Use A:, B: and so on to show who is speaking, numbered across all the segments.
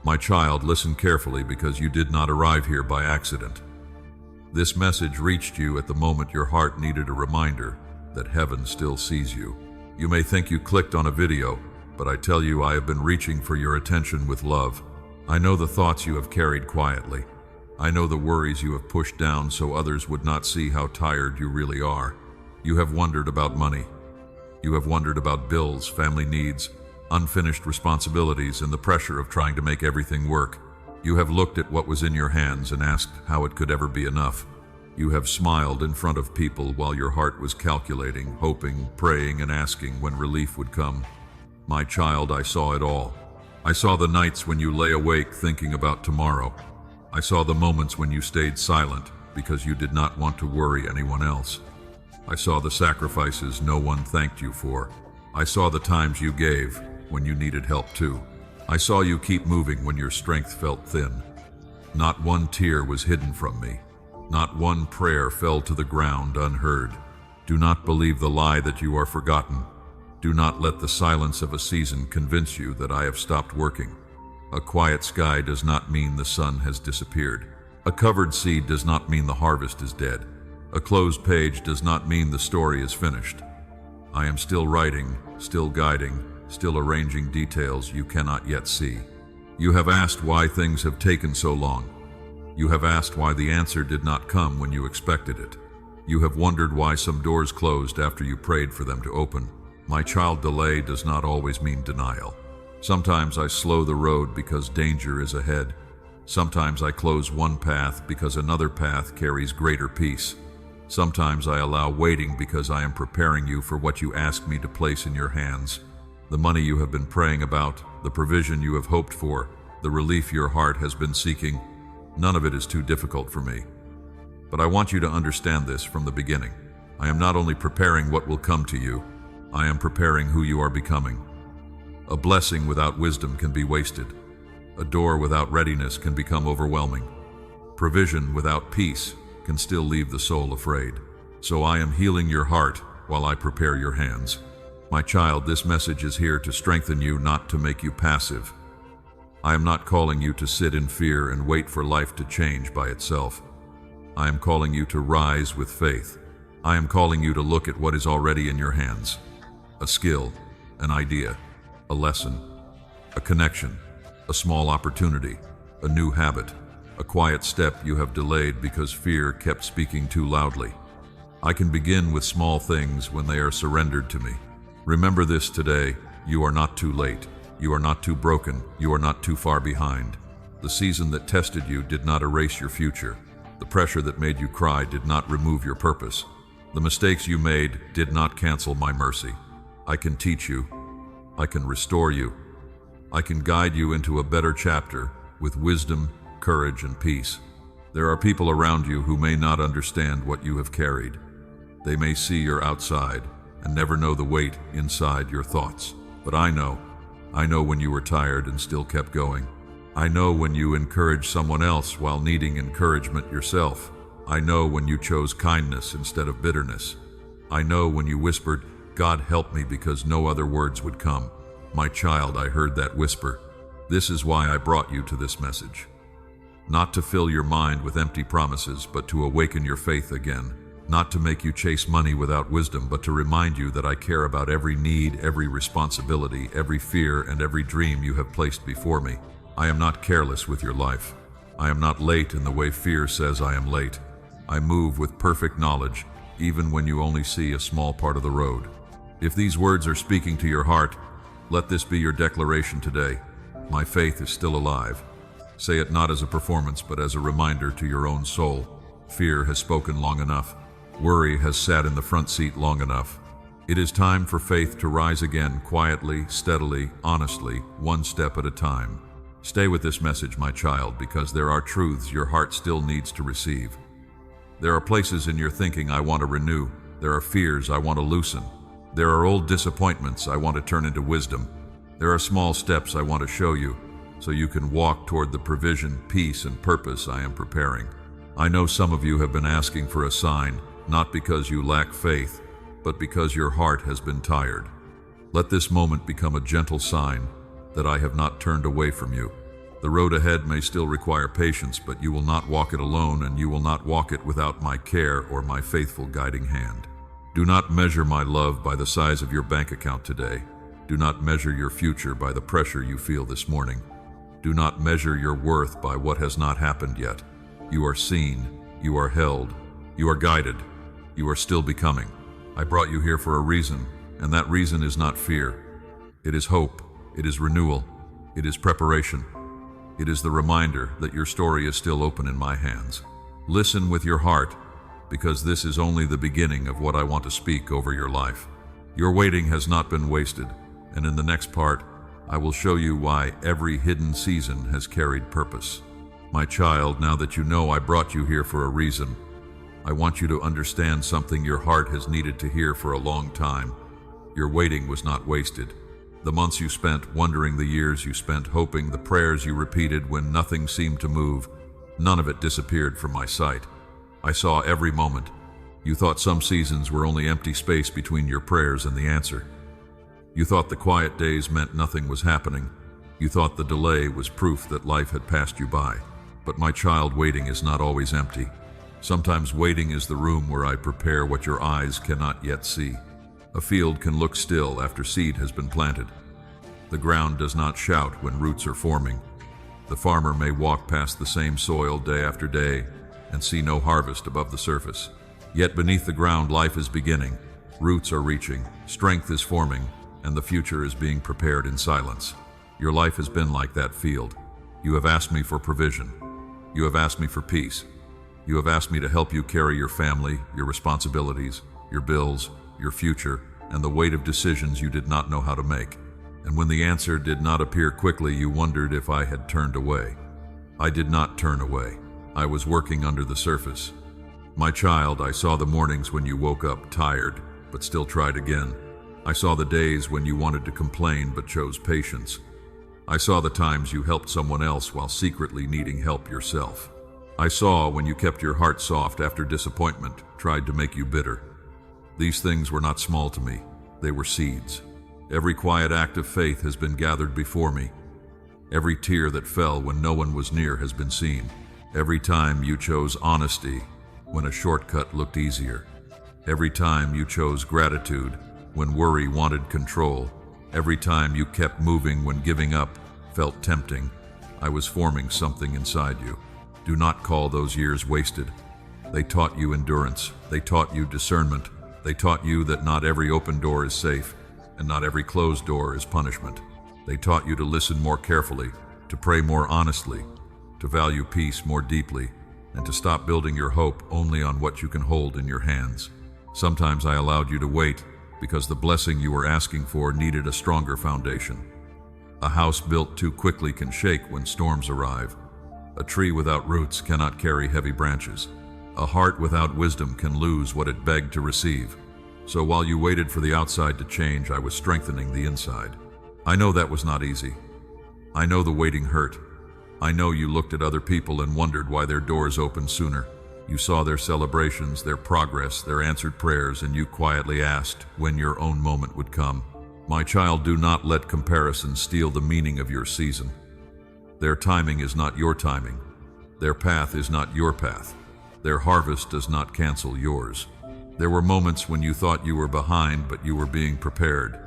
A: My child, listen carefully because you did not arrive here by accident. This message reached you at the moment your heart needed a reminder that heaven still sees you. You may think you clicked on a video, but I tell you I have been reaching for your attention with love. I know the thoughts you have carried quietly. I know the worries you have pushed down so others would not see how tired you really are. You have wondered about money. You have wondered about bills, family needs, unfinished responsibilities, and the pressure of trying to make everything work. You have looked at what was in your hands and asked how it could ever be enough. You have smiled in front of people while your heart was calculating, hoping, praying, and asking when relief would come. My child, I saw it all. I saw the nights when you lay awake thinking about tomorrow. I saw the moments when you stayed silent because you did not want to worry anyone else. I saw the sacrifices no one thanked you for. I saw the times you gave when you needed help too. I saw you keep moving when your strength felt thin. Not one tear was hidden from me. Not one prayer fell to the ground unheard. Do not believe the lie that you are forgotten. Do not let the silence of a season convince you that I have stopped working. A quiet sky does not mean the sun has disappeared. A covered seed does not mean the harvest is dead. A closed page does not mean the story is finished. I am still writing, still guiding, still arranging details you cannot yet see. You have asked why things have taken so long. You have asked why the answer did not come when you expected it. You have wondered why some doors closed after you prayed for them to open. My child, delay does not always mean denial. Sometimes I slow the road because danger is ahead. Sometimes I close one path because another path carries greater peace. Sometimes I allow waiting because I am preparing you for what you ask me to place in your hands. The money you have been praying about, the provision you have hoped for, the relief your heart has been seeking, none of it is too difficult for me. But I want you to understand this from the beginning. I am not only preparing what will come to you, I am preparing who you are becoming. A blessing without wisdom can be wasted. A door without readiness can become overwhelming. Provision without peace can still leave the soul afraid. So I am healing your heart while I prepare your hands. My child, this message is here to strengthen you, not to make you passive. I am not calling you to sit in fear and wait for life to change by itself. I am calling you to rise with faith. I am calling you to look at what is already in your hands. A skill, an idea, a lesson, a connection, a small opportunity, a new habit, a quiet step you have delayed because fear kept speaking too loudly. I can begin with small things when they are surrendered to me. Remember this today, you are not too late. You are not too broken. You are not too far behind. The season that tested you did not erase your future. The pressure that made you cry did not remove your purpose. The mistakes you made did not cancel my mercy. I can teach you. I can restore you. I can guide you into a better chapter with wisdom, courage, and peace. There are people around you who may not understand what you have carried. They may see your outside and never know the weight inside your thoughts. But I know when you were tired and still kept going. I know when you encouraged someone else while needing encouragement yourself. I know when you chose kindness instead of bitterness. I know when you whispered, "God help me," because no other words would come. My child, I heard that whisper. This is why I brought you to this message. Not to fill your mind with empty promises, but to awaken your faith again. Not to make you chase money without wisdom, but to remind you that I care about every need, every responsibility, every fear, and every dream you have placed before me. I am not careless with your life. I am not late in the way fear says I am late. I move with perfect knowledge, even when you only see a small part of the road. If these words are speaking to your heart, let this be your declaration today. My faith is still alive. Say it not as a performance, but as a reminder to your own soul. Fear has spoken long enough. Worry has sat in the front seat long enough. It is time for faith to rise again, quietly, steadily, honestly, one step at a time. Stay with this message, my child, because there are truths your heart still needs to receive. There are places in your thinking I want to renew. There are fears I want to loosen. There are old disappointments I want to turn into wisdom. There are small steps I want to show you, so you can walk toward the provision, peace, and purpose I am preparing. I know some of you have been asking for a sign, not because you lack faith, but because your heart has been tired. Let this moment become a gentle sign that I have not turned away from you. The road ahead may still require patience, but you will not walk it alone, and you will not walk it without my care or my faithful guiding hand. Do not measure my love by the size of your bank account today. Do not measure your future by the pressure you feel this morning. Do not measure your worth by what has not happened yet. You are seen, you are held, you are guided, you are still becoming. I brought you here for a reason, and that reason is not fear. It is hope, it is renewal, it is preparation. It is the reminder that your story is still open in my hands. Listen with your heart, because this is only the beginning of what I want to speak over your life. Your waiting has not been wasted, and in the next part, I will show you why every hidden season has carried purpose. My child, now that you know I brought you here for a reason, I want you to understand something your heart has needed to hear for a long time. Your waiting was not wasted. The months you spent wondering, the years you spent hoping, the prayers you repeated when nothing seemed to move, none of it disappeared from my sight. I saw every moment. You thought some seasons were only empty space between your prayers and the answer. You thought the quiet days meant nothing was happening. You thought the delay was proof that life had passed you by. But my child, waiting is not always empty. Sometimes waiting is the room where I prepare what your eyes cannot yet see. A field can look still after seed has been planted. The ground does not shout when roots are forming. The farmer may walk past the same soil day after day and see no harvest above the surface. Yet beneath the ground, life is beginning. Roots are reaching, strength is forming, and the future is being prepared in silence. Your life has been like that field. You have asked me for provision. You have asked me for peace. You have asked me to help you carry your family, your responsibilities, your bills, your future, and the weight of decisions you did not know how to make. And when the answer did not appear quickly, you wondered if I had turned away. I did not turn away. I was working under the surface. My child, I saw the mornings when you woke up tired, but still tried again. I saw the days when you wanted to complain but chose patience. I saw the times you helped someone else while secretly needing help yourself. I saw when you kept your heart soft after disappointment tried to make you bitter. These things were not small to me. They were seeds. Every quiet act of faith has been gathered before me. Every tear that fell when no one was near has been seen. Every time you chose honesty when a shortcut looked easier. Every time you chose gratitude when worry wanted control. Every time you kept moving when giving up felt tempting. I was forming something inside you. Do not call those years wasted. They taught you endurance. They taught you discernment. They taught you that not every open door is safe, and not every closed door is punishment. They taught you to listen more carefully, to pray more honestly, to value peace more deeply, and to stop building your hope only on what you can hold in your hands. Sometimes I allowed you to wait because the blessing you were asking for needed a stronger foundation. A house built too quickly can shake when storms arrive. A tree without roots cannot carry heavy branches. A heart without wisdom can lose what it begged to receive. So while you waited for the outside to change, I was strengthening the inside. I know that was not easy. I know the waiting hurt. I know you looked at other people and wondered why their doors opened sooner. You saw their celebrations, their progress, their answered prayers, and you quietly asked when your own moment would come. My child, do not let comparison steal the meaning of your season. Their timing is not your timing. Their path is not your path. Their harvest does not cancel yours. There were moments when you thought you were behind, but you were being prepared.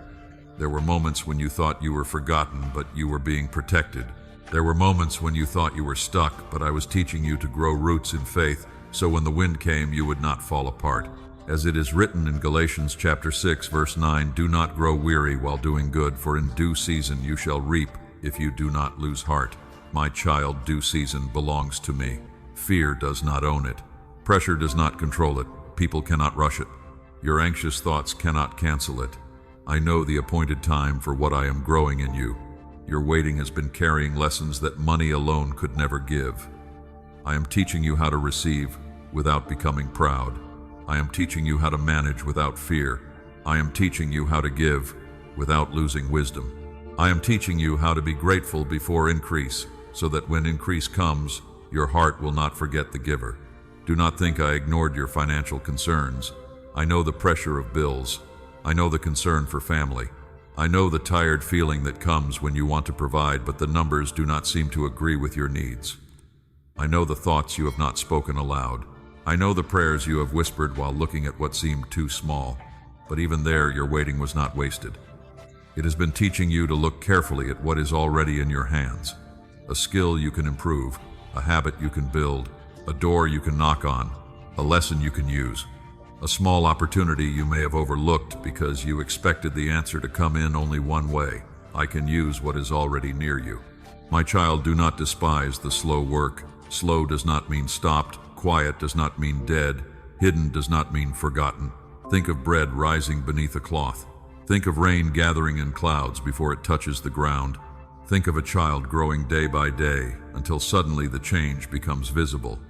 A: There were moments when you thought you were forgotten, but you were being protected. There were moments when you thought you were stuck, but I was teaching you to grow roots in faith, so when the wind came, you would not fall apart. As it is written in Galatians chapter 6, verse 9, do not grow weary while doing good, for in due season you shall reap if you do not lose heart. My child, due season belongs to me. Fear does not own it. Pressure does not control it. People cannot rush it. Your anxious thoughts cannot cancel it. I know the appointed time for what I am growing in you. Your waiting has been carrying lessons that money alone could never give. I am teaching you how to receive without becoming proud. I am teaching you how to manage without fear. I am teaching you how to give without losing wisdom. I am teaching you how to be grateful before increase, so that when increase comes, your heart will not forget the giver. Do not think I ignored your financial concerns. I know the pressure of bills. I know the concern for family. I know the tired feeling that comes when you want to provide, but the numbers do not seem to agree with your needs. I know the thoughts you have not spoken aloud. I know the prayers you have whispered while looking at what seemed too small. But even there, your waiting was not wasted. It has been teaching you to look carefully at what is already in your hands. A skill you can improve, a habit you can build, a door you can knock on, a lesson you can use. A small opportunity you may have overlooked because you expected the answer to come in only one way. I can use what is already near you. My child, do not despise the slow work. Slow does not mean stopped. Quiet does not mean dead. Hidden does not mean forgotten. Think of bread rising beneath a cloth. Think of rain gathering in clouds before it touches the ground. Think of a child growing day by day until suddenly the change becomes visible.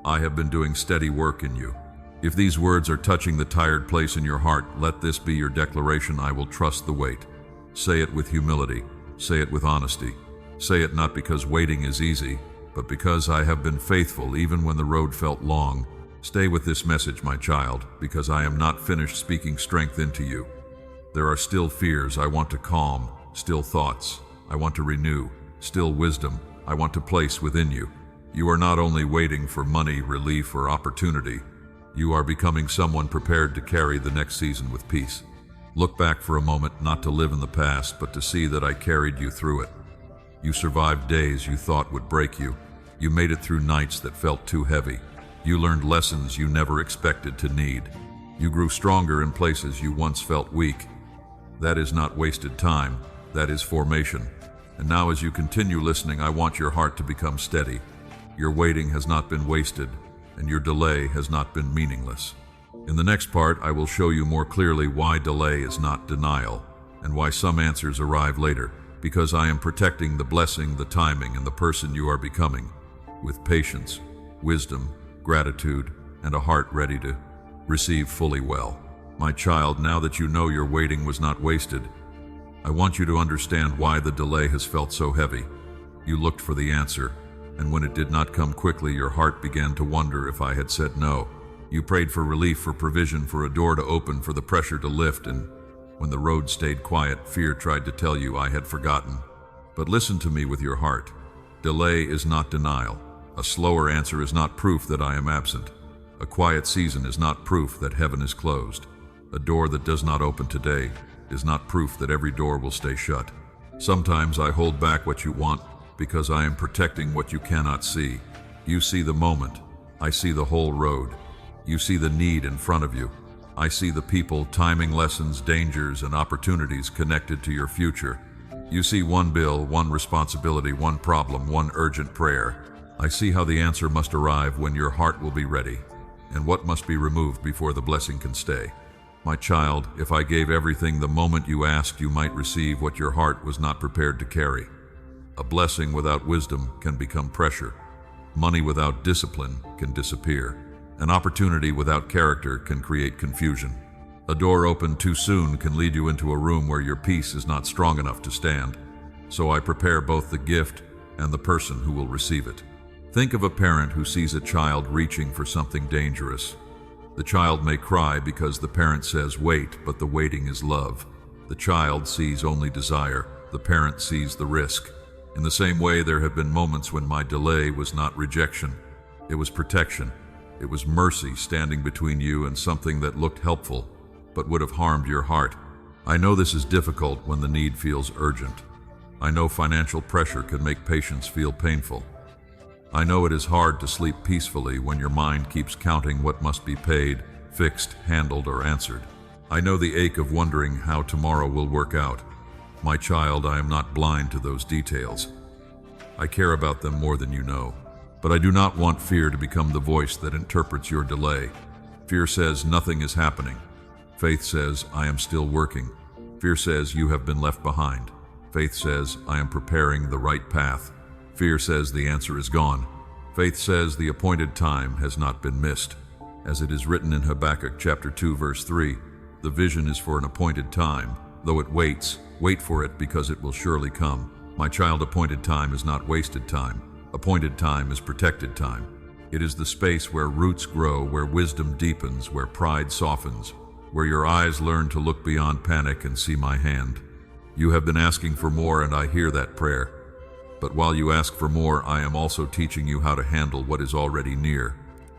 A: I have been doing steady work in you. If these words are touching the tired place in your heart, let this be your declaration: I will trust the wait. Say it with humility. Say it with honesty. Say it not because waiting is easy, but because I have been faithful even when the road felt long. Stay with this message, my child, because I am not finished speaking strength into you. There are still fears I want to calm, still thoughts I want to renew, still wisdom I want to place within you. You are not only waiting for money, relief, or opportunity. You are becoming someone prepared to carry the next season with peace. Look back for a moment, not to live in the past, but to see that I carried you through it. You survived days you thought would break you. You made it through nights that felt too heavy. You learned lessons you never expected to need. You grew stronger in places you once felt weak. That is not wasted time, that is formation. And now, as you continue listening, I want your heart to become steady. Your waiting has not been wasted, and your delay has not been meaningless. In the next part, I will show you more clearly why delay is not denial, and why some answers arrive later, because I am protecting the blessing, the timing, and the person you are becoming, with patience, wisdom, gratitude, and a heart ready to receive fully well. My child, now that you know your waiting was not wasted, I want you to understand why the delay has felt so heavy. You looked for the answer, and when it did not come quickly, your heart began to wonder if I had said no. You prayed for relief, for provision, for a door to open, for the pressure to lift, and when the road stayed quiet, fear tried to tell you I had forgotten. But listen to me with your heart. Delay is not denial. A slower answer is not proof that I am absent. A quiet season is not proof that heaven is closed. A door that does not open today is not proof that every door will stay shut. Sometimes I hold back what you want because I am protecting what you cannot see. You see the moment. I see the whole road. You see the need in front of you. I see the people, timing, lessons, dangers, and opportunities connected to your future. You see one bill, one responsibility, one problem, one urgent prayer. I see how the answer must arrive, when your heart will be ready, and what must be removed before the blessing can stay. My child, if I gave everything the moment you asked, you might receive what your heart was not prepared to carry. A blessing without wisdom can become pressure. Money without discipline can disappear. An opportunity without character can create confusion. A door opened too soon can lead you into a room where your peace is not strong enough to stand. So I prepare both the gift and the person who will receive it. Think of a parent who sees a child reaching for something dangerous. The child may cry because the parent says wait, but the waiting is love. The child sees only desire. The parent sees the risk. In the same way, there have been moments when my delay was not rejection. It was protection. It was mercy standing between you and something that looked helpful, but would have harmed your heart. I know this is difficult when the need feels urgent. I know financial pressure can make patience feel painful. I know it is hard to sleep peacefully when your mind keeps counting what must be paid, fixed, handled, or answered. I know the ache of wondering how tomorrow will work out. My child, I am not blind to those details. I care about them more than you know. But I do not want fear to become the voice that interprets your delay. Fear says nothing is happening. Faith says I am still working. Fear says you have been left behind. Faith says I am preparing the right path. Fear says the answer is gone. Faith says the appointed time has not been missed. As it is written in Habakkuk chapter 2 verse 3, the vision is for an appointed time. Though it waits, wait for it because it will surely come. My child, appointed time is not wasted time. Appointed time is protected time. It is the space where roots grow, where wisdom deepens, where pride softens, where your eyes learn to look beyond panic and see my hand. You have been asking for more, and I hear that prayer. But while you ask for more, I am also teaching you how to handle what is already near.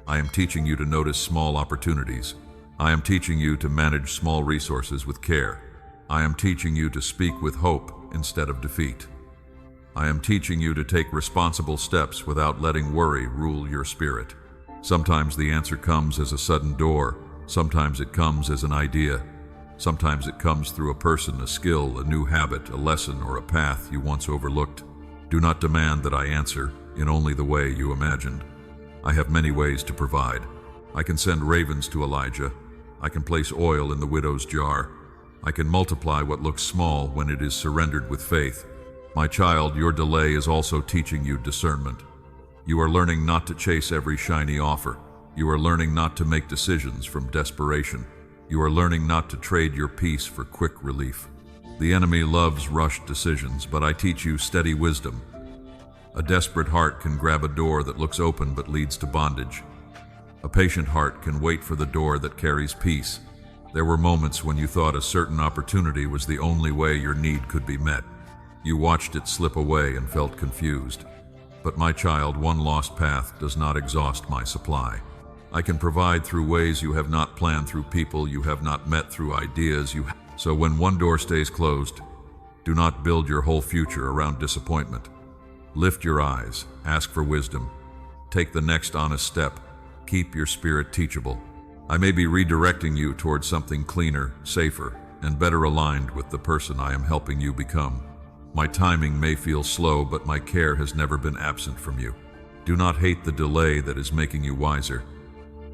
A: I am teaching you to notice small opportunities. I am teaching you to manage small resources with care. I am teaching you to speak with hope instead of defeat. I am teaching you to take responsible steps without letting worry rule your spirit. Sometimes the answer comes as a sudden door. Sometimes it comes as an idea. Sometimes it comes through a person, a skill, a new habit, a lesson, or a path you once overlooked. Do not demand that I answer in only the way you imagined. I have many ways to provide. I can send ravens to Elijah. I can place oil in the widow's jar. I can multiply what looks small when it is surrendered with faith. My child, your delay is also teaching you discernment. You are learning not to chase every shiny offer. You are learning not to make decisions from desperation. You are learning not to trade your peace for quick relief. The enemy loves rushed decisions, but I teach you steady wisdom. A desperate heart can grab a door that looks open but leads to bondage. A patient heart can wait for the door that carries peace. There were moments when you thought a certain opportunity was the only way your need could be met. You watched it slip away and felt confused. But my child, one lost path does not exhaust my supply. I can provide through ways you have not planned, through people you have not met, through ideas you have. So when one door stays closed, do not build your whole future around disappointment. Lift your eyes, ask for wisdom. Take the next honest step. Keep your spirit teachable. I may be redirecting you towards something cleaner, safer, and better aligned with the person I am helping you become. My timing may feel slow, but my care has never been absent from you. Do not hate the delay that is making you wiser.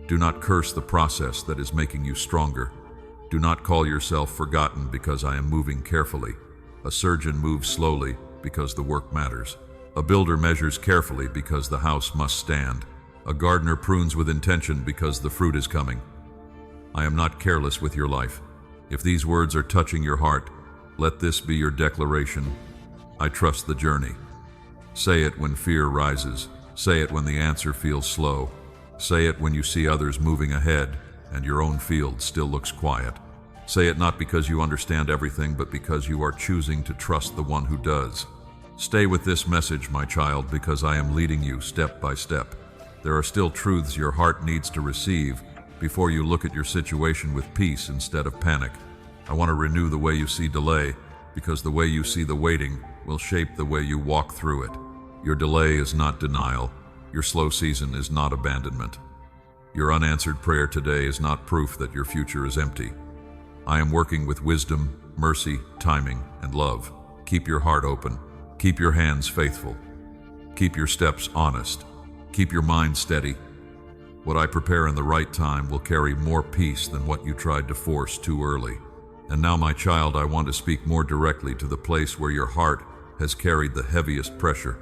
A: Do not curse the process that is making you stronger. Do not call yourself forgotten because I am moving carefully. A surgeon moves slowly because the work matters. A builder measures carefully because the house must stand. A gardener prunes with intention because the fruit is coming. I am not careless with your life. If these words are touching your heart, let this be your declaration. I trust the journey. Say it when fear rises. Say it when the answer feels slow. Say it when you see others moving ahead and your own field still looks quiet. Say it not because you understand everything, but because you are choosing to trust the one who does. Stay with this message, my child, because I am leading you step by step. There are still truths your heart needs to receive before you look at your situation with peace instead of panic. I want to renew the way you see delay, because the way you see the waiting will shape the way you walk through it. Your delay is not denial. Your slow season is not abandonment. Your unanswered prayer today is not proof that your future is empty. I am working with wisdom, mercy, timing, and love. Keep your heart open. Keep your hands faithful. Keep your steps honest. Keep your mind steady. What I prepare in the right time will carry more peace than what you tried to force too early. And now, my child, I want to speak more directly to the place where your heart has carried the heaviest pressure.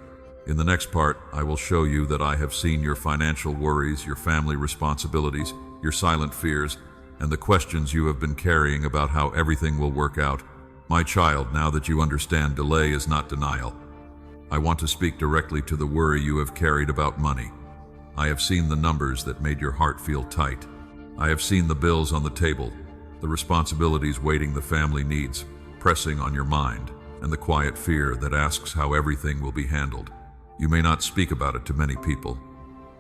A: In the next part, I will show you that I have seen your financial worries, your family responsibilities, your silent fears, and the questions you have been carrying about how everything will work out. My child, now that you understand delay is not denial, I want to speak directly to the worry you have carried about money. I have seen the numbers that made your heart feel tight. I have seen the bills on the table, the responsibilities waiting, the family needs pressing on your mind, and the quiet fear that asks how everything will be handled. You may not speak about it to many people.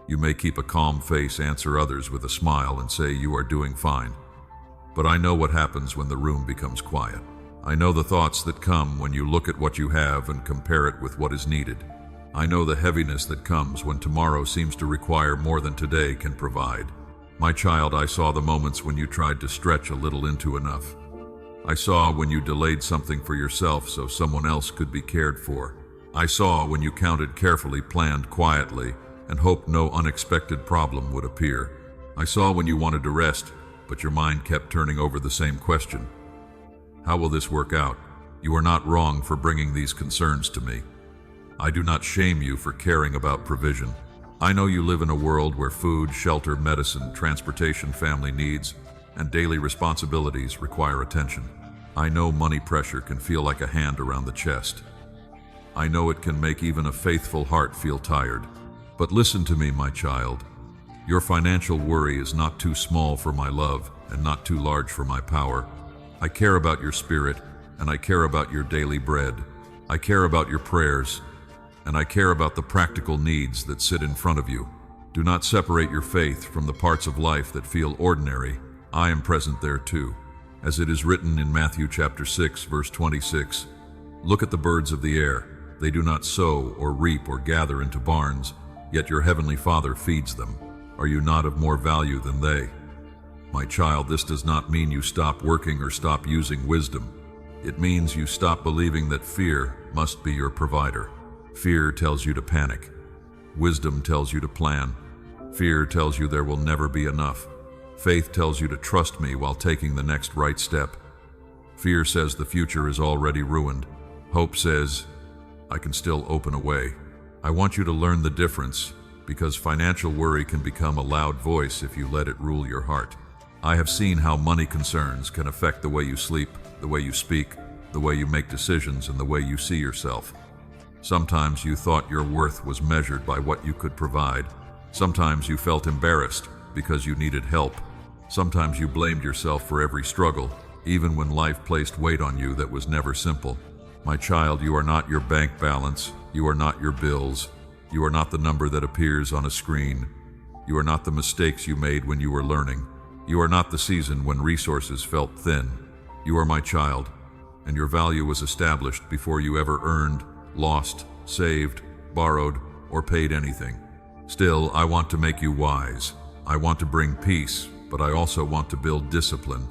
A: You may keep a calm face, answer others with a smile, and say you are doing fine. But I know what happens when the room becomes quiet. I know the thoughts that come when you look at what you have and compare it with what is needed. I know the heaviness that comes when tomorrow seems to require more than today can provide. My child, I saw the moments when you tried to stretch a little into enough. I saw when you delayed something for yourself so someone else could be cared for. I saw when you counted carefully, planned quietly, and hoped no unexpected problem would appear. I saw when you wanted to rest, but your mind kept turning over the same question. How will this work out? You are not wrong for bringing these concerns to me. I do not shame you for caring about provision. I know you live in a world where food, shelter, medicine, transportation, family needs, and daily responsibilities require attention. I know money pressure can feel like a hand around the chest. I know it can make even a faithful heart feel tired. But listen to me, my child. Your financial worry is not too small for my love and not too large for my power. I care about your spirit, and I care about your daily bread. I care about your prayers, and I care about the practical needs that sit in front of you. Do not separate your faith from the parts of life that feel ordinary. I am present there too. As it is written in Matthew chapter 6, verse 26, "Look at the birds of the air. They do not sow or reap or gather into barns, yet your heavenly Father feeds them. Are you not of more value than they?" My child, this does not mean you stop working or stop using wisdom. It means you stop believing that fear must be your provider. Fear tells you to panic. Wisdom tells you to plan. Fear tells you there will never be enough. Faith tells you to trust me while taking the next right step. Fear says the future is already ruined. Hope says, I can still open a way. I want you to learn the difference, because financial worry can become a loud voice if you let it rule your heart. I have seen how money concerns can affect the way you sleep, the way you speak, the way you make decisions, and the way you see yourself. Sometimes you thought your worth was measured by what you could provide. Sometimes you felt embarrassed because you needed help. Sometimes you blamed yourself for every struggle, even when life placed weight on you that was never simple. My child, you are not your bank balance. You are not your bills. You are not the number that appears on a screen. You are not the mistakes you made when you were learning. You are not the season when resources felt thin. You are my child, and your value was established before you ever earned, lost, saved, borrowed, or paid anything. Still, I want to make you wise. I want to bring peace, but I also want to build discipline.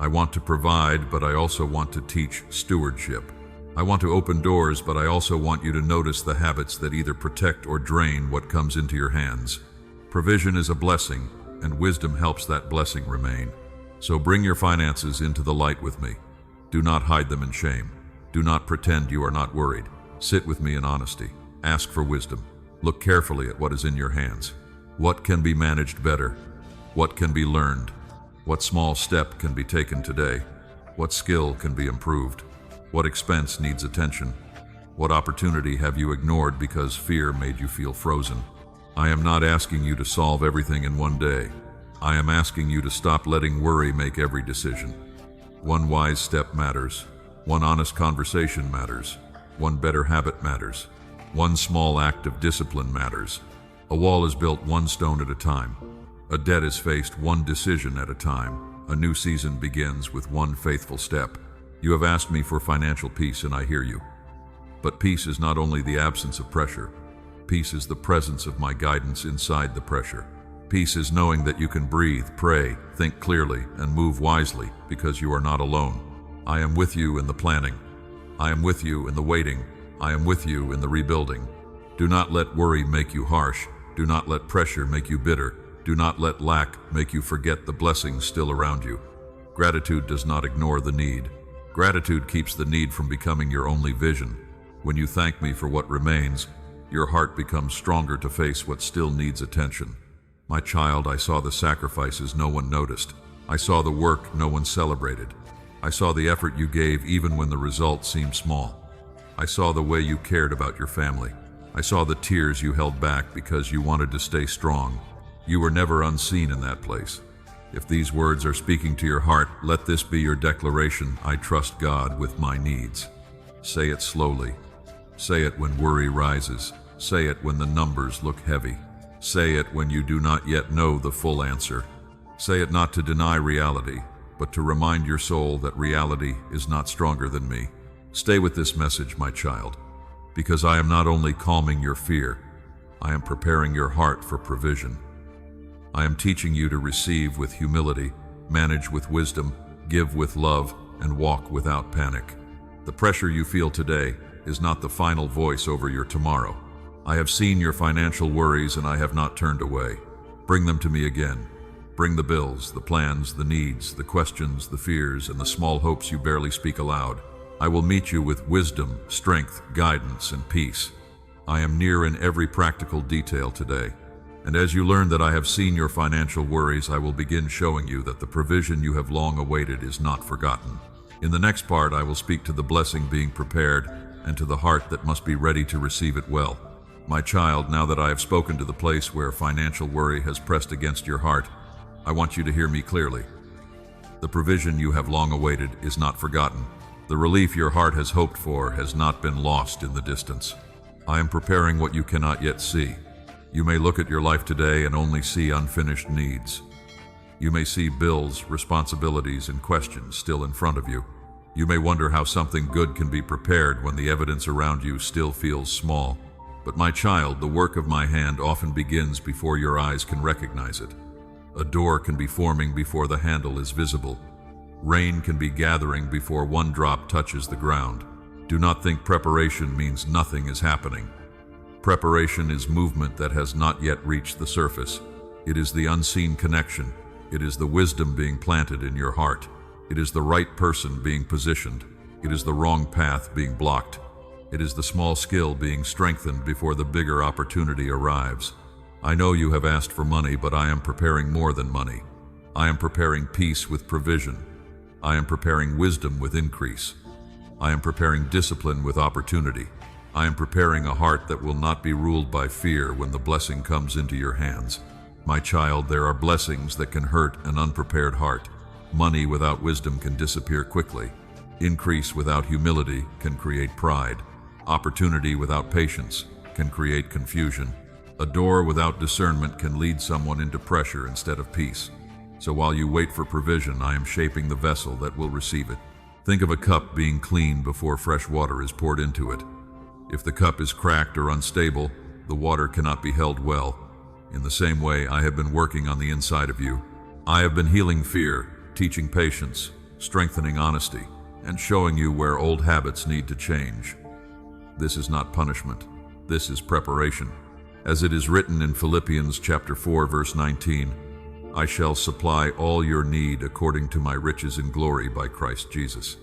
A: I want to provide, but I also want to teach stewardship. I want to open doors, but I also want you to notice the habits that either protect or drain what comes into your hands. Provision is a blessing, and wisdom helps that blessing remain. So bring your finances into the light with me. Do not hide them in shame. Do not pretend you are not worried. Sit with me in honesty. Ask for wisdom. Look carefully at what is in your hands. What can be managed better? What can be learned? What small step can be taken today? What skill can be improved? What expense needs attention? What opportunity have you ignored because fear made you feel frozen? I am not asking you to solve everything in one day. I am asking you to stop letting worry make every decision. One wise step matters. One honest conversation matters. One better habit matters. One small act of discipline matters. A wall is built one stone at a time. A debt is faced one decision at a time. A new season begins with one faithful step. You have asked me for financial peace, and I hear you. But peace is not only the absence of pressure. Peace is the presence of my guidance inside the pressure. Peace is knowing that you can breathe, pray, think clearly, and move wisely because you are not alone. I am with you in the planning. I am with you in the waiting. I am with you in the rebuilding. Do not let worry make you harsh. Do not let pressure make you bitter. Do not let lack make you forget the blessings still around you. Gratitude does not ignore the need. Gratitude keeps the need from becoming your only vision. When you thank me for what remains, your heart becomes stronger to face what still needs attention. My child, I saw the sacrifices no one noticed. I saw the work no one celebrated. I saw the effort you gave even when the results seemed small. I saw the way you cared about your family. I saw the tears you held back because you wanted to stay strong. You were never unseen in that place. If these words are speaking to your heart, let this be your declaration: I trust God with my needs. Say it slowly. Say it when worry rises. Say it when the numbers look heavy. Say it when you do not yet know the full answer. Say it not to deny reality, but to remind your soul that reality is not stronger than me. Stay with this message, my child, because I am not only calming your fear, I am preparing your heart for provision. I am teaching you to receive with humility, manage with wisdom, give with love, and walk without panic. The pressure you feel today is not the final voice over your tomorrow. I have seen your financial worries and I have not turned away. Bring them to me again. Bring the bills, the plans, the needs, the questions, the fears, and the small hopes you barely speak aloud. I will meet you with wisdom, strength, guidance, and peace. I am near in every practical detail today. And as you learn that I have seen your financial worries, I will begin showing you that the provision you have long awaited is not forgotten. In the next part, I will speak to the blessing being prepared and to the heart that must be ready to receive it well. My child, now that I have spoken to the place where financial worry has pressed against your heart, I want you to hear me clearly. The provision you have long awaited is not forgotten. The relief your heart has hoped for has not been lost in the distance. I am preparing what you cannot yet see. You may look at your life today and only see unfinished needs. You may see bills, responsibilities, and questions still in front of you. You may wonder how something good can be prepared when the evidence around you still feels small. But my child, the work of my hand often begins before your eyes can recognize it. A door can be forming before the handle is visible. Rain can be gathering before one drop touches the ground. Do not think preparation means nothing is happening. Preparation is movement that has not yet reached the surface. It is the unseen connection. It is the wisdom being planted in your heart. It is the right person being positioned. It is the wrong path being blocked. It is the small skill being strengthened before the bigger opportunity arrives. I know you have asked for money, but I am preparing more than money. I am preparing peace with provision. I am preparing wisdom with increase. I am preparing discipline with opportunity. I am preparing a heart that will not be ruled by fear when the blessing comes into your hands. My child, there are blessings that can hurt an unprepared heart. Money without wisdom can disappear quickly. Increase without humility can create pride. Opportunity without patience can create confusion. A door without discernment can lead someone into pressure instead of peace. So while you wait for provision, I am shaping the vessel that will receive it. Think of a cup being cleaned before fresh water is poured into it. If the cup is cracked or unstable, the water cannot be held well. In the same way, I have been working on the inside of you. I have been healing fear, teaching patience, strengthening honesty, and showing you where old habits need to change. This is not punishment. This is preparation. As it is written in Philippians chapter 4, verse 19, I shall supply all your need according to my riches in glory by Christ Jesus.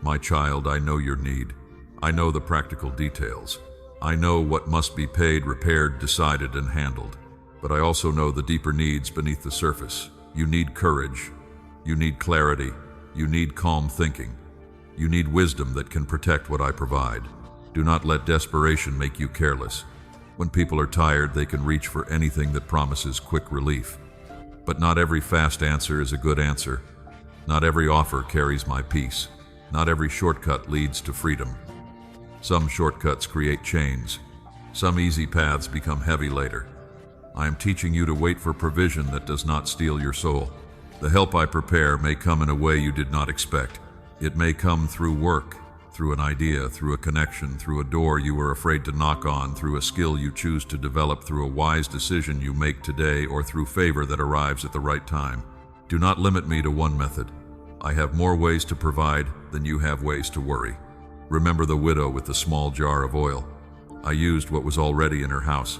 A: My child, I know your need. I know the practical details. I know what must be paid, repaired, decided, and handled. But I also know the deeper needs beneath the surface. You need courage. You need clarity. You need calm thinking. You need wisdom that can protect what I provide. Do not let desperation make you careless. When people are tired, they can reach for anything that promises quick relief. But not every fast answer is a good answer. Not every offer carries my peace. Not every shortcut leads to freedom. Some shortcuts create chains. Some easy paths become heavy later. I am teaching you to wait for provision that does not steal your soul. The help I prepare may come in a way you did not expect. It may come through work, through an idea, through a connection, through a door you were afraid to knock on, through a skill you choose to develop, through a wise decision you make today, or through favor that arrives at the right time. Do not limit me to one method. I have more ways to provide than you have ways to worry. Remember the widow with the small jar of oil. I used what was already in her house.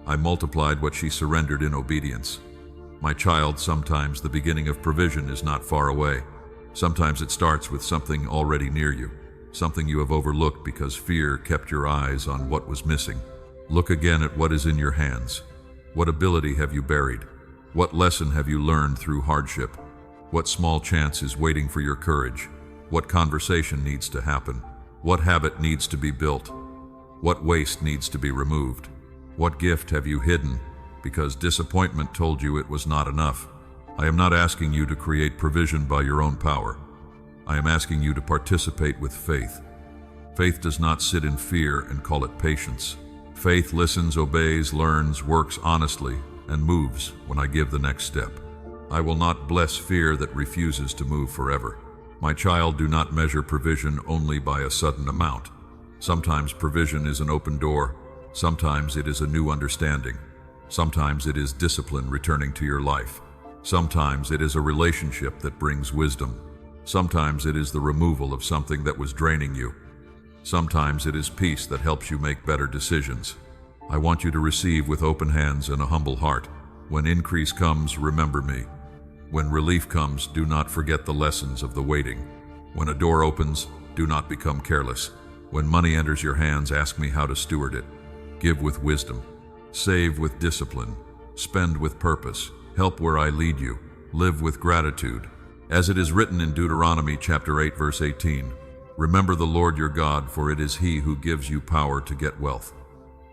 A: I multiplied what she surrendered in obedience. My child, sometimes the beginning of provision is not far away. Sometimes it starts with something already near you. Something you have overlooked because fear kept your eyes on what was missing. Look again at what is in your hands. What ability have you buried? What lesson have you learned through hardship? What small chance is waiting for your courage? What conversation needs to happen? What habit needs to be built? What waste needs to be removed? What gift have you hidden because disappointment told you it was not enough? I am not asking you to create provision by your own power. I am asking you to participate with faith. Faith does not sit in fear and call it patience. Faith listens, obeys, learns, works honestly, and moves when I give the next step. I will not bless fear that refuses to move forever. My child, do not measure provision only by a sudden amount. Sometimes provision is an open door. Sometimes it is a new understanding. Sometimes it is discipline returning to your life. Sometimes it is a relationship that brings wisdom. Sometimes it is the removal of something that was draining you. Sometimes it is peace that helps you make better decisions. I want you to receive with open hands and a humble heart. When increase comes, remember me. When relief comes, do not forget the lessons of the waiting. When a door opens, do not become careless. When money enters your hands, ask me how to steward it. Give with wisdom. Save with discipline. Spend with purpose. Help where I lead you. Live with gratitude. As it is written in Deuteronomy chapter 8, verse 18, remember the Lord your God, for it is He who gives you power to get wealth.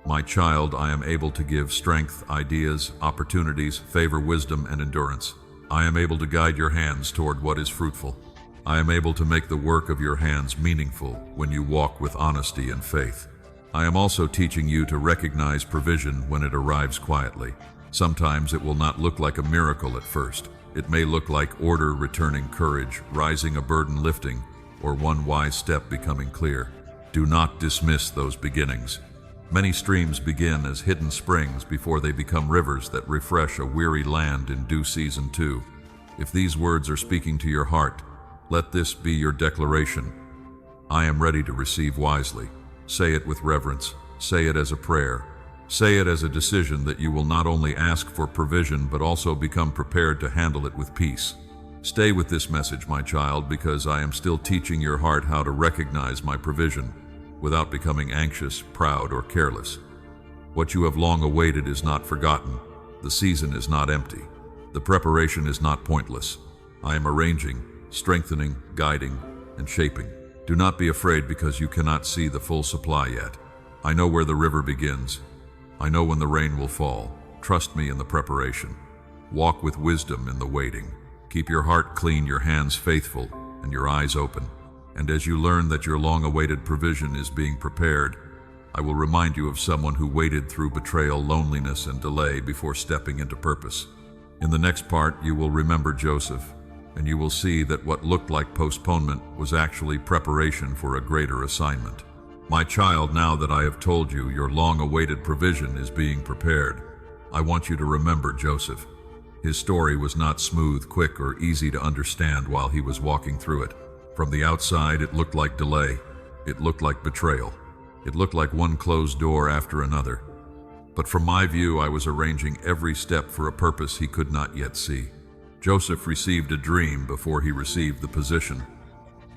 A: My child, I am able to give strength, ideas, opportunities, favor, wisdom, and endurance. I am able to guide your hands toward what is fruitful. I am able to make the work of your hands meaningful when you walk with honesty and faith. I am also teaching you to recognize provision when it arrives quietly. Sometimes it will not look like a miracle at first. It may look like order returning courage, rising a burden lifting, or one wise step becoming clear. Do not dismiss those beginnings. Many streams begin as hidden springs before they become rivers that refresh a weary land in due season too. If these words are speaking to your heart, let this be your declaration. I am ready to receive wisely. Say it with reverence. Say it as a prayer. Say it as a decision that you will not only ask for provision but also become prepared to handle it with peace. Stay with this message, my child, because I am still teaching your heart how to recognize my provision without becoming anxious, proud, or careless. What you have long awaited is not forgotten. The season is not empty. The preparation is not pointless. I am arranging, strengthening, guiding, and shaping. Do not be afraid because you cannot see the full supply yet. I know where the river begins. I know when the rain will fall. Trust me in the preparation. Walk with wisdom in the waiting. Keep your heart clean, your hands faithful, and your eyes open. And as you learn that your long-awaited provision is being prepared, I will remind you of someone who waited through betrayal, loneliness, and delay before stepping into purpose. In the next part, you will remember Joseph, and you will see that what looked like postponement was actually preparation for a greater assignment. My child, now that I have told you your long-awaited provision is being prepared, I want you to remember Joseph. His story was not smooth, quick, or easy to understand while he was walking through it. From the outside, it looked like delay. It looked like betrayal. It looked like one closed door after another. But from my view, I was arranging every step for a purpose he could not yet see. Joseph received a dream before he received the position.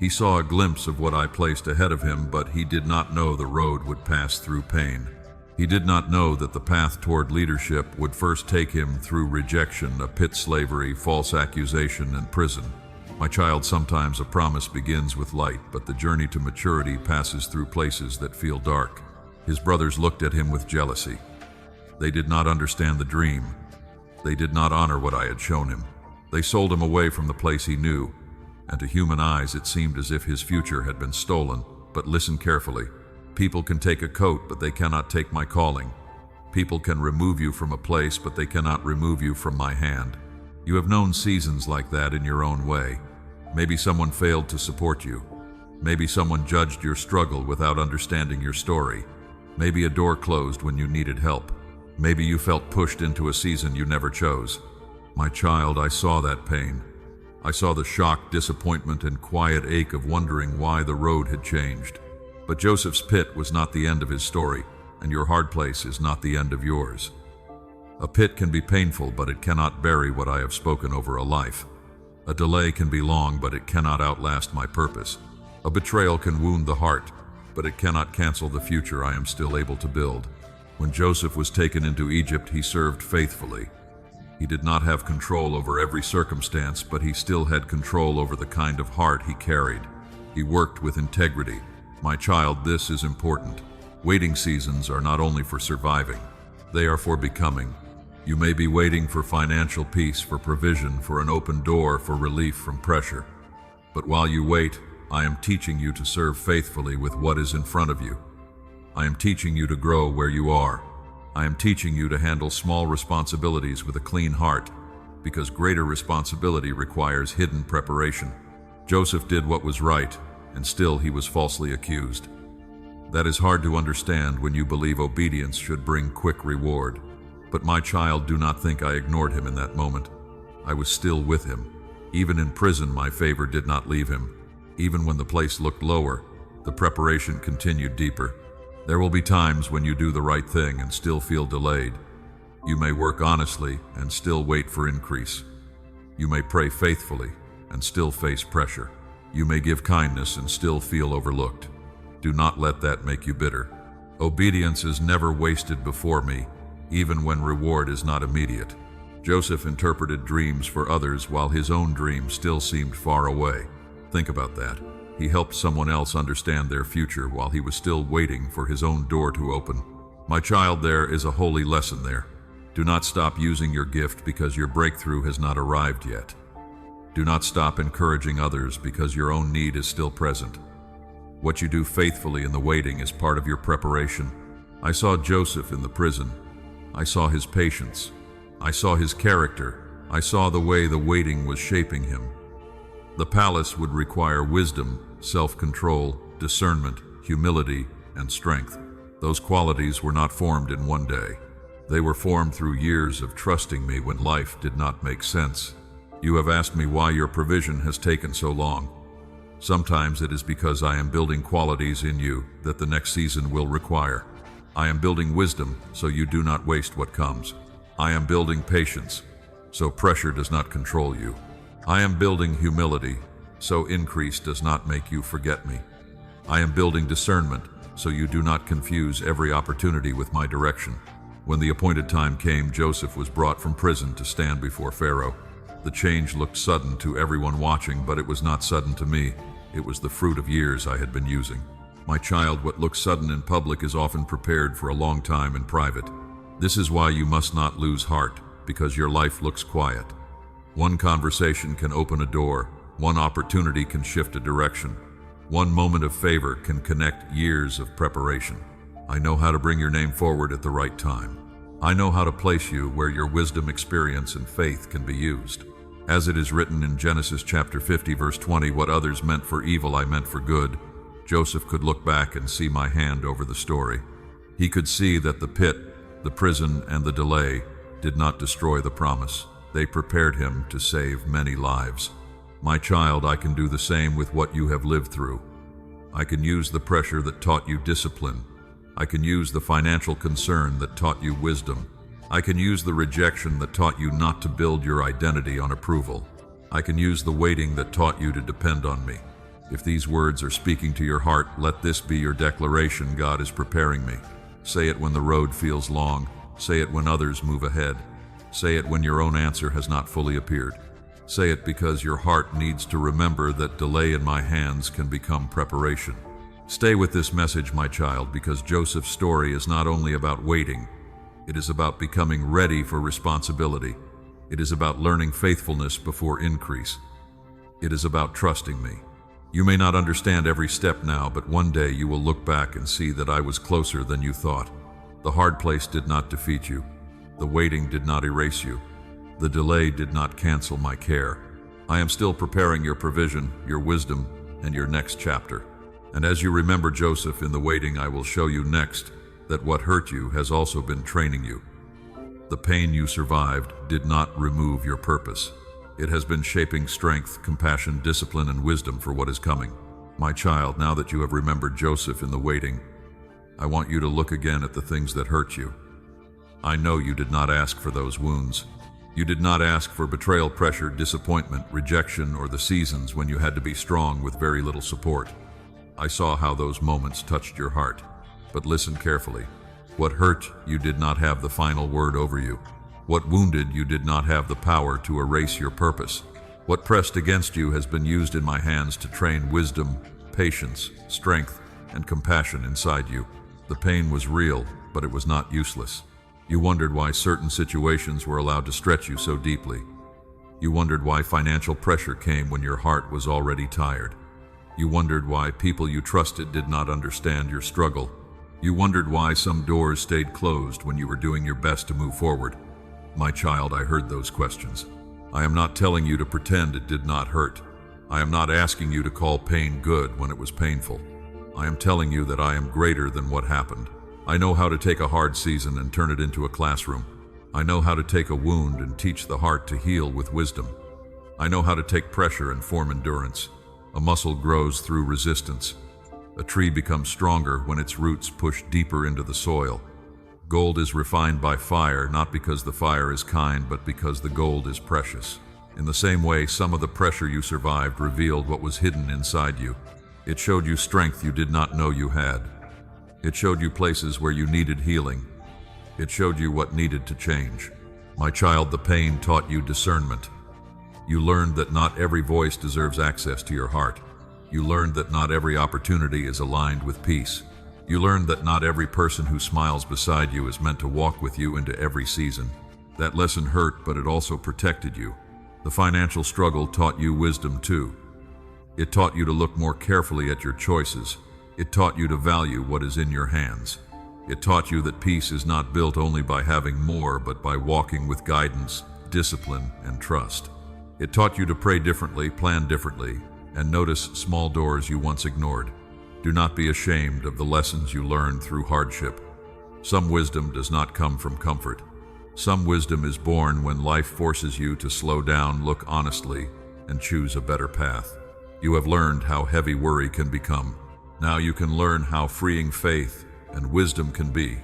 A: He saw a glimpse of what I placed ahead of him, but he did not know the road would pass through pain. He did not know that the path toward leadership would first take him through rejection, a pit, slavery, false accusation, and prison. My child, sometimes a promise begins with light, but the journey to maturity passes through places that feel dark. His brothers looked at him with jealousy. They did not understand the dream. They did not honor what I had shown him. They sold him away from the place he knew, and to human eyes it seemed as if his future had been stolen. But listen carefully. People can take a coat, but they cannot take my calling. People can remove you from a place, but they cannot remove you from my hand. You have known seasons like that in your own way. Maybe someone failed to support you. Maybe someone judged your struggle without understanding your story. Maybe a door closed when you needed help. Maybe you felt pushed into a season you never chose. My child, I saw that pain. I saw the shock, disappointment, and quiet ache of wondering why the road had changed. But Joseph's pit was not the end of his story, and your hard place is not the end of yours. A pit can be painful, but it cannot bury what I have spoken over a life. A delay can be long, but it cannot outlast my purpose. A betrayal can wound the heart, but it cannot cancel the future I am still able to build. When Joseph was taken into Egypt, he served faithfully. He did not have control over every circumstance, but he still had control over the kind of heart he carried. He worked with integrity. My child, this is important. Waiting seasons are not only for surviving, they are for becoming. You may be waiting for financial peace, for provision, for an open door, for relief from pressure. But while you wait, I am teaching you to serve faithfully with what is in front of you. I am teaching you to grow where you are. I am teaching you to handle small responsibilities with a clean heart, because greater responsibility requires hidden preparation. Joseph did what was right, and still he was falsely accused. That is hard to understand when you believe obedience should bring quick reward. But my child, do not think I ignored him in that moment. I was still with him. Even in prison, my favor did not leave him. Even when the place looked lower, the preparation continued deeper. There will be times when you do the right thing and still feel delayed. You may work honestly and still wait for increase. You may pray faithfully and still face pressure. You may give kindness and still feel overlooked. Do not let that make you bitter. Obedience is never wasted before me, even when reward is not immediate. Joseph interpreted dreams for others while his own dream still seemed far away. Think about that. He helped someone else understand their future while he was still waiting for his own door to open. My child, there is a holy lesson there. Do not stop using your gift because your breakthrough has not arrived yet. Do not stop encouraging others because your own need is still present. What you do faithfully in the waiting is part of your preparation. I saw Joseph in the prison. I saw his patience. I saw his character. I saw the way the waiting was shaping him. The palace would require wisdom, self-control, discernment, humility, and strength. Those qualities were not formed in one day. They were formed through years of trusting me when life did not make sense. You have asked me why your provision has taken so long. Sometimes it is because I am building qualities in you that the next season will require. I am building wisdom so you do not waste what comes. I am building patience so pressure does not control you. I am building humility so increase does not make you forget me. I am building discernment so you do not confuse every opportunity with my direction. When the appointed time came, Joseph was brought from prison to stand before Pharaoh. The change looked sudden to everyone watching, but it was not sudden to me. It was the fruit of years I had been using. My child, what looks sudden in public is often prepared for a long time in private. This is why you must not lose heart, because your life looks quiet. One conversation can open a door. One opportunity can shift a direction. One moment of favor can connect years of preparation. I know how to bring your name forward at the right time. I know how to place you where your wisdom, experience, and faith can be used. As it is written in Genesis chapter 50, verse 20, what others meant for evil I meant for good. Joseph could look back and see my hand over the story. He could see that the pit, the prison, and the delay did not destroy the promise. They prepared him to save many lives. My child, I can do the same with what you have lived through. I can use the pressure that taught you discipline. I can use the financial concern that taught you wisdom. I can use the rejection that taught you not to build your identity on approval. I can use the waiting that taught you to depend on me. If these words are speaking to your heart, let this be your declaration: God is preparing me. Say it when the road feels long. Say it when others move ahead. Say it when your own answer has not fully appeared. Say it because your heart needs to remember that delay in my hands can become preparation. Stay with this message, my child, because Joseph's story is not only about waiting. It is about becoming ready for responsibility. It is about learning faithfulness before increase. It is about trusting me. You may not understand every step now, but one day you will look back and see that I was closer than you thought. The hard place did not defeat you. The waiting did not erase you. The delay did not cancel my care. I am still preparing your provision, your wisdom, and your next chapter. And as you remember Joseph in the waiting, I will show you next that what hurt you has also been training you. The pain you survived did not remove your purpose. It has been shaping strength, compassion, discipline, and wisdom for what is coming. My child, now that you have remembered Joseph in the waiting, I want you to look again at the things that hurt you. I know you did not ask for those wounds. You did not ask for betrayal, pressure, disappointment, rejection, or the seasons when you had to be strong with very little support. I saw how those moments touched your heart. But listen carefully. What hurt you did not have the final word over you. What wounded you did not have the power to erase your purpose. What pressed against you has been used in my hands to train wisdom, patience, strength, and compassion inside you. The pain was real, but it was not useless. You wondered why certain situations were allowed to stretch you so deeply. You wondered why financial pressure came when your heart was already tired. You wondered why people you trusted did not understand your struggle. You wondered why some doors stayed closed when you were doing your best to move forward. My child, I heard those questions. I am not telling you to pretend it did not hurt. I am not asking you to call pain good when it was painful. I am telling you that I am greater than what happened. I know how to take a hard season and turn it into a classroom. I know how to take a wound and teach the heart to heal with wisdom. I know how to take pressure and form endurance. A muscle grows through resistance. A tree becomes stronger when its roots push deeper into the soil. Gold is refined by fire, not because the fire is kind, but because the gold is precious. In the same way, some of the pressure you survived revealed what was hidden inside you. It showed you strength you did not know you had. It showed you places where you needed healing. It showed you what needed to change. My child, the pain taught you discernment. You learned that not every voice deserves access to your heart. You learned that not every opportunity is aligned with peace. You learned that not every person who smiles beside you is meant to walk with you into every season. That lesson hurt, but it also protected you. The financial struggle taught you wisdom too. It taught you to look more carefully at your choices. It taught you to value what is in your hands. It taught you that peace is not built only by having more, but by walking with guidance, discipline, and trust. It taught you to pray differently, plan differently, and notice small doors you once ignored. Do not be ashamed of the lessons you learned through hardship. Some wisdom does not come from comfort. Some wisdom is born when life forces you to slow down, look honestly, and choose a better path. You have learned how heavy worry can become. Now you can learn how freeing faith and wisdom can be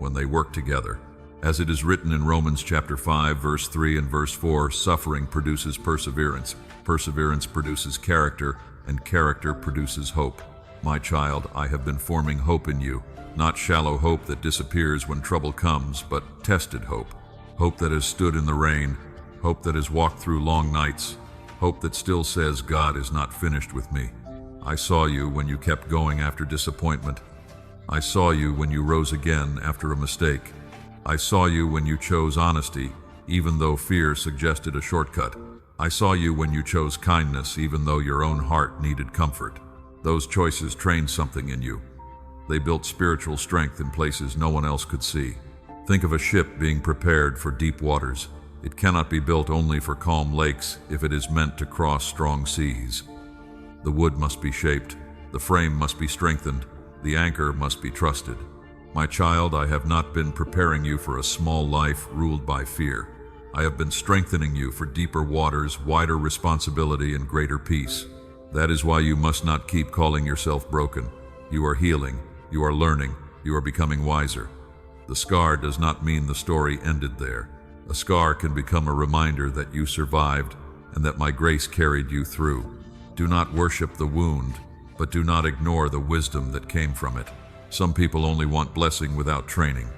A: when they work together. As it is written in Romans chapter 5, verse 3 and verse 4, suffering produces perseverance, perseverance produces character, and character produces hope. My child, I have been forming hope in you, not shallow hope that disappears when trouble comes, but tested hope. Hope that has stood in the rain, hope that has walked through long nights, hope that still says God is not finished with me. I saw you when you kept going after disappointment. I saw you when you rose again after a mistake. I saw you when you chose honesty, even though fear suggested a shortcut. I saw you when you chose kindness, even though your own heart needed comfort. Those choices trained something in you. They built spiritual strength in places no one else could see. Think of a ship being prepared for deep waters. It cannot be built only for calm lakes if it is meant to cross strong seas. The wood must be shaped, the frame must be strengthened, the anchor must be trusted. My child, I have not been preparing you for a small life ruled by fear. I have been strengthening you for deeper waters, wider responsibility, and greater peace. That is why you must not keep calling yourself broken. You are healing, you are learning, you are becoming wiser. The scar does not mean the story ended there. A scar can become a reminder that you survived and that my grace carried you through. Do not worship the wound, but do not ignore the wisdom that came from it. Some people only want blessing without training.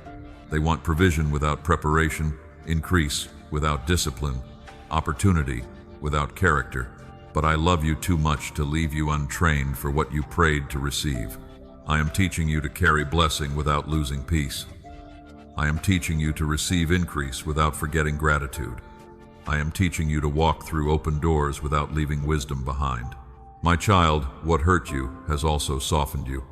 A: They want provision without preparation, increase without discipline, opportunity without character. But I love you too much to leave you untrained for what you prayed to receive. I am teaching you to carry blessing without losing peace. I am teaching you to receive increase without forgetting gratitude. I am teaching you to walk through open doors without leaving wisdom behind. My child, what hurt you has also softened you.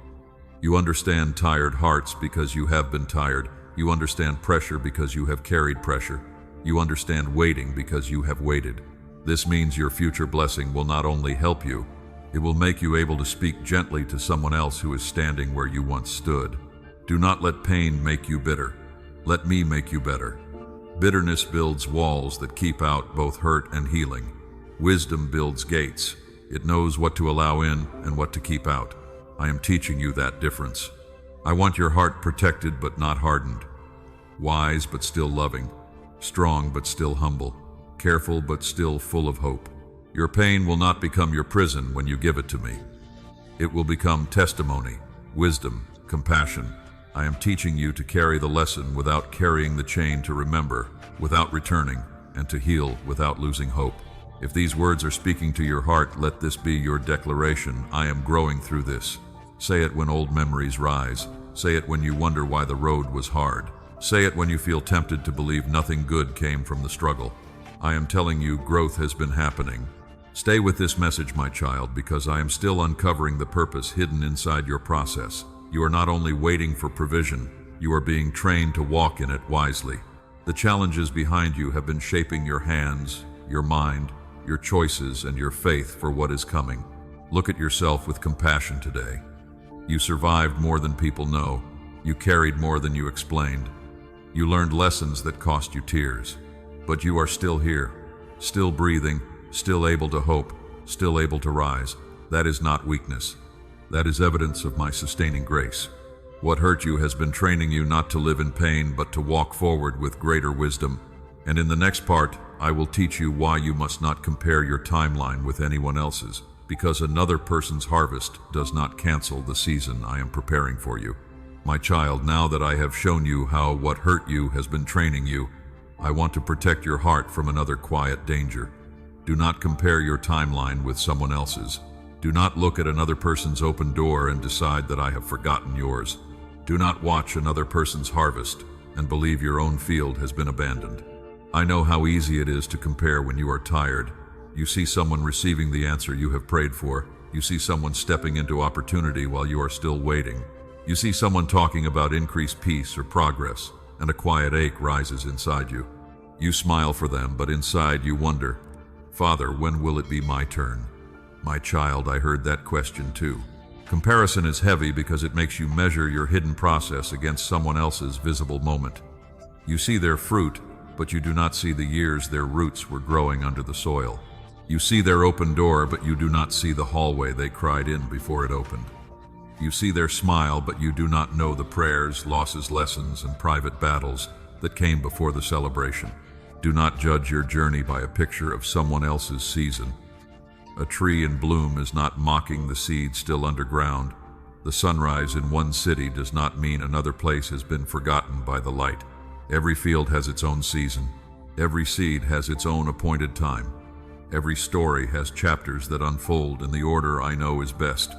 A: You understand tired hearts because you have been tired. You understand pressure because you have carried pressure. You understand waiting because you have waited. This means your future blessing will not only help you, it will make you able to speak gently to someone else who is standing where you once stood. Do not let pain make you bitter. Let me make you better. Bitterness builds walls that keep out both hurt and healing. Wisdom builds gates. It knows what to allow in and what to keep out. I am teaching you that difference. I want your heart protected but not hardened. Wise but still loving. Strong but still humble. Careful but still full of hope. Your pain will not become your prison when you give it to me. It will become testimony, wisdom, compassion. I am teaching you to carry the lesson without carrying the chain, to remember without returning, and to heal without losing hope. If these words are speaking to your heart, let this be your declaration. I am growing through this. Say it when old memories rise. Say it when you wonder why the road was hard. Say it when you feel tempted to believe nothing good came from the struggle. I am telling you, growth has been happening. Stay with this message, my child, because I am still uncovering the purpose hidden inside your process. You are not only waiting for provision, you are being trained to walk in it wisely. The challenges behind you have been shaping your hands, your mind, your choices, and your faith for what is coming. Look at yourself with compassion today. You survived more than people know. You carried more than you explained. You learned lessons that cost you tears. But you are still here, still breathing, still able to hope, still able to rise. That is not weakness. That is evidence of my sustaining grace. What hurt you has been training you not to live in pain, but to walk forward with greater wisdom. And in the next part, I will teach you why you must not compare your timeline with anyone else's, because another person's harvest does not cancel the season I am preparing for you. My child, now that I have shown you how what hurt you has been training you, I want to protect your heart from another quiet danger. Do not compare your timeline with someone else's. Do not look at another person's open door and decide that I have forgotten yours. Do not watch another person's harvest and believe your own field has been abandoned. I know how easy it is to compare when you are tired. You see someone receiving the answer you have prayed for. You see someone stepping into opportunity while you are still waiting. You see someone talking about increased peace or progress, and a quiet ache rises inside you. You smile for them, but inside you wonder, Father, when will it be my turn? My child, I heard that question too. Comparison is heavy because it makes you measure your hidden process against someone else's visible moment. You see their fruit, but you do not see the years their roots were growing under the soil. You see their open door, but you do not see the hallway they cried in before it opened. You see their smile, but you do not know the prayers, losses, lessons, and private battles that came before the celebration. Do not judge your journey by a picture of someone else's season. A tree in bloom is not mocking the seed still underground. The sunrise in one city does not mean another place has been forgotten by the light. Every field has its own season. Every seed has its own appointed time. Every story has chapters that unfold in the order I know is best.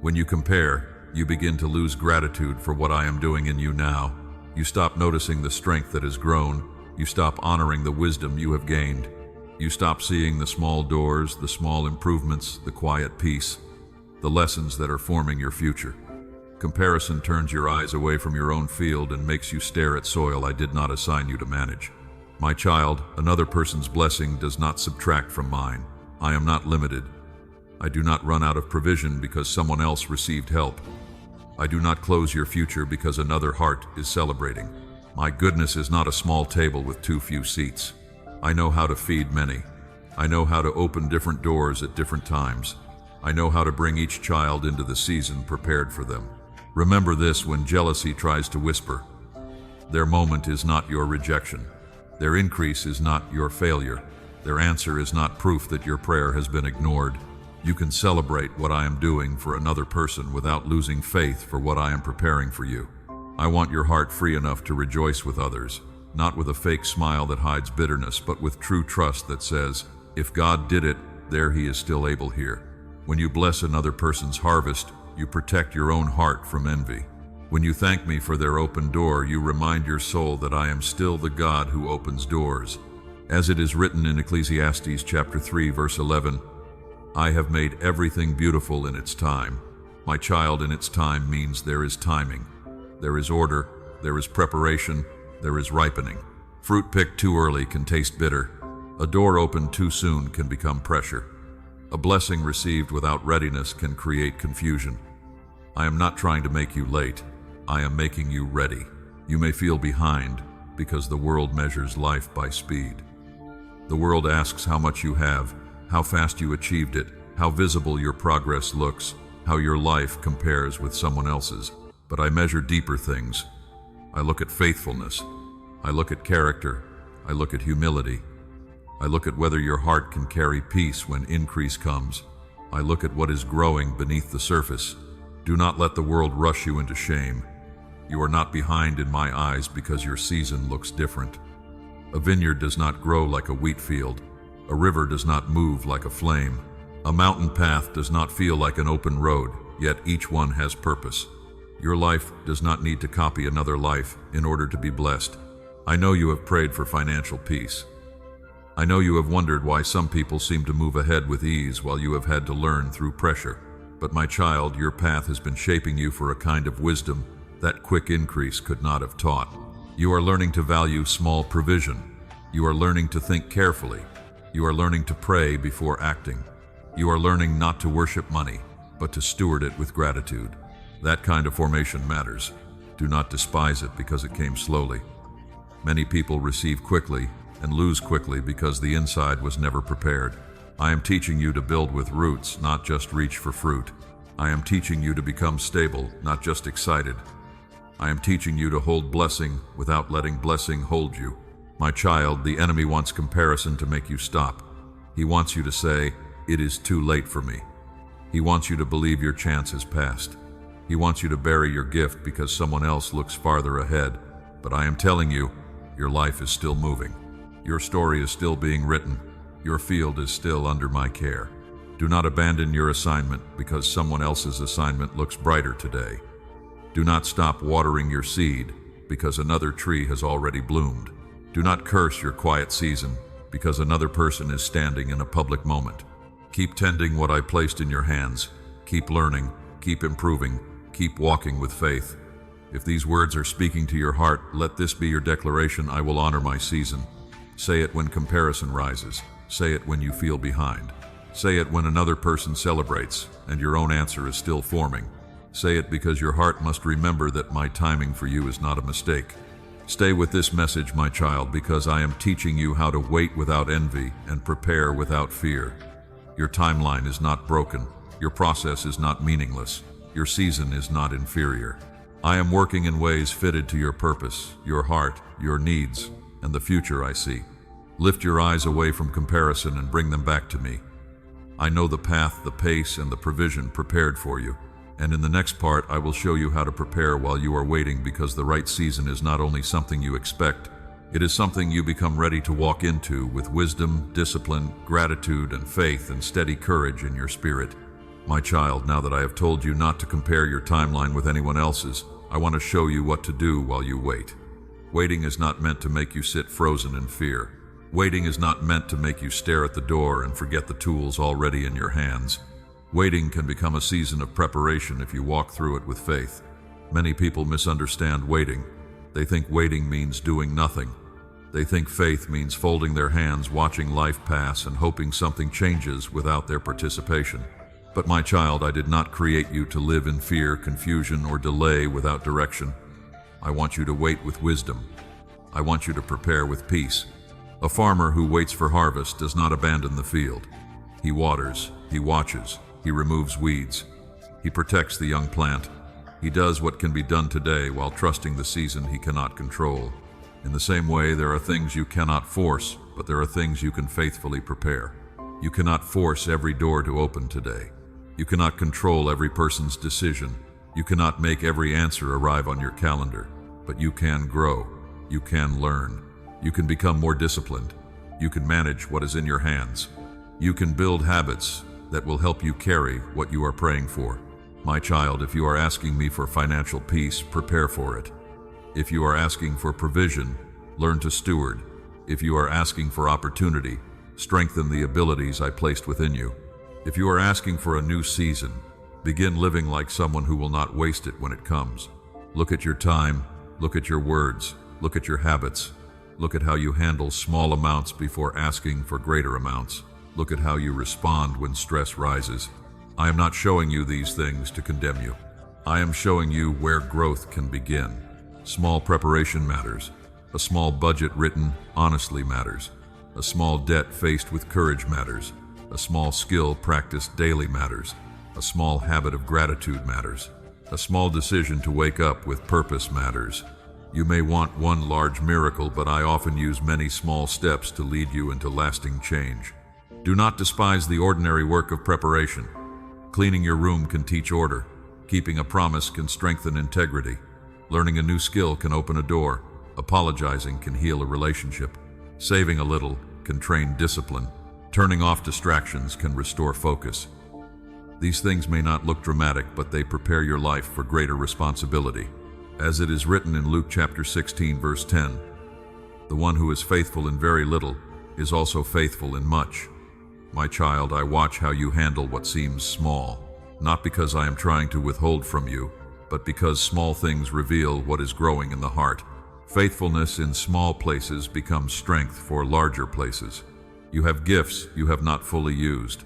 A: When you compare, you begin to lose gratitude for what I am doing in you now. You stop noticing the strength that has grown. You stop honoring the wisdom you have gained. You stop seeing the small doors, the small improvements, the quiet peace, the lessons that are forming your future. Comparison turns your eyes away from your own field and makes you stare at soil I did not assign you to manage. My child, another person's blessing does not subtract from mine. I am not limited. I do not run out of provision because someone else received help. I do not close your future because another heart is celebrating. My goodness is not a small table with too few seats. I know how to feed many. I know how to open different doors at different times. I know how to bring each child into the season prepared for them. Remember this when jealousy tries to whisper. Their moment is not your rejection. Their increase is not your failure. Their answer is not proof that your prayer has been ignored. You can celebrate what I am doing for another person without losing faith for what I am preparing for you. I want your heart free enough to rejoice with others, not with a fake smile that hides bitterness, but with true trust that says, if God did it, there He is still able here. When you bless another person's harvest, you protect your own heart from envy. When you thank me for their open door, you remind your soul that I am still the God who opens doors. As it is written in Ecclesiastes chapter 3, verse 11, I have made everything beautiful in its time. My child, in its time means there is timing. There is order, there is preparation, there is ripening. Fruit picked too early can taste bitter. A door opened too soon can become pressure. A blessing received without readiness can create confusion. I am not trying to make you late. I am making you ready. You may feel behind because the world measures life by speed. The world asks how much you have, how fast you achieved it, how visible your progress looks, how your life compares with someone else's. But I measure deeper things. I look at faithfulness. I look at character. I look at humility. I look at whether your heart can carry peace when increase comes. I look at what is growing beneath the surface. Do not let the world rush you into shame. You are not behind in my eyes because your season looks different. A vineyard does not grow like a wheat field. A river does not move like a flame. A mountain path does not feel like an open road, yet each one has purpose. Your life does not need to copy another life in order to be blessed. I know you have prayed for financial peace. I know you have wondered why some people seem to move ahead with ease while you have had to learn through pressure. But my child, your path has been shaping you for a kind of wisdom that quick increase could not have taught. You are learning to value small provision. You are learning to think carefully. You are learning to pray before acting. You are learning not to worship money, but to steward it with gratitude. That kind of formation matters. Do not despise it because it came slowly. Many people receive quickly and lose quickly because the inside was never prepared. I am teaching you to build with roots, not just reach for fruit. I am teaching you to become stable, not just excited. I am teaching you to hold blessing without letting blessing hold you. My child, the enemy wants comparison to make you stop. He wants you to say, "It is too late for me." He wants you to believe your chance has passed. He wants you to bury your gift because someone else looks farther ahead. But I am telling you, your life is still moving. Your story is still being written. Your field is still under my care. Do not abandon your assignment because someone else's assignment looks brighter today. Do not stop watering your seed because another tree has already bloomed. Do not curse your quiet season because another person is standing in a public moment. Keep tending what I placed in your hands. Keep learning, keep improving, keep walking with faith. If these words are speaking to your heart, let this be your declaration: I will honor my season. Say it when comparison rises. Say it when you feel behind. Say it when another person celebrates and your own answer is still forming. Say it because your heart must remember that my timing for you is not a mistake. Stay with this message, my child, because I am teaching you how to wait without envy and prepare without fear. Your timeline is not broken. Your process is not meaningless. Your season is not inferior. I am working in ways fitted to your purpose, your heart, your needs, and the future I see. Lift your eyes away from comparison and bring them back to me. I know the path, the pace, and the provision prepared for you. And in the next part, I will show you how to prepare while you are waiting, because the right season is not only something you expect, it is something you become ready to walk into with wisdom, discipline, gratitude, and faith, and steady courage in your spirit. My child, now that I have told you not to compare your timeline with anyone else's, I want to show you what to do while you wait. Waiting is not meant to make you sit frozen in fear. Waiting is not meant to make you stare at the door and forget the tools already in your hands. Waiting can become a season of preparation if you walk through it with faith. Many people misunderstand waiting. They think waiting means doing nothing. They think faith means folding their hands, watching life pass, and hoping something changes without their participation. But my child, I did not create you to live in fear, confusion, or delay without direction. I want you to wait with wisdom. I want you to prepare with peace. A farmer who waits for harvest does not abandon the field. He waters, he watches, he removes weeds. He protects the young plant. He does what can be done today while trusting the season he cannot control. In the same way, there are things you cannot force, but there are things you can faithfully prepare. You cannot force every door to open today. You cannot control every person's decision. You cannot make every answer arrive on your calendar, but you can grow. You can learn. You can become more disciplined. You can manage what is in your hands. You can build habits that will help you carry what you are praying for. My child, if you are asking me for financial peace, prepare for it. If you are asking for provision, learn to steward. If you are asking for opportunity, strengthen the abilities I placed within you. If you are asking for a new season, begin living like someone who will not waste it when it comes. Look at your time, look at your words, look at your habits. Look at how you handle small amounts before asking for greater amounts. Look at how you respond when stress rises. I am not showing you these things to condemn you. I am showing you where growth can begin. Small preparation matters. A small budget written honestly matters. A small debt faced with courage matters. A small skill practiced daily matters. A small habit of gratitude matters. A small decision to wake up with purpose matters. You may want one large miracle, but I often use many small steps to lead you into lasting change. Do not despise the ordinary work of preparation. Cleaning your room can teach order. Keeping a promise can strengthen integrity. Learning a new skill can open a door. Apologizing can heal a relationship. Saving a little can train discipline. Turning off distractions can restore focus. These things may not look dramatic, but they prepare your life for greater responsibility. As it is written in Luke chapter 16, verse 10, "The one who is faithful in very little is also faithful in much." My child, I watch how you handle what seems small, not because I am trying to withhold from you, but because small things reveal what is growing in the heart. Faithfulness in small places becomes strength for larger places. You have gifts you have not fully used.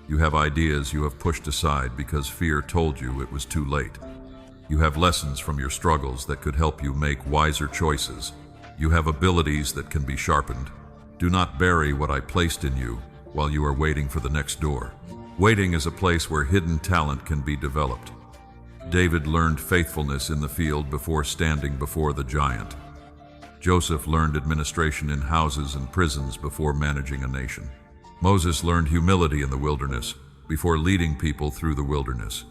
A: You have ideas you have pushed aside because fear told you it was too late. You have lessons from your struggles that could help you make wiser choices. You have abilities that can be sharpened. Do not bury what I placed in you while you are waiting for the next door. Waiting is a place where hidden talent can be developed. David learned faithfulness in the field before standing before the giant. Joseph learned administration in houses and prisons before managing a nation. Moses learned humility in the wilderness before leading people through the wilderness.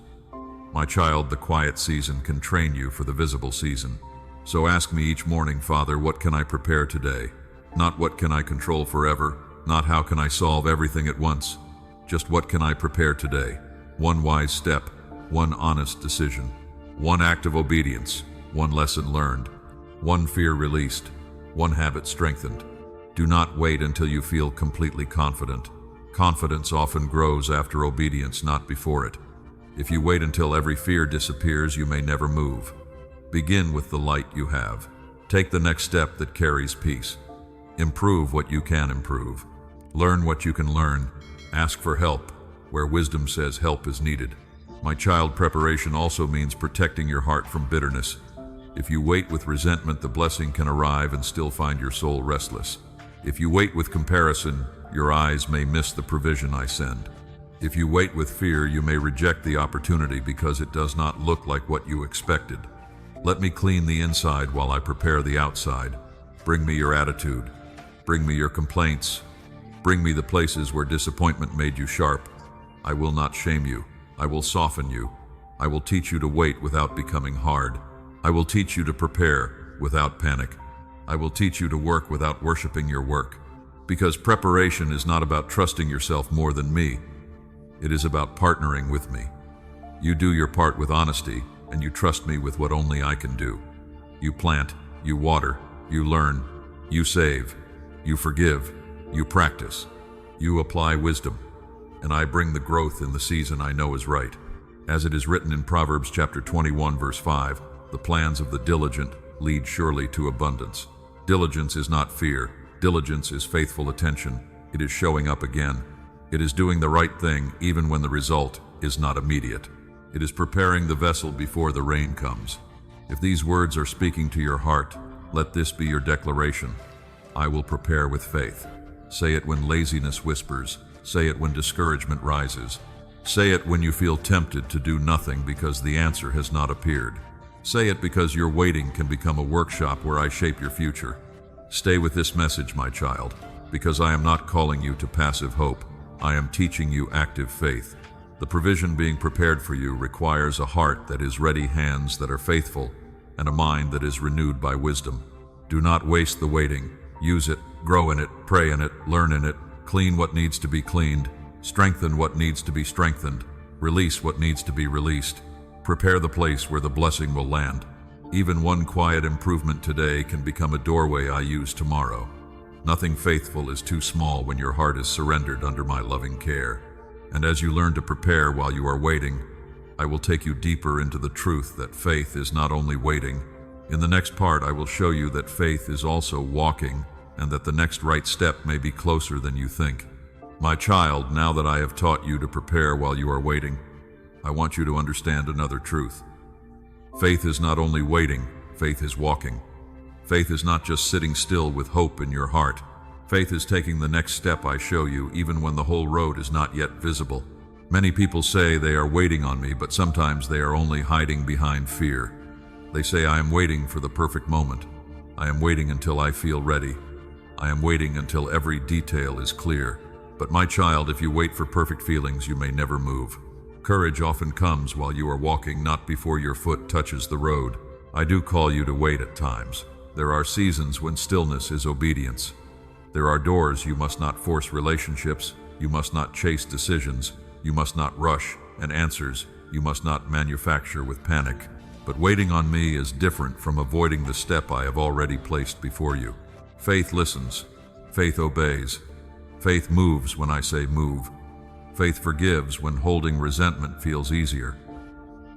A: My child, the quiet season can train you for the visible season. So ask me each morning, Father, what can I prepare today? Not what can I control forever, not how can I solve everything at once. Just what can I prepare today? One wise step, one honest decision, one act of obedience, one lesson learned, one fear released, one habit strengthened. Do not wait until you feel completely confident. Confidence often grows after obedience, not before it. If you wait until every fear disappears, you may never move. Begin with the light you have. Take the next step that carries peace. Improve what you can improve. Learn what you can learn. Ask for help where wisdom says help is needed. My child, preparation also means protecting your heart from bitterness. If you wait with resentment, the blessing can arrive and still find your soul restless. If you wait with comparison, your eyes may miss the provision I send. If you wait with fear, you may reject the opportunity because it does not look like what you expected. Let me clean the inside while I prepare the outside. Bring me your attitude. Bring me your complaints. Bring me the places where disappointment made you sharp. I will not shame you. I will soften you. I will teach you to wait without becoming hard. I will teach you to prepare without panic. I will teach you to work without worshiping your work. Because preparation is not about trusting yourself more than me. It is about partnering with me. You do your part with honesty, and you trust me with what only I can do. You plant, you water, you learn, you save, you forgive, you practice, you apply wisdom, and I bring the growth in the season I know is right. As it is written in Proverbs chapter 21, verse 5, the plans of the diligent lead surely to abundance. Diligence is not fear. Diligence is faithful attention. It is showing up again. It is doing the right thing even when the result is not immediate. It is preparing the vessel before the rain comes. If these words are speaking to your heart, let this be your declaration. I will prepare with faith. Say it when laziness whispers. Say it when discouragement rises. Say it when you feel tempted to do nothing because the answer has not appeared. Say it because your waiting can become a workshop where I shape your future. Stay with this message, my child, because I am not calling you to passive hope. I am teaching you active faith. The provision being prepared for you requires a heart that is ready, hands that are faithful, and a mind that is renewed by wisdom. Do not waste the waiting. Use it, grow in it, pray in it, learn in it, clean what needs to be cleaned, strengthen what needs to be strengthened, release what needs to be released. Prepare the place where the blessing will land. Even one quiet improvement today can become a doorway I use tomorrow. Nothing faithful is too small when your heart is surrendered under my loving care. And as you learn to prepare while you are waiting, I will take you deeper into the truth that faith is not only waiting. In the next part, I will show you that faith is also walking, and that the next right step may be closer than you think. My child, now that I have taught you to prepare while you are waiting, I want you to understand another truth. Faith is not only waiting, faith is walking. Faith is not just sitting still with hope in your heart. Faith is taking the next step I show you, even when the whole road is not yet visible. Many people say they are waiting on me, but sometimes they are only hiding behind fear. They say, I am waiting for the perfect moment. I am waiting until I feel ready. I am waiting until every detail is clear. But my child, if you wait for perfect feelings, you may never move. Courage often comes while you are walking, not before your foot touches the road. I do call you to wait at times. There are seasons when stillness is obedience. There are doors you must not force, relationships you must not chase, decisions you must not rush, and answers you must not manufacture with panic. But waiting on me is different from avoiding the step I have already placed before you. Faith listens. Faith obeys. Faith moves when I say move. Faith forgives when holding resentment feels easier.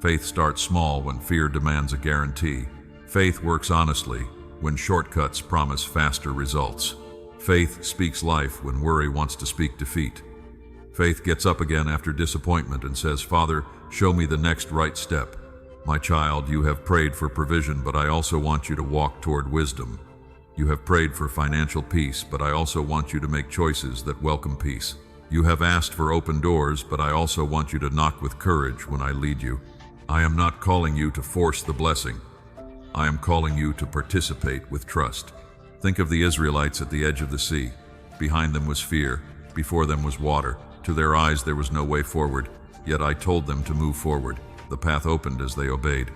A: Faith starts small when fear demands a guarantee. Faith works honestly when shortcuts promise faster results. Faith speaks life when worry wants to speak defeat. Faith gets up again after disappointment and says, Father, show me the next right step. My child, you have prayed for provision, but I also want you to walk toward wisdom. You have prayed for financial peace, but I also want you to make choices that welcome peace. You have asked for open doors, but I also want you to knock with courage when I lead you. I am not calling you to force the blessing. I am calling you to participate with trust. Think of the Israelites at the edge of the sea. Behind them was fear. Before them was water. To their eyes there was no way forward. Yet I told them to move forward. The path opened as they obeyed.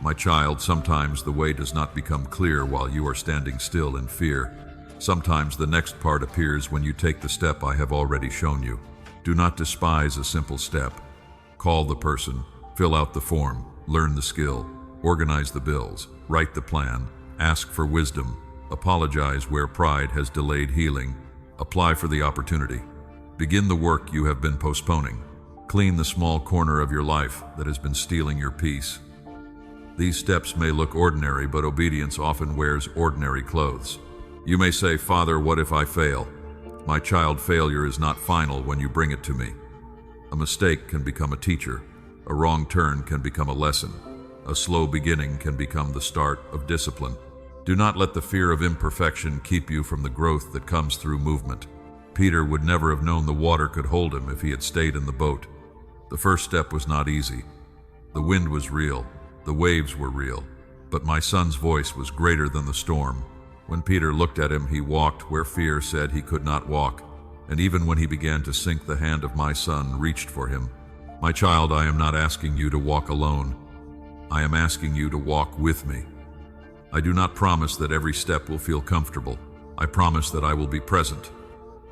A: My child, sometimes the way does not become clear while you are standing still in fear. Sometimes the next part appears when you take the step I have already shown you. Do not despise a simple step. Call the person, fill out the form, learn the skill, organize the bills, write the plan, ask for wisdom, Apologize where pride has delayed healing. Apply for the opportunity. Begin the work you have been postponing. Clean the small corner of your life that has been stealing your peace. These steps may look ordinary, but obedience often wears ordinary clothes. You may say, "Father, what if I fail?" My child, failure is not final when you bring it to me. A mistake can become a teacher. A wrong turn can become a lesson. A slow beginning can become the start of discipline. Do not let the fear of imperfection keep you from the growth that comes through movement. Peter would never have known the water could hold him if he had stayed in the boat. The first step was not easy. The wind was real. The waves were real. But my son's voice was greater than the storm. When Peter looked at him, he walked where fear said he could not walk. And even when he began to sink, the hand of my son reached for him. My child, I am not asking you to walk alone. I am asking you to walk with me. I do not promise that every step will feel comfortable. I promise that I will be present.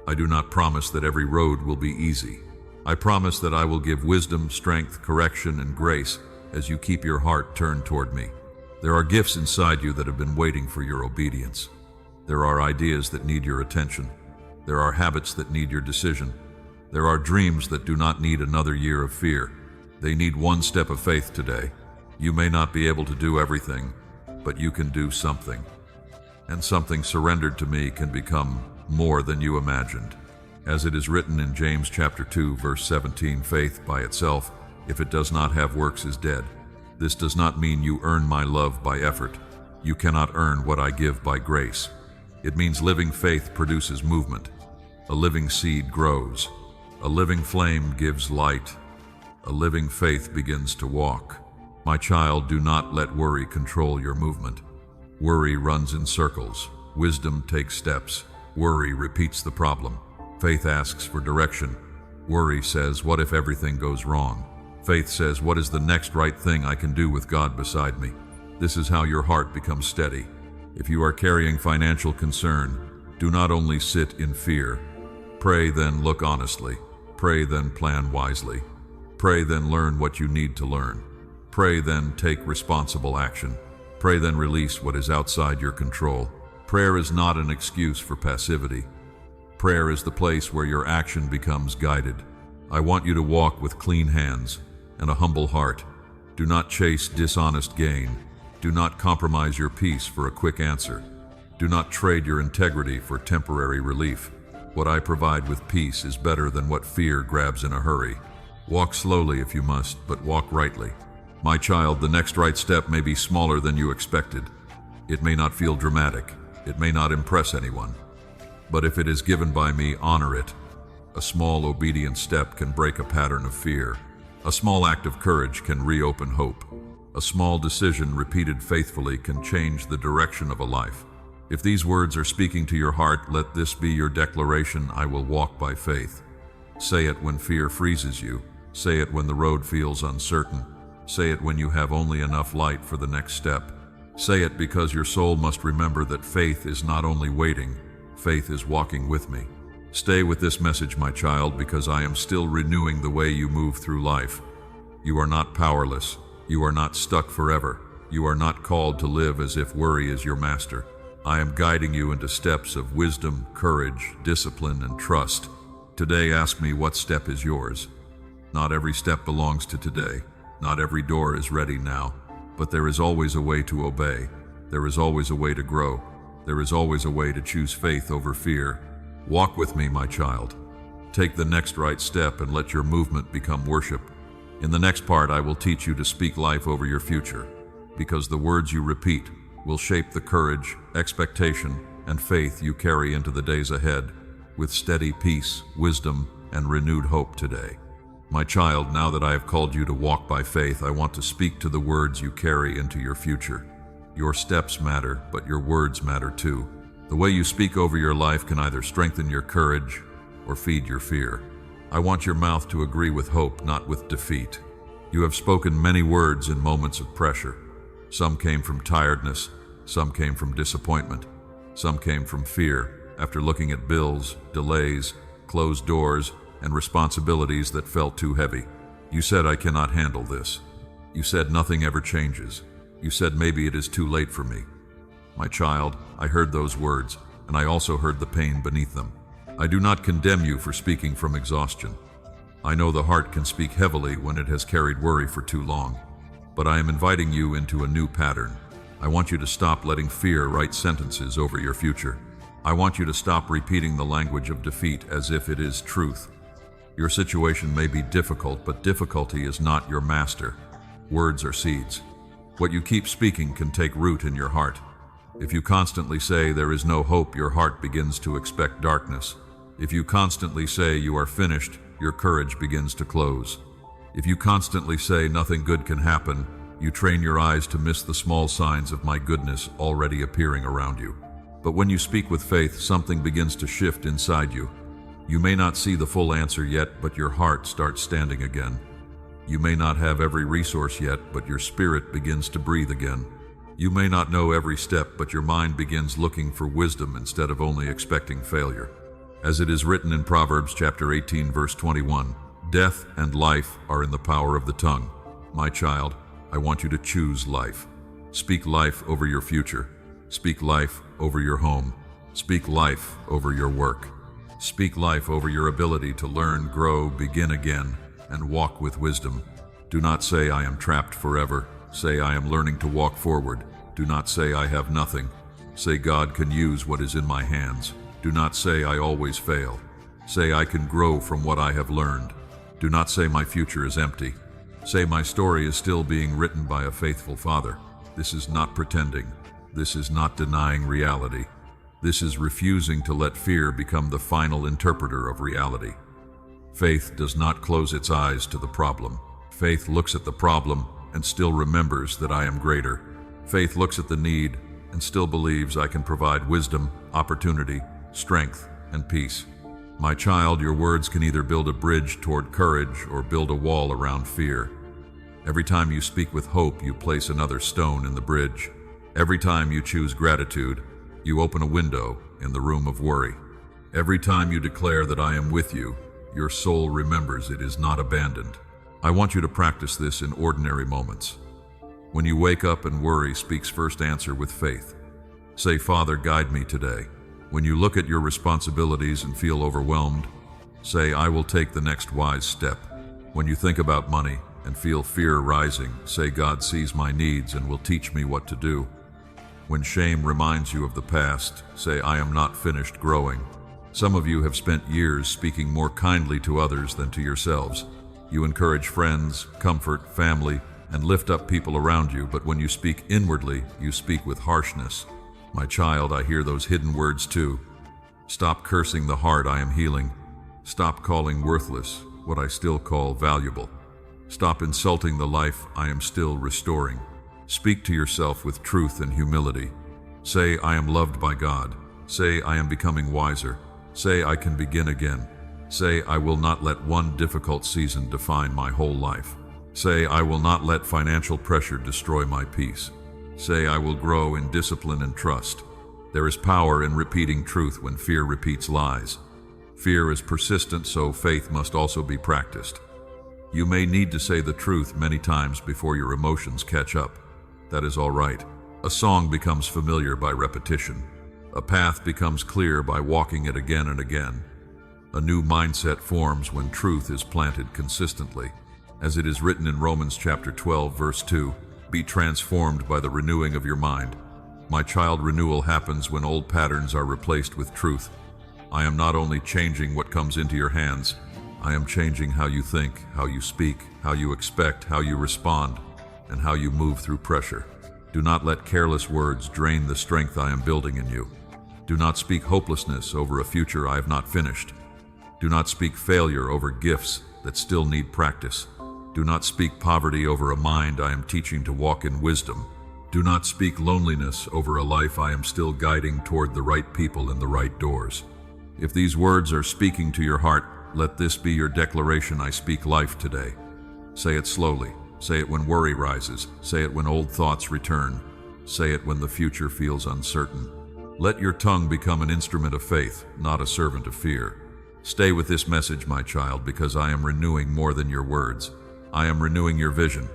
A: I do not promise that every road will be easy. I promise that I will give wisdom, strength, correction, and grace as you keep your heart turned toward me. There are gifts inside you that have been waiting for your obedience. There are ideas that need your attention. There are habits that need your decision. There are dreams that do not need another year of fear. They need one step of faith today. You may not be able to do everything, but you can do something. And something surrendered to me can become more than you imagined. As it is written in James chapter 2, verse 17, faith by itself, if it does not have works, is dead. This does not mean you earn my love by effort. You cannot earn what I give by grace. It means living faith produces movement. A living seed grows. A living flame gives light. A living faith begins to walk. My child, do not let worry control your movement. Worry runs in circles. Wisdom takes steps. Worry repeats the problem. Faith asks for direction. Worry says, what if everything goes wrong? Faith says, what is the next right thing I can do with God beside me? This is how your heart becomes steady. If you are carrying financial concern, do not only sit in fear. Pray, then look honestly. Pray, then plan wisely. Pray, then learn what you need to learn. Pray, then take responsible action. Pray, then release what is outside your control. Prayer is not an excuse for passivity. Prayer is the place where your action becomes guided. I want you to walk with clean hands and a humble heart. Do not chase dishonest gain. Do not compromise your peace for a quick answer. Do not trade your integrity for temporary relief. What I provide with peace is better than what fear grabs in a hurry. Walk slowly if you must, but walk rightly. My child, the next right step may be smaller than you expected. It may not feel dramatic. It may not impress anyone. But if it is given by me, honor it. A small obedient step can break a pattern of fear. A small act of courage can reopen hope. A small decision repeated faithfully can change the direction of a life. If these words are speaking to your heart, let this be your declaration: I will walk by faith. Say it when fear freezes you. Say it when the road feels uncertain. Say it when you have only enough light for the next step. Say it because your soul must remember that faith is not only waiting, faith is walking with me. Stay with this message, my child, because I am still renewing the way you move through life. You are not powerless. You are not stuck forever. You are not called to live as if worry is your master. I am guiding you into steps of wisdom, courage, discipline, and trust. Today, ask me, what step is yours? Not every step belongs to today. Not every door is ready now. But there is always a way to obey. There is always a way to grow. There is always a way to choose faith over fear. Walk with me, my child. Take the next right step and let your movement become worship. In the next part, I will teach you to speak life over your future, because the words you repeat will shape the courage, expectation, and faith you carry into the days ahead, with steady peace, wisdom, and renewed hope today. My child, now that I have called you to walk by faith, I want to speak to the words you carry into your future. Your steps matter, but your words matter too. The way you speak over your life can either strengthen your courage or feed your fear. I want your mouth to agree with hope, not with defeat. You have spoken many words in moments of pressure. Some came from tiredness, some came from disappointment, some came from fear after looking at bills, delays, closed doors, and responsibilities that felt too heavy. You said, I cannot handle this. You said, nothing ever changes. You said, maybe it is too late for me. My child, I heard those words, and I also heard the pain beneath them. I do not condemn you for speaking from exhaustion. I know the heart can speak heavily when it has carried worry for too long, but I am inviting you into a new pattern. I want you to stop letting fear write sentences over your future. I want you to stop repeating the language of defeat as if it is truth. Your situation may be difficult, but difficulty is not your master. Words are seeds. What you keep speaking can take root in your heart. If you constantly say there is no hope, your heart begins to expect darkness. If you constantly say you are finished, your courage begins to close. If you constantly say nothing good can happen, you train your eyes to miss the small signs of my goodness already appearing around you. But when you speak with faith, something begins to shift inside you. You may not see the full answer yet, but your heart starts standing again. You may not have every resource yet, but your spirit begins to breathe again. You may not know every step, but your mind begins looking for wisdom instead of only expecting failure. As it is written in Proverbs chapter 18, verse 21, death and life are in the power of the tongue. My child, I want you to choose life. Speak life over your future. Speak life over your home. Speak life over your work. Speak life over your ability to learn, grow, begin again, and walk with wisdom. Do not say I am trapped forever. Say I am learning to walk forward. Do not say I have nothing. Say God can use what is in my hands. Do not say I always fail. Say I can grow from what I have learned. Do not say my future is empty. Say my story is still being written by a faithful Father. This is not pretending. This is not denying reality. This is refusing to let fear become the final interpreter of reality. Faith does not close its eyes to the problem. Faith looks at the problem and still remembers that I am greater. Faith looks at the need and still believes I can provide wisdom, opportunity, strength, and peace. My child, your words can either build a bridge toward courage or build a wall around fear. Every time you speak with hope, you place another stone in the bridge. Every time you choose gratitude, you open a window in the room of worry. Every time you declare that I am with you, your soul remembers it is not abandoned. I want you to practice this in ordinary moments. When you wake up and worry speaks first, answer with faith. Say, Father, guide me today. When you look at your responsibilities and feel overwhelmed, say, I will take the next wise step. When you think about money and feel fear rising, say, God sees my needs and will teach me what to do. When shame reminds you of the past, say, I am not finished growing. Some of you have spent years speaking more kindly to others than to yourselves. You encourage friends, comfort, family, and lift up people around you, but when you speak inwardly, you speak with harshness. My child, I hear those hidden words too. Stop cursing the heart I am healing. Stop calling worthless what I still call valuable. Stop insulting the life I am still restoring. Speak to yourself with truth and humility. Say, I am loved by God. Say, I am becoming wiser. Say, I can begin again. Say, I will not let one difficult season define my whole life. Say, I will not let financial pressure destroy my peace. Say, I will grow in discipline and trust. There is power in repeating truth when fear repeats lies. Fear is persistent, so faith must also be practiced. You may need to say the truth many times before your emotions catch up. That is all right. A song becomes familiar by repetition. A path becomes clear by walking it again and again. A new mindset forms when truth is planted consistently. As it is written in Romans chapter 12, verse 2, be transformed by the renewing of your mind. My child, renewal happens when old patterns are replaced with truth. I am not only changing what comes into your hands, I am changing how you think, how you speak, how you expect, how you respond, and how you move through pressure. Do not let careless words drain the strength I am building in you. Do not speak hopelessness over a future I have not finished. Do not speak failure over gifts that still need practice. Do not speak poverty over a mind I am teaching to walk in wisdom. Do not speak loneliness over a life I am still guiding toward the right people and the right doors. If these words are speaking to your heart, let this be your declaration. I speak life today. Say it slowly. Say it when worry rises. Say it when old thoughts return. Say it when the future feels uncertain. Let your tongue become an instrument of faith, not a servant of fear. Stay with this message, my child, because I am renewing more than your words. I am renewing your vision.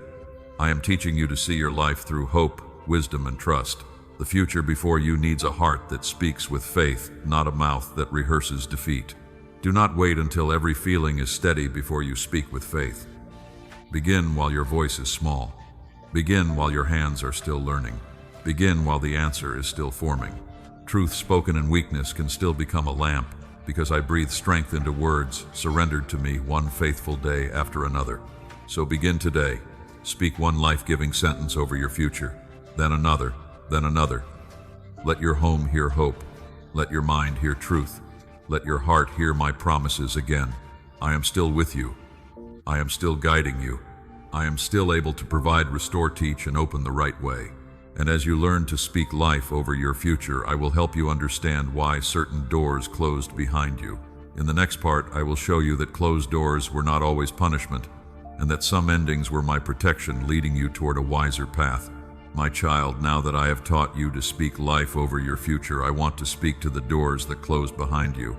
A: I am teaching you to see your life through hope, wisdom, and trust. The future before you needs a heart that speaks with faith, not a mouth that rehearses defeat. Do not wait until every feeling is steady before you speak with faith. Begin while your voice is small. Begin while your hands are still learning. Begin while the answer is still forming. Truth spoken in weakness can still become a lamp, because I breathe strength into words surrendered to me one faithful day after another. So begin today. Speak one life-giving sentence over your future, then another, then another. Let your home hear hope. Let your mind hear truth. Let your heart hear my promises again. I am still with you. I am still guiding you. I am still able to provide, restore, teach, and open the right way. And as you learn to speak life over your future, I will help you understand why certain doors closed behind you. In the next part, I will show you that closed doors were not always punishment, and that some endings were my protection, leading you toward a wiser path. My child, now that I have taught you to speak life over your future, I want to speak to the doors that closed behind you.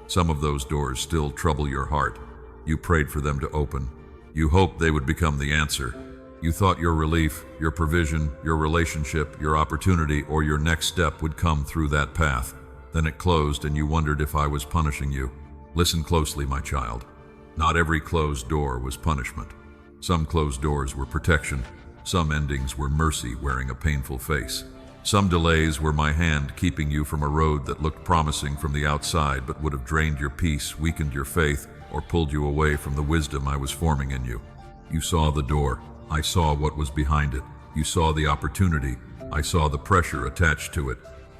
A: Some of those doors still trouble your heart. You prayed for them to open. You hoped they would become the answer. You thought your relief, your provision, your relationship, your opportunity, or your next step would come through that path. Then it closed and you wondered if I was punishing you. Listen closely, my child. Not every closed door was punishment. Some closed doors were protection. Some endings were mercy wearing a painful face. Some delays were my hand keeping you from a road that looked promising from the outside but would have drained your peace, weakened your faith, or pulled you away from the wisdom I was forming in you. You saw the door. I saw what was behind it. You saw the opportunity. I saw the pressure attached to it.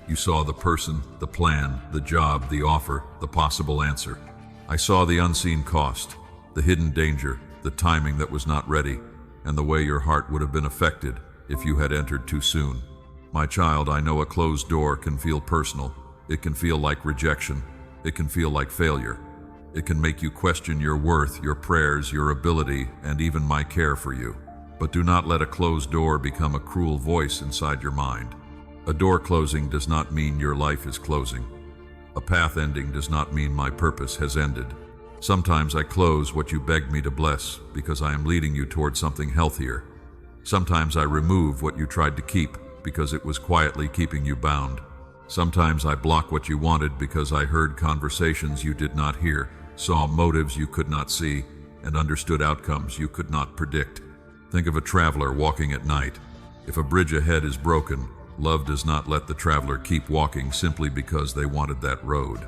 A: You saw the person, the plan, the job, the offer, the possible answer. I saw the unseen cost, the hidden danger, the timing that was not ready, and the way your heart would have been affected if you had entered too soon. My child, I know a closed door can feel personal. It can feel like rejection. It can feel like failure. It can make you question your worth, your prayers, your ability, and even my care for you. But do not let a closed door become a cruel voice inside your mind. A door closing does not mean your life is closing. A path ending does not mean my purpose has ended. Sometimes I close what you begged me to bless because I am leading you toward something healthier. Sometimes I remove what you tried to keep because it was quietly keeping you bound. Sometimes I block what you wanted because I heard conversations you did not hear, saw motives you could not see, and understood outcomes you could not predict. Think of a traveler walking at night. If a bridge ahead is broken, love does not let the traveler keep walking simply because they wanted that road.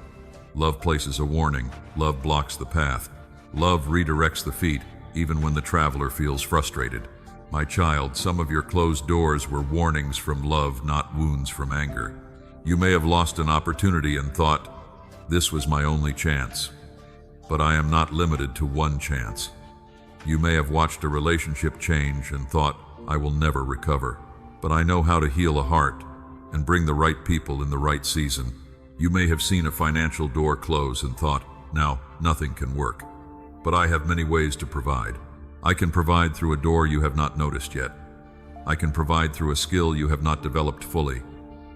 A: Love places a warning. Love blocks the path. Love redirects the feet, even when the traveler feels frustrated. My child, some of your closed doors were warnings from love, not wounds from anger. You may have lost an opportunity and thought, this was my only chance. But I am not limited to one chance. You may have watched a relationship change and thought, I will never recover. But I know how to heal a heart and bring the right people in the right season. You may have seen a financial door close and thought, now nothing can work. But I have many ways to provide. I can provide through a door you have not noticed yet. I can provide through a skill you have not developed fully.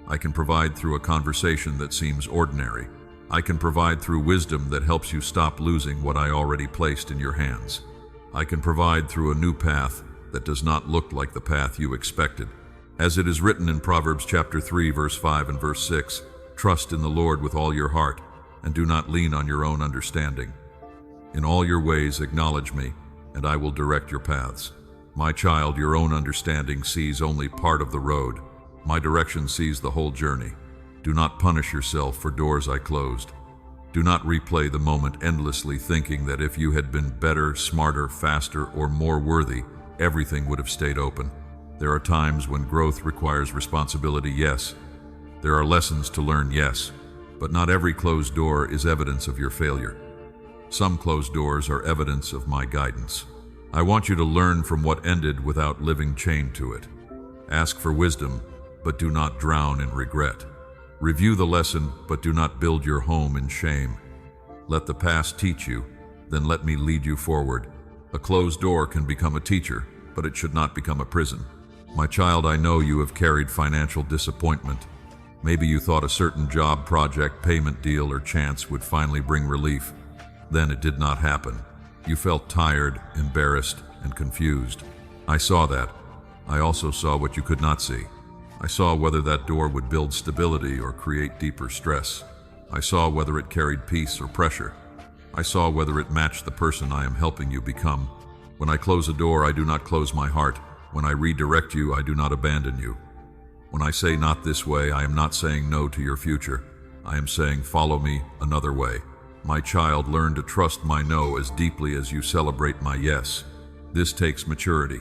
A: I can provide through a conversation that seems ordinary. I can provide through wisdom that helps you stop losing what I already placed in your hands. I can provide through a new path that does not look like the path you expected. As it is written in Proverbs chapter 3, verse 5 and verse 6, trust in the Lord with all your heart, and do not lean on your own understanding. In all your ways acknowledge me, and I will direct your paths. My child, your own understanding sees only part of the road. My direction sees the whole journey. Do not punish yourself for doors I closed. Do not replay the moment endlessly thinking that if you had been better, smarter, faster, or more worthy, everything would have stayed open. There are times when growth requires responsibility, yes. There are lessons to learn, yes. But not every closed door is evidence of your failure. Some closed doors are evidence of my guidance. I want you to learn from what ended without living chained to it. Ask for wisdom, but do not drown in regret. Review the lesson, but do not build your home in shame. Let the past teach you, then let me lead you forward. A closed door can become a teacher, but it should not become a prison. My child, I know you have carried financial disappointment. Maybe you thought a certain job, project, payment deal, or chance would finally bring relief. Then it did not happen. You felt tired, embarrassed, and confused. I saw that. I also saw what you could not see. I saw whether that door would build stability or create deeper stress. I saw whether it carried peace or pressure. I saw whether it matched the person I am helping you become. When I close a door, I do not close my heart. When I redirect you, I do not abandon you. When I say not this way, I am not saying no to your future. I am saying follow me another way. My child, learn to trust my no as deeply as you celebrate my yes. This takes maturity.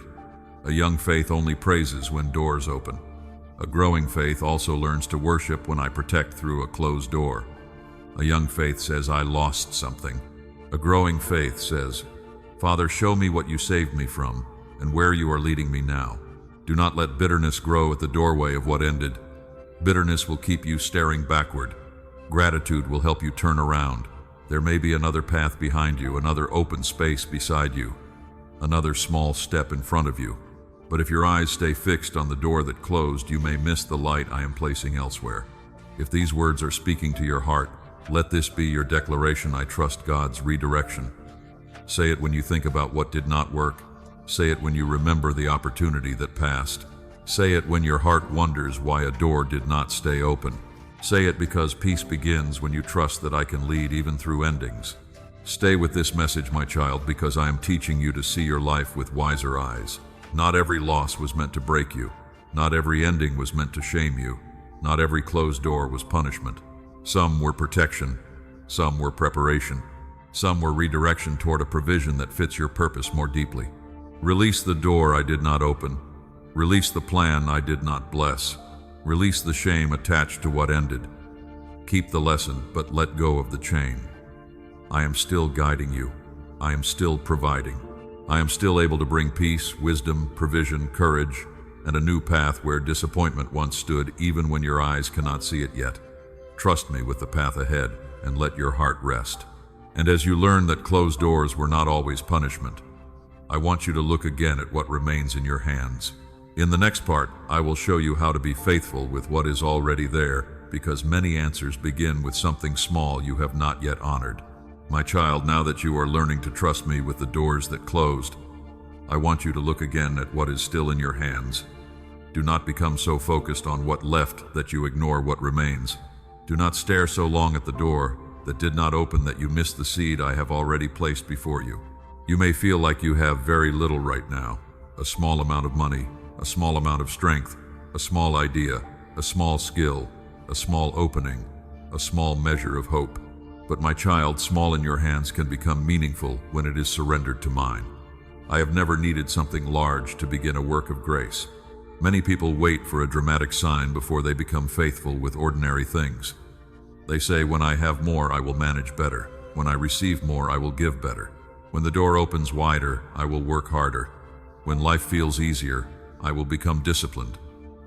A: A young faith only praises when doors open. A growing faith also learns to worship when I protect through a closed door. A young faith says, I lost something. A growing faith says, Father, show me what you saved me from and where you are leading me now. Do not let bitterness grow at the doorway of what ended. Bitterness will keep you staring backward. Gratitude will help you turn around. There may be another path behind you, another open space beside you, another small step in front of you. But if your eyes stay fixed on the door that closed, you may miss the light I am placing elsewhere. If these words are speaking to your heart, let this be your declaration. I trust God's redirection. Say it when you think about what did not work. Say it when you remember the opportunity that passed. Say it when your heart wonders why a door did not stay open. Say it because peace begins when you trust that I can lead even through endings. Stay with this message, my child, because I am teaching you to see your life with wiser eyes. Not every loss was meant to break you. Not every ending was meant to shame you. Not every closed door was punishment. Some were protection. Some were preparation. Some were redirection toward a provision that fits your purpose more deeply. Release the door I did not open. Release the plan I did not bless. Release the shame attached to what ended. Keep the lesson, but let go of the chain. I am still guiding you. I am still providing. I am still able to bring peace, wisdom, provision, courage, and a new path where disappointment once stood, even when your eyes cannot see it yet. Trust me with the path ahead, and let your heart rest. And as you learn that closed doors were not always punishment, I want you to look again at what remains in your hands. In the next part, I will show you how to be faithful with what is already there, because many answers begin with something small you have not yet honored. My child, now that you are learning to trust me with the doors that closed, I want you to look again at what is still in your hands. Do not become so focused on what left that you ignore what remains. Do not stare so long at the door that did not open that you miss the seed I have already placed before you. You may feel like you have very little right now, a small amount of money, a small amount of strength, a small idea, a small skill, a small opening, a small measure of hope. But my child, small in your hands can become meaningful when it is surrendered to mine. I have never needed something large to begin a work of grace. Many people wait for a dramatic sign before they become faithful with ordinary things. They say, when I have more, I will manage better. When I receive more, I will give better. When the door opens wider, I will work harder. When life feels easier, I will become disciplined.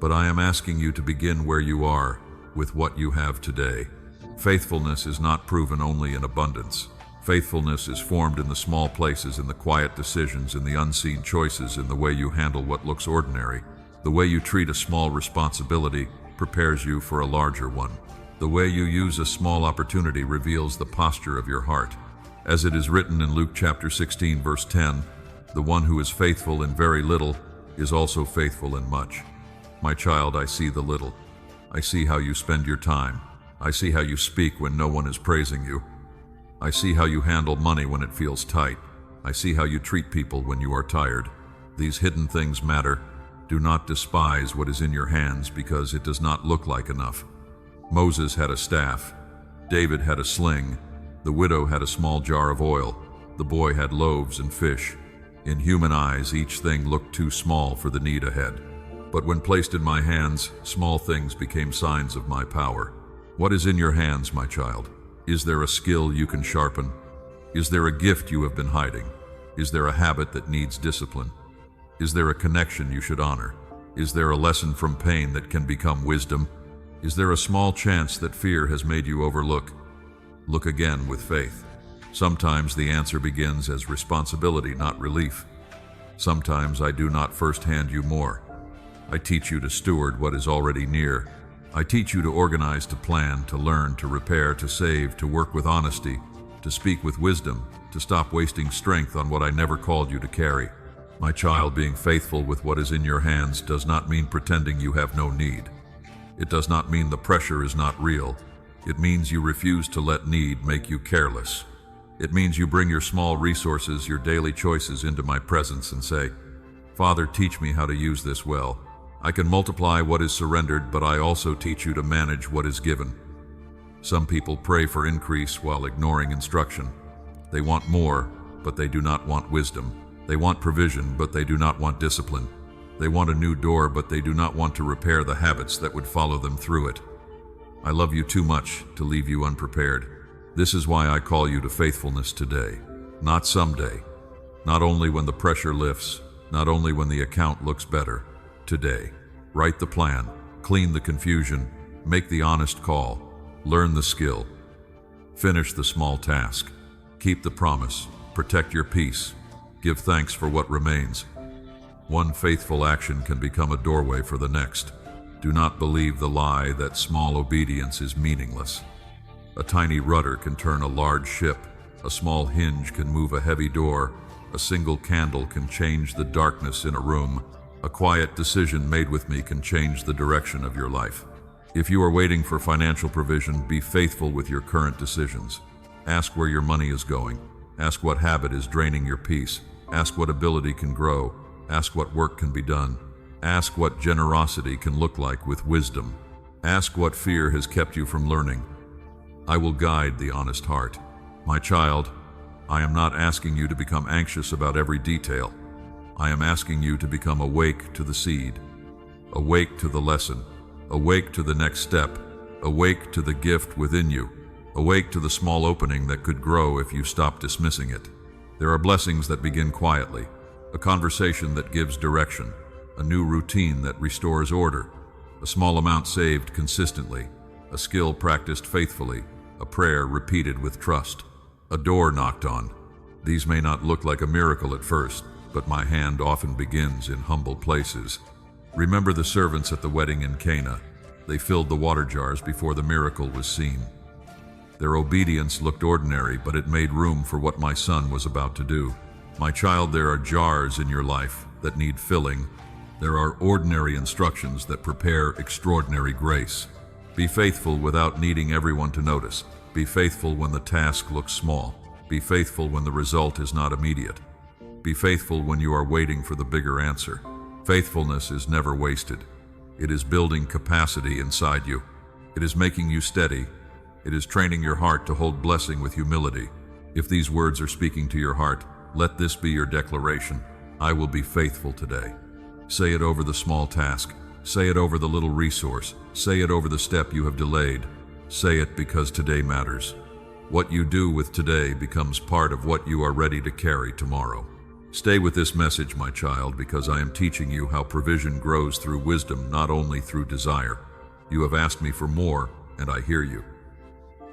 A: But I am asking you to begin where you are, with what you have today. Faithfulness is not proven only in abundance. Faithfulness is formed in the small places, in the quiet decisions, in the unseen choices, in the way you handle what looks ordinary. The way you treat a small responsibility prepares you for a larger one. The way you use a small opportunity reveals the posture of your heart. As it is written in Luke chapter 16, verse 10, the one who is faithful in very little is also faithful in much. My child, I see the little. I see how you spend your time. I see how you speak when no one is praising you. I see how you handle money when it feels tight. I see how you treat people when you are tired. These hidden things matter. Do not despise what is in your hands because it does not look like enough. Moses had a staff. David had a sling. The widow had a small jar of oil. The boy had loaves and fish. In human eyes, each thing looked too small for the need ahead. But when placed in my hands, small things became signs of my power. What is in your hands, my child? Is there a skill you can sharpen? Is there a gift you have been hiding? Is there a habit that needs discipline? Is there a connection you should honor? Is there a lesson from pain that can become wisdom? Is there a small chance that fear has made you overlook? Look again with faith. Sometimes the answer begins as responsibility, not relief. Sometimes I do not first hand you more. I teach you to steward what is already near. I teach you to organize, to plan, to learn, to repair, to save, to work with honesty, to speak with wisdom, to stop wasting strength on what I never called you to carry. My child, being faithful with what is in your hands does not mean pretending you have no need. It does not mean the pressure is not real. It means you refuse to let need make you careless. It means you bring your small resources, your daily choices into my presence and say, Father, teach me how to use this well. I can multiply what is surrendered, but I also teach you to manage what is given. Some people pray for increase while ignoring instruction. They want more, but they do not want wisdom. They want provision, but they do not want discipline. They want a new door, but they do not want to repair the habits that would follow them through it. I love you too much to leave you unprepared. This is why I call you to faithfulness today, not someday. Not only when the pressure lifts, not only when the account looks better. Today. Write the plan, clean the confusion, make the honest call, learn the skill, finish the small task, keep the promise, protect your peace, give thanks for what remains. One faithful action can become a doorway for the next. Do not believe the lie that small obedience is meaningless. A tiny rudder can turn a large ship. A small hinge can move a heavy door. A single candle can change the darkness in a room. A quiet decision made with me can change the direction of your life. If you are waiting for financial provision, be faithful with your current decisions. Ask where your money is going. Ask what habit is draining your peace. Ask what ability can grow. Ask what work can be done. Ask what generosity can look like with wisdom. Ask what fear has kept you from learning. I will guide the honest heart. My child, I am not asking you to become anxious about every detail. I am asking you to become awake to the seed, awake to the lesson, awake to the next step, awake to the gift within you, awake to the small opening that could grow if you stop dismissing it. There are blessings that begin quietly, a conversation that gives direction, a new routine that restores order, a small amount saved consistently, a skill practiced faithfully, a prayer repeated with trust, a door knocked on. These may not look like a miracle at first, but my hand often begins in humble places. Remember the servants at the wedding in Cana. They filled the water jars before the miracle was seen. Their obedience looked ordinary, but it made room for what my son was about to do. My child, there are jars in your life that need filling. There are ordinary instructions that prepare extraordinary grace. Be faithful without needing everyone to notice. Be faithful when the task looks small. Be faithful when the result is not immediate. Be faithful when you are waiting for the bigger answer. Faithfulness is never wasted. It is building capacity inside you. It is making you steady. It is training your heart to hold blessing with humility. If these words are speaking to your heart, let this be your declaration. I will be faithful today. Say it over the small task. Say it over the little resource. Say it over the step you have delayed. Say it because today matters. What you do with today becomes part of what you are ready to carry tomorrow. Stay with this message, my child, because I am teaching you how provision grows through wisdom, not only through desire. You have asked me for more, and I hear you.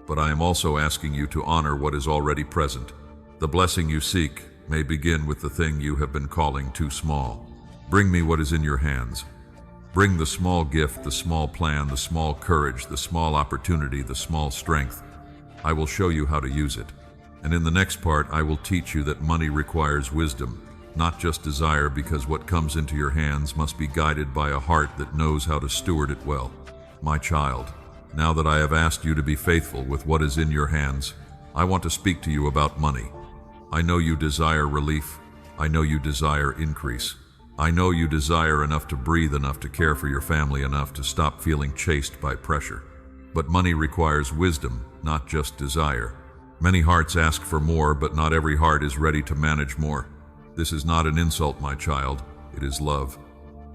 A: But I am also asking you to honor what is already present. The blessing you seek may begin with the thing you have been calling too small. Bring me what is in your hands. Bring the small gift, the small plan, the small courage, the small opportunity, the small strength. I will show you how to use it. And in the next part, I will teach you that money requires wisdom, not just desire, because what comes into your hands must be guided by a heart that knows how to steward it well. My child, now that I have asked you to be faithful with what is in your hands, I want to speak to you about money. I know you desire relief. I know you desire increase. I know you desire enough to breathe, enough to care for your family, enough to stop feeling chased by pressure. But money requires wisdom, not just desire. Many hearts ask for more, but not every heart is ready to manage more. This is not an insult, my child. It is love.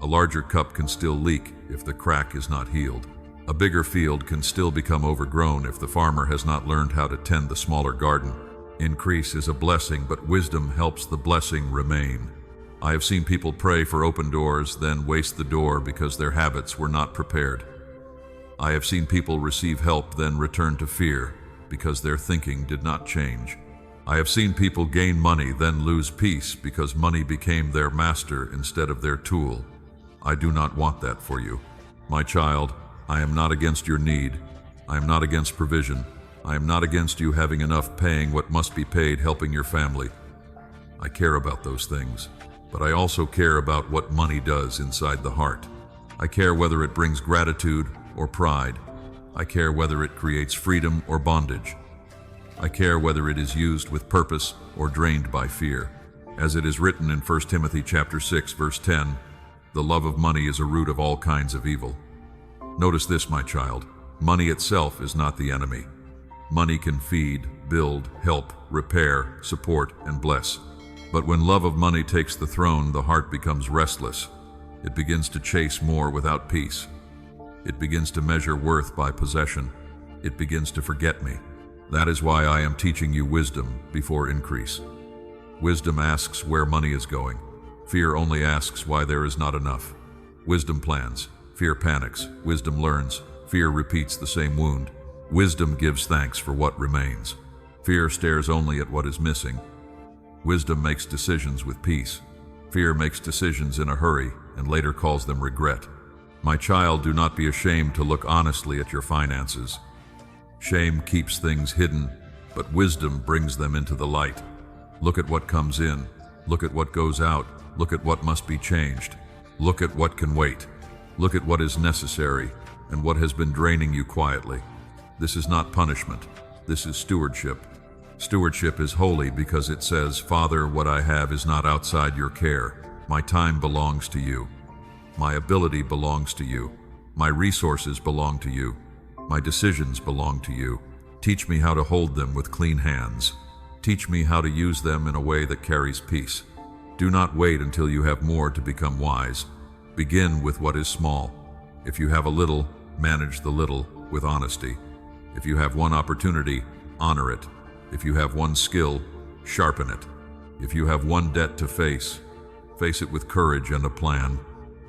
A: A larger cup can still leak if the crack is not healed. A bigger field can still become overgrown if the farmer has not learned how to tend the smaller garden. Increase is a blessing, but wisdom helps the blessing remain. I have seen people pray for open doors, then waste the door because their habits were not prepared. I have seen people receive help, then return to fear because their thinking did not change. I have seen people gain money, then lose peace because money became their master instead of their tool. I do not want that for you. My child, I am not against your need. I am not against provision. I am not against you having enough, paying what must be paid, helping your family. I care about those things. but I also care about what money does inside the heart. I care whether it brings gratitude or pride. I care whether it creates freedom or bondage. I care whether it is used with purpose or drained by fear. As it is written in 1 Timothy chapter 6, verse 10, the love of money is a root of all kinds of evil. Notice this, my child. Money itself is not the enemy. Money can feed, build, help, repair, support, and bless. But when love of money takes the throne, the heart becomes restless. It begins to chase more without peace. It begins to measure worth by possession. It begins to forget me. That is why I am teaching you wisdom before increase. Wisdom asks where money is going. Fear only asks why there is not enough. Wisdom plans. Fear panics. Wisdom learns. Fear repeats the same wound. Wisdom gives thanks for what remains. Fear stares only at what is missing. Wisdom makes decisions with peace. Fear makes decisions in a hurry and later calls them regret. My child, do not be ashamed to look honestly at your finances. Shame keeps things hidden, but wisdom brings them into the light. Look at what comes in. Look at what goes out. Look at what must be changed. Look at what can wait. Look at what is necessary and what has been draining you quietly. This is not punishment. This is stewardship. Stewardship is holy because it says, Father, what I have is not outside your care. My time belongs to you. My ability belongs to you. My resources belong to you. My decisions belong to you. Teach me how to hold them with clean hands. Teach me how to use them in a way that carries peace. Do not wait until you have more to become wise. Begin with what is small. If you have a little, manage the little with honesty. If you have one opportunity, honor it. If you have one skill, sharpen it. If you have one debt to face it with courage and a plan.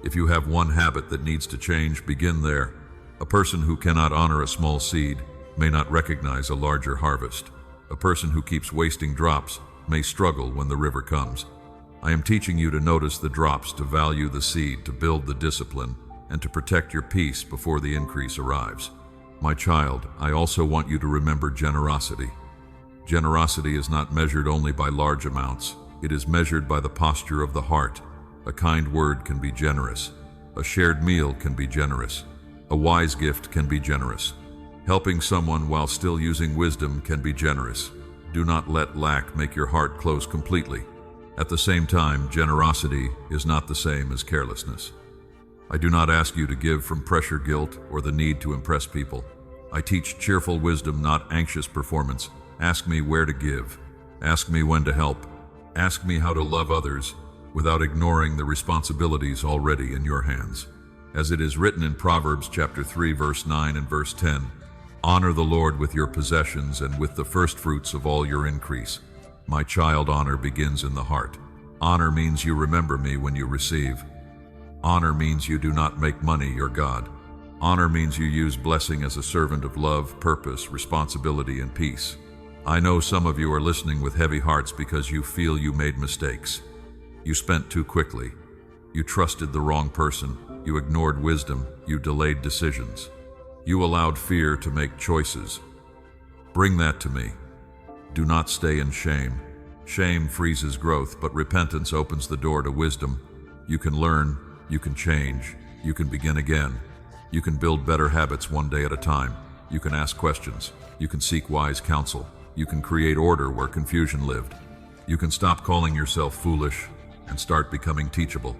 A: If you have one habit that needs to change, begin there. A person who cannot honor a small seed may not recognize a larger harvest. A person who keeps wasting drops may struggle when the river comes. I am teaching you to notice the drops, to value the seed, to build the discipline, and to protect your peace before the increase arrives. My child, I also want you to remember generosity. Generosity is not measured only by large amounts. It is measured by the posture of the heart. A kind word can be generous. A shared meal can be generous. A wise gift can be generous. Helping someone while still using wisdom can be generous. Do not let lack make your heart close completely. At the same time, generosity is not the same as carelessness. I do not ask you to give from pressure, guilt, or the need to impress people. I teach cheerful wisdom, not anxious performance. Ask me where to give. Ask me when to help. Ask me how to love others without ignoring the responsibilities already in your hands. As it is written in Proverbs chapter 3, verse 9 and verse 10, honor the Lord with your possessions and with the firstfruits of all your increase. My child, honor begins in the heart. Honor means you remember me when you receive. Honor means you do not make money your God. Honor means you use blessing as a servant of love, purpose, responsibility, and peace. I know some of you are listening with heavy hearts because you feel you made mistakes. You spent too quickly. You trusted the wrong person. You ignored wisdom. You delayed decisions. You allowed fear to make choices. Bring that to me. Do not stay in shame. Shame freezes growth, but repentance opens the door to wisdom. You can learn, you can change, you can begin again. You can build better habits one day at a time. You can ask questions. You can seek wise counsel. You can create order where confusion lived. You can stop calling yourself foolish and start becoming teachable.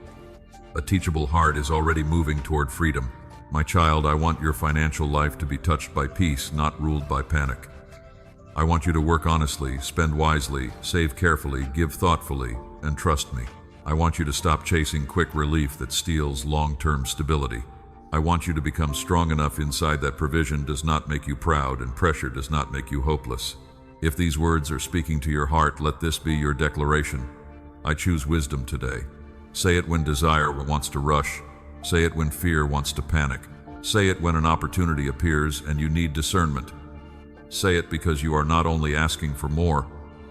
A: A teachable heart is already moving toward freedom. My child, I want your financial life to be touched by peace, not ruled by panic. I want you to work honestly, spend wisely, save carefully, give thoughtfully, and trust me. I want you to stop chasing quick relief that steals long-term stability. I want you to become strong enough inside that provision does not make you proud and pressure does not make you hopeless. If these words are speaking to your heart, let this be your declaration. I choose wisdom today. Say it when desire wants to rush. Say it when fear wants to panic. Say it when an opportunity appears and you need discernment. Say it because you are not only asking for more,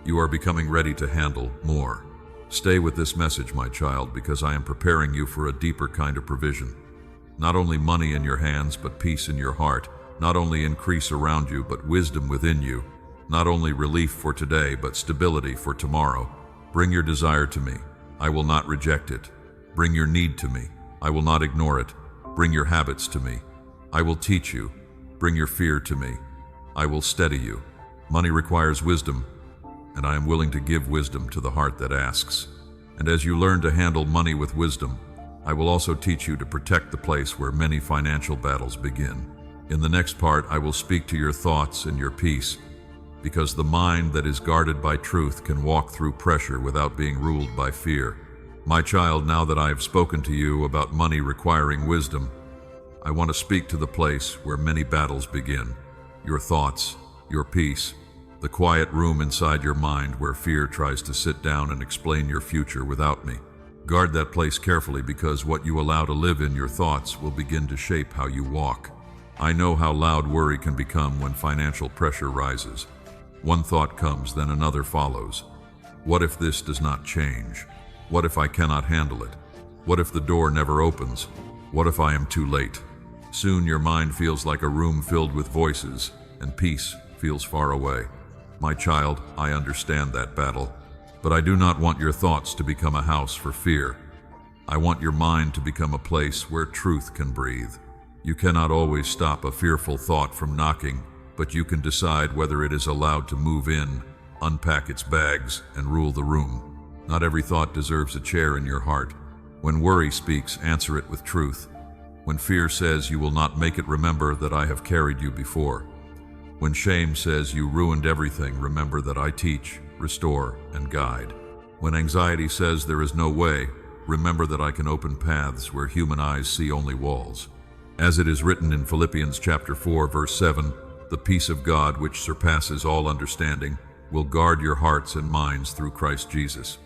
A: you are becoming ready to handle more. Stay with this message, my child, because I am preparing you for a deeper kind of provision. Not only money in your hands, but peace in your heart. Not only increase around you, but wisdom within you. Not only relief for today, but stability for tomorrow. Bring your desire to me. I will not reject it. Bring your need to me. I will not ignore it. Bring your habits to me. I will teach you. Bring your fear to me. I will steady you. Money requires wisdom, and I am willing to give wisdom to the heart that asks. And as you learn to handle money with wisdom, I will also teach you to protect the place where many financial battles begin. In the next part, I will speak to your thoughts and your peace, because the mind that is guarded by truth can walk through pressure without being ruled by fear. My child, now that I have spoken to you about money requiring wisdom, I want to speak to the place where many battles begin. Your thoughts, your peace, the quiet room inside your mind where fear tries to sit down and explain your future without me. Guard that place carefully, because what you allow to live in your thoughts will begin to shape how you walk. I know how loud worry can become when financial pressure rises. One thought comes, then another follows. What if this does not change? What if I cannot handle it? What if the door never opens? What if I am too late? Soon your mind feels like a room filled with voices, and peace feels far away. My child, I understand that battle, but I do not want your thoughts to become a house for fear. I want your mind to become a place where truth can breathe. You cannot always stop a fearful thought from knocking, but you can decide whether it is allowed to move in, unpack its bags, and rule the room. Not every thought deserves a chair in your heart. When worry speaks, answer it with truth. When fear says you will not make it, remember that I have carried you before. When shame says you ruined everything, remember that I teach, restore, and guide. When anxiety says there is no way, remember that I can open paths where human eyes see only walls. As it is written in Philippians chapter 4, verse 7, the peace of God, which surpasses all understanding, will guard your hearts and minds through Christ Jesus.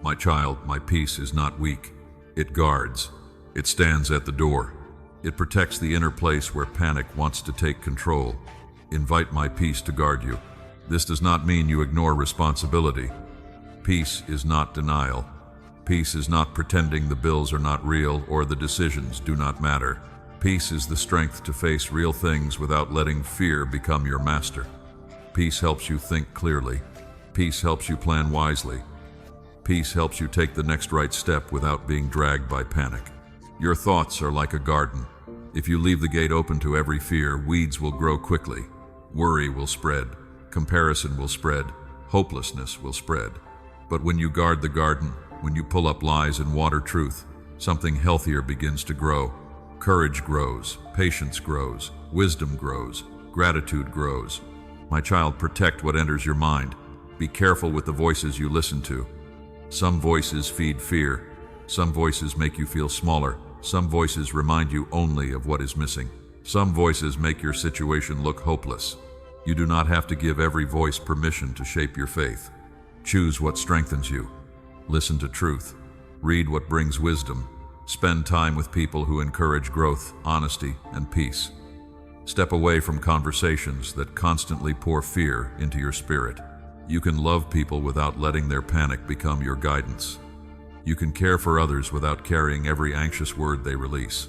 A: My child, my peace is not weak. It guards. It stands at the door. It protects the inner place where panic wants to take control. Invite my peace to guard you. This does not mean you ignore responsibility. Peace is not denial. Peace is not pretending the bills are not real or the decisions do not matter. Peace is the strength to face real things without letting fear become your master. Peace helps you think clearly. Peace helps you plan wisely. Peace helps you take the next right step without being dragged by panic. Your thoughts are like a garden. If you leave the gate open to every fear, weeds will grow quickly. Worry will spread. Comparison will spread. Hopelessness will spread. But when you guard the garden, when you pull up lies and water truth, something healthier begins to grow. Courage grows. Patience grows. Wisdom grows. Gratitude grows. My child, protect what enters your mind. Be careful with the voices you listen to. Some voices feed fear. Some voices make you feel smaller. Some voices remind you only of what is missing. Some voices make your situation look hopeless. You do not have to give every voice permission to shape your faith. Choose what strengthens you. Listen to truth. Read what brings wisdom. Spend time with people who encourage growth, honesty, and peace. Step away from conversations that constantly pour fear into your spirit. You can love people without letting their panic become your guidance. You can care for others without carrying every anxious word they release.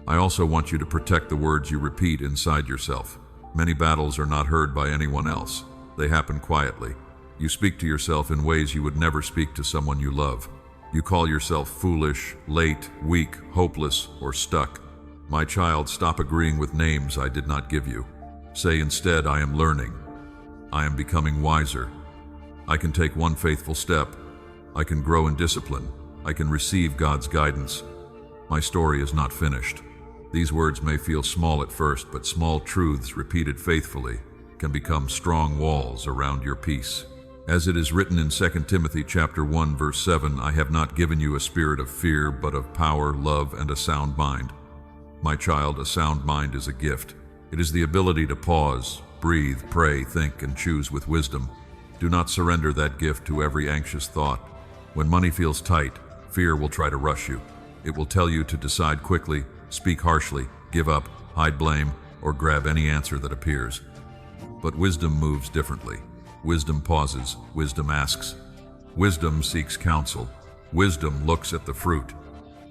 A: I also want you to protect the words you repeat inside yourself. Many battles are not heard by anyone else. They happen quietly. You speak to yourself in ways you would never speak to someone you love. You call yourself foolish, late, weak, hopeless, or stuck. My child, stop agreeing with names I did not give you. Say instead, I am learning. I am becoming wiser. I can take one faithful step. I can grow in discipline. I can receive God's guidance. My story is not finished. These words may feel small at first, but small truths repeated faithfully can become strong walls around your peace. As it is written in 2 Timothy chapter 1, verse 7, I have not given you a spirit of fear, but of power, love, and a sound mind. My child, a sound mind is a gift. It is the ability to pause, breathe, pray, think, and choose with wisdom. Do not surrender that gift to every anxious thought. When money feels tight, fear will try to rush you. It will tell you to decide quickly, speak harshly, give up, hide blame, or grab any answer that appears. But wisdom moves differently. Wisdom pauses. Wisdom asks. Wisdom seeks counsel. Wisdom looks at the fruit.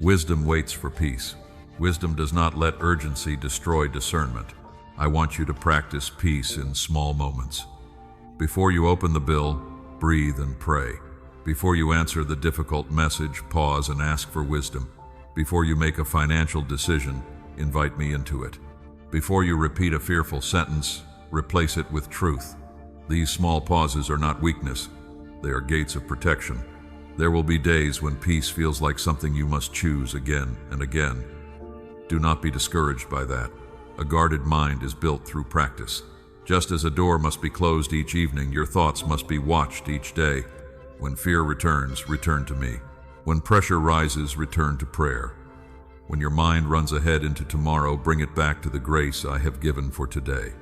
A: Wisdom waits for peace. Wisdom does not let urgency destroy discernment. I want you to practice peace in small moments. Before you open the bill, breathe and pray. Before you answer the difficult message, pause and ask for wisdom. Before you make a financial decision, invite me into it. Before you repeat a fearful sentence, replace it with truth. These small pauses are not weakness. They are gates of protection. There will be days when peace feels like something you must choose again and again. Do not be discouraged by that. A guarded mind is built through practice. Just as a door must be closed each evening, your thoughts must be watched each day. When fear returns, return to me. When pressure rises, return to prayer. When your mind runs ahead into tomorrow, bring it back to the grace I have given for today.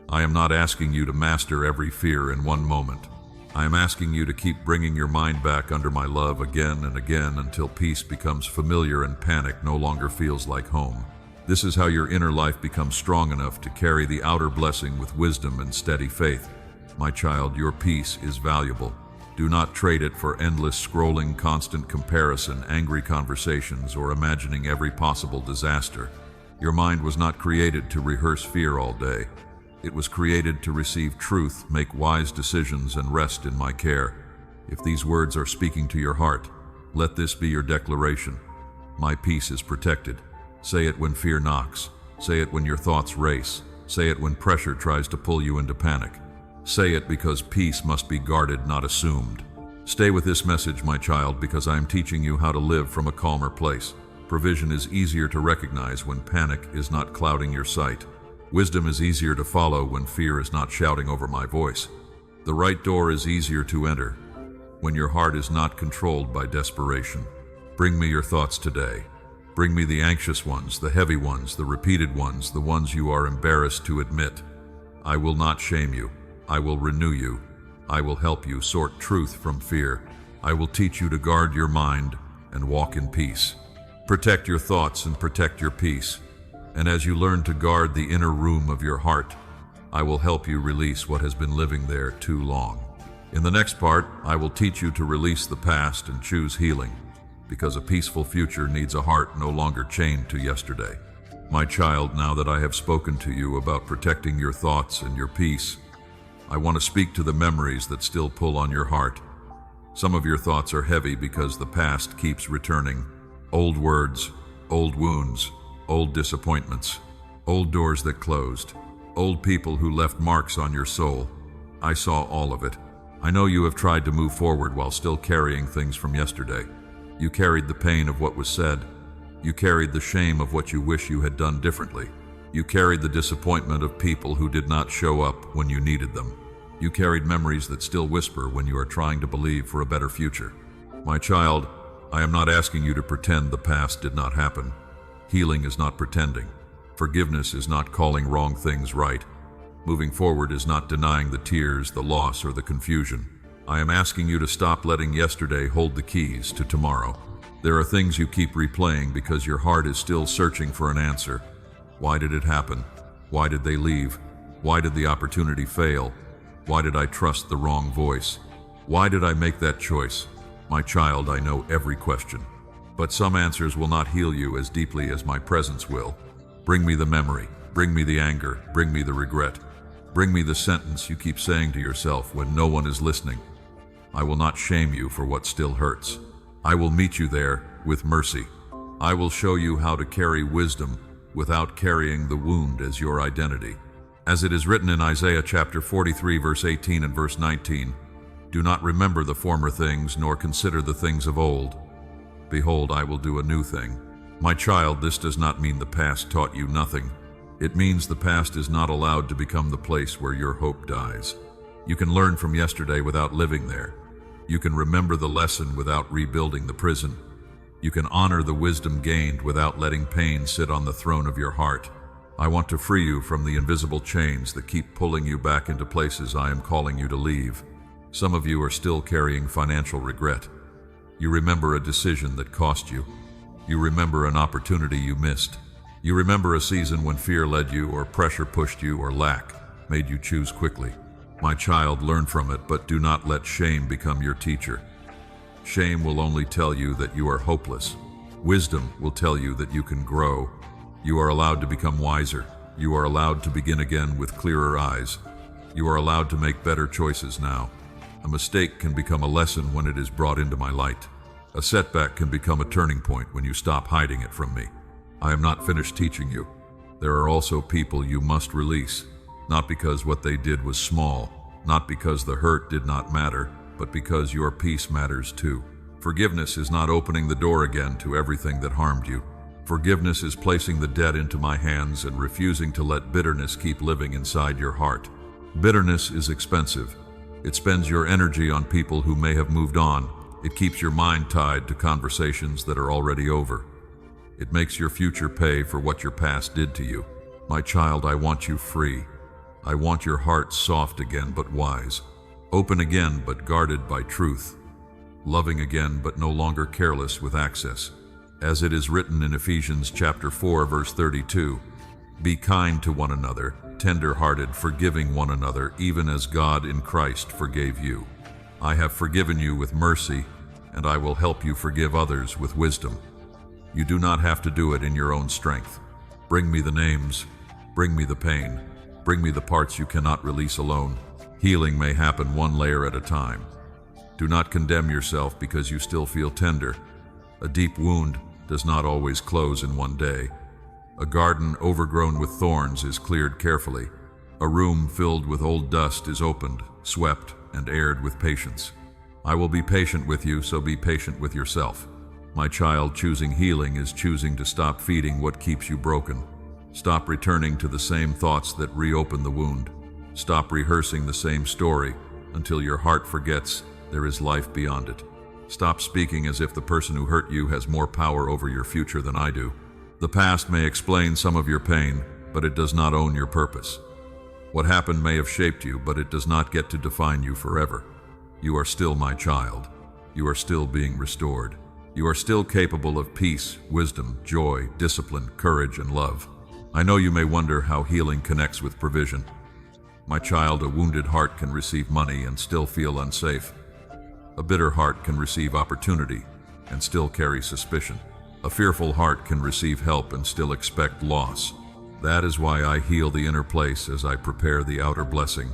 A: I am not asking you to master every fear in one moment. I am asking you to keep bringing your mind back under my love again and again until peace becomes familiar and panic no longer feels like home. This is how your inner life becomes strong enough to carry the outer blessing with wisdom and steady faith. My child, your peace is valuable. Do not trade it for endless scrolling, constant comparison, angry conversations, or imagining every possible disaster. Your mind was not created to rehearse fear all day. It was created to receive truth, make wise decisions, and rest in my care. If these words are speaking to your heart, let this be your declaration. My peace is protected. Say it when fear knocks. Say it when your thoughts race. Say it when pressure tries to pull you into panic. Say it because peace must be guarded, not assumed. Stay with this message, my child, because I am teaching you how to live from a calmer place. Provision is easier to recognize when panic is not clouding your sight. Wisdom is easier to follow when fear is not shouting over my voice. The right door is easier to enter when your heart is not controlled by desperation. Bring me your thoughts today. Bring me the anxious ones, the heavy ones, the repeated ones, the ones you are embarrassed to admit. I will not shame you. I will renew you. I will help you sort truth from fear. I will teach you to guard your mind and walk in peace. Protect your thoughts and protect your peace. And as you learn to guard the inner room of your heart, I will help you release what has been living there too long. In the next part, I will teach you to release the past and choose healing, because a peaceful future needs a heart no longer chained to yesterday. My child, now that I have spoken to you about protecting your thoughts and your peace, I want to speak to the memories that still pull on your heart. Some of your thoughts are heavy because the past keeps returning. Old words, old wounds, old disappointments, old doors that closed, old people who left marks on your soul. I saw all of it. I know you have tried to move forward while still carrying things from yesterday. You carried the pain of what was said. You carried the shame of what you wish you had done differently. You carried the disappointment of people who did not show up when you needed them. You carried memories that still whisper when you are trying to believe for a better future. My child, I am not asking you to pretend the past did not happen. Healing is not pretending. Forgiveness is not calling wrong things right. Moving forward is not denying the tears, the loss, or the confusion. I am asking you to stop letting yesterday hold the keys to tomorrow. There are things you keep replaying because your heart is still searching for an answer. Why did it happen? Why did they leave? Why did the opportunity fail? Why did I trust the wrong voice? Why did I make that choice? My child, I know every question. But some answers will not heal you as deeply as my presence will. Bring me the memory. Bring me the anger. Bring me the regret. Bring me the sentence you keep saying to yourself when no one is listening. I will not shame you for what still hurts. I will meet you there with mercy. I will show you how to carry wisdom without carrying the wound as your identity. As it is written in Isaiah chapter 43, verse 18 and verse 19, do not remember the former things, nor consider the things of old. Behold, I will do a new thing. My child, this does not mean the past taught you nothing. It means the past is not allowed to become the place where your hope dies. You can learn from yesterday without living there. You can remember the lesson without rebuilding the prison. You can honor the wisdom gained without letting pain sit on the throne of your heart. I want to free you from the invisible chains that keep pulling you back into places I am calling you to leave. Some of you are still carrying financial regret. You remember a decision that cost you. You remember an opportunity you missed. You remember a season when fear led you, or pressure pushed you, or lack made you choose quickly. My child, learn from it, but do not let shame become your teacher. Shame will only tell you that you are hopeless. Wisdom will tell you that you can grow. You are allowed to become wiser. You are allowed to begin again with clearer eyes. You are allowed to make better choices now. A mistake can become a lesson when it is brought into my light. A setback can become a turning point when you stop hiding it from me. I am not finished teaching you. There are also people you must release, not because what they did was small, not because the hurt did not matter, but because your peace matters too. Forgiveness is not opening the door again to everything that harmed you. Forgiveness is placing the debt into my hands and refusing to let bitterness keep living inside your heart. Bitterness is expensive. It spends your energy on people who may have moved on. It keeps your mind tied to conversations that are already over. It makes your future pay for what your past did to you. My child, I want you free. I want your heart soft again but wise, open again but guarded by truth, loving again but no longer careless with access. As it is written in Ephesians chapter 4, verse 32, be kind to one another, tender-hearted, forgiving one another, even as God in Christ forgave you. I have forgiven you with mercy, and I will help you forgive others with wisdom. You do not have to do it in your own strength. Bring me the names, bring me the pain, bring me the parts you cannot release alone. Healing may happen one layer at a time. Do not condemn yourself because you still feel tender. A deep wound does not always close in one day. A garden overgrown with thorns is cleared carefully. A room filled with old dust is opened, swept, and aired with patience. I will be patient with you, so be patient with yourself. My child, choosing healing is choosing to stop feeding what keeps you broken. Stop returning to the same thoughts that reopen the wound. Stop rehearsing the same story until your heart forgets there is life beyond it. Stop speaking as if the person who hurt you has more power over your future than I do. The past may explain some of your pain, but it does not own your purpose. What happened may have shaped you, but it does not get to define you forever. You are still my child. You are still being restored. You are still capable of peace, wisdom, joy, discipline, courage, and love. I know you may wonder how healing connects with provision. My child, a wounded heart can receive money and still feel unsafe. A bitter heart can receive opportunity and still carry suspicion. A fearful heart can receive help and still expect loss. That is why I heal the inner place as I prepare the outer blessing.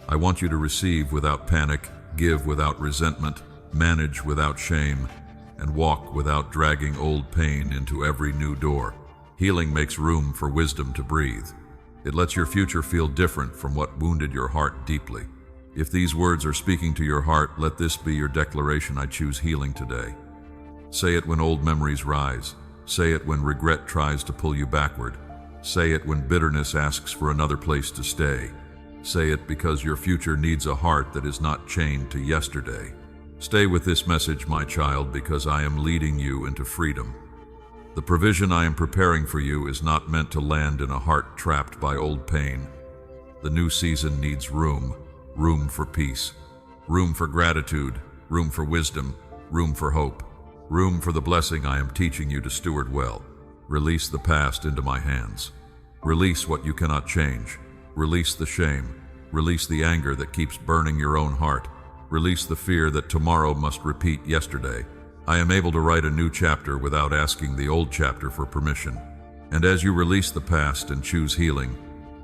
A: I want you to receive without panic, give without resentment, manage without shame, and walk without dragging old pain into every new door. Healing makes room for wisdom to breathe. It lets your future feel different from what wounded your heart deeply. If these words are speaking to your heart, let this be your declaration: I choose healing today. Say it when old memories rise. Say it when regret tries to pull you backward. Say it when bitterness asks for another place to stay. Say it because your future needs a heart that is not chained to yesterday. Stay with this message, my child, because I am leading you into freedom. The provision I am preparing for you is not meant to land in a heart trapped by old pain. The new season needs room for peace, room for gratitude, room for wisdom, room for hope, room for the blessing I am teaching you to steward well. Release the past into my hands. Release what you cannot change. Release the shame. Release the anger that keeps burning your own heart. Release the fear that tomorrow must repeat yesterday. I am able to write a new chapter without asking the old chapter for permission. And as you release the past and choose healing,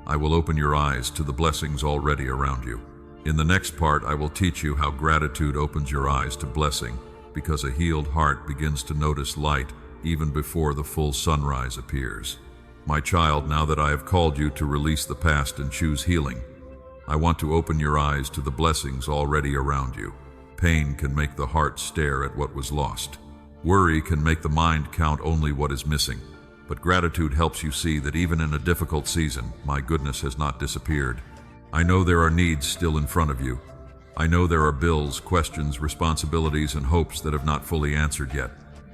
A: I will open your eyes to the blessings already around you. In the next part, I will teach you how gratitude opens your eyes to blessing, because a healed heart begins to notice light even before the full sunrise appears. My child, now that I have called you to release the past and choose healing, I want to open your eyes to the blessings already around you. Pain can make the heart stare at what was lost. Worry can make the mind count only what is missing. But gratitude helps you see that even in a difficult season, my goodness has not disappeared. I know there are needs still in front of you. I know there are bills, questions, responsibilities, and hopes that have not fully answered yet.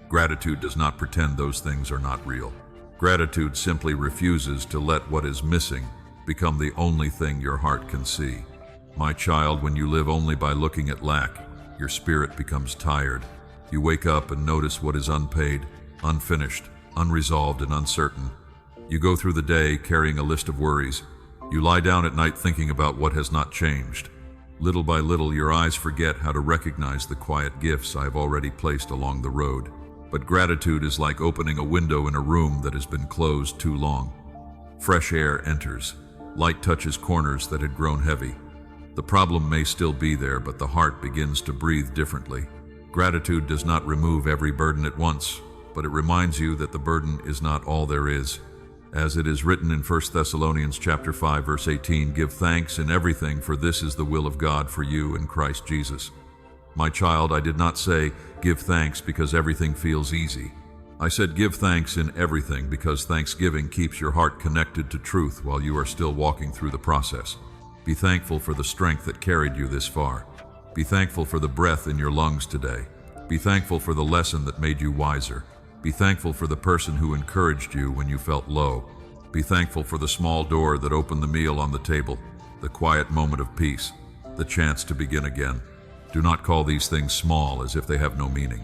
A: Gratitude does not pretend those things are not real. Gratitude simply refuses to let what is missing become the only thing your heart can see. My child, when you live only by looking at lack, your spirit becomes tired. You wake up and notice what is unpaid, unfinished, unresolved, and uncertain. You go through the day carrying a list of worries. You lie down at night thinking about what has not changed. Little by little, your eyes forget how to recognize the quiet gifts I have already placed along the road. But gratitude is like opening a window in a room that has been closed too long. Fresh air enters. Light touches corners that had grown heavy. The problem may still be there, but the heart begins to breathe differently. Gratitude does not remove every burden at once, but it reminds you that the burden is not all there is. As it is written in 1 Thessalonians chapter 5, verse 18, "Give thanks in everything, for this is the will of God for you in Christ Jesus." My child, I did not say, give thanks because everything feels easy. I said give thanks in everything because thanksgiving keeps your heart connected to truth while you are still walking through the process. Be thankful for the strength that carried you this far. Be thankful for the breath in your lungs today. Be thankful for the lesson that made you wiser. Be thankful for the person who encouraged you when you felt low. Be thankful for the small door that opened the meal on the table, the quiet moment of peace, the chance to begin again. Do not call these things small as if they have no meaning.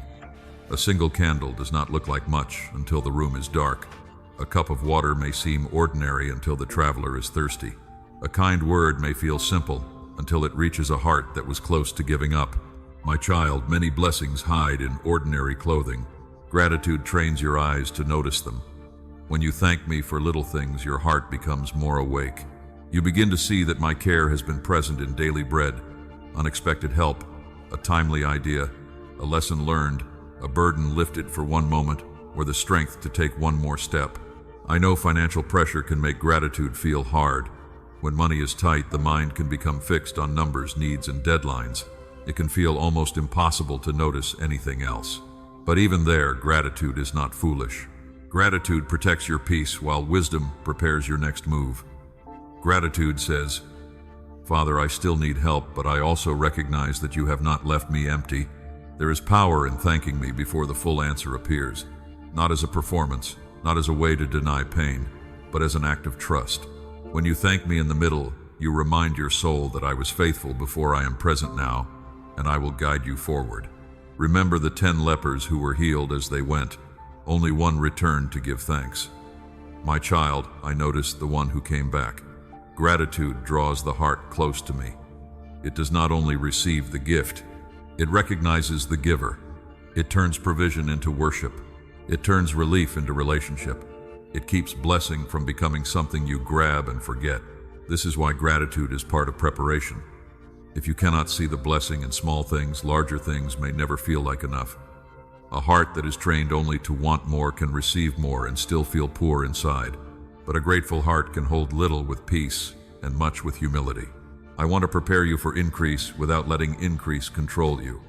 A: A single candle does not look like much until the room is dark. A cup of water may seem ordinary until the traveler is thirsty. A kind word may feel simple until it reaches a heart that was close to giving up. My child, many blessings hide in ordinary clothing. Gratitude trains your eyes to notice them. When you thank me for little things, your heart becomes more awake. You begin to see that my care has been present in daily bread, unexpected help, a timely idea, a lesson learned, a burden lifted for one moment, or the strength to take one more step. I know financial pressure can make gratitude feel hard. When money is tight, the mind can become fixed on numbers, needs, and deadlines. It can feel almost impossible to notice anything else. But even there, gratitude is not foolish. Gratitude protects your peace while wisdom prepares your next move. Gratitude says, "Father, I still need help, but I also recognize that you have not left me empty." There is power in thanking me before the full answer appears, not as a performance, not as a way to deny pain, but as an act of trust. When you thank me in the middle, you remind your soul that I was faithful before I am present now, and I will guide you forward. Remember the 10 lepers who were healed as they went. Only one returned to give thanks. My child, I noticed the one who came back. Gratitude draws the heart close to me. It does not only receive the gift, it recognizes the giver. It turns provision into worship. It turns relief into relationship. It keeps blessing from becoming something you grab and forget. This is why gratitude is part of preparation. If you cannot see the blessing in small things, larger things may never feel like enough. A heart that is trained only to want more can receive more and still feel poor inside. But a grateful heart can hold little with peace and much with humility. I want to prepare you for increase without letting increase control you.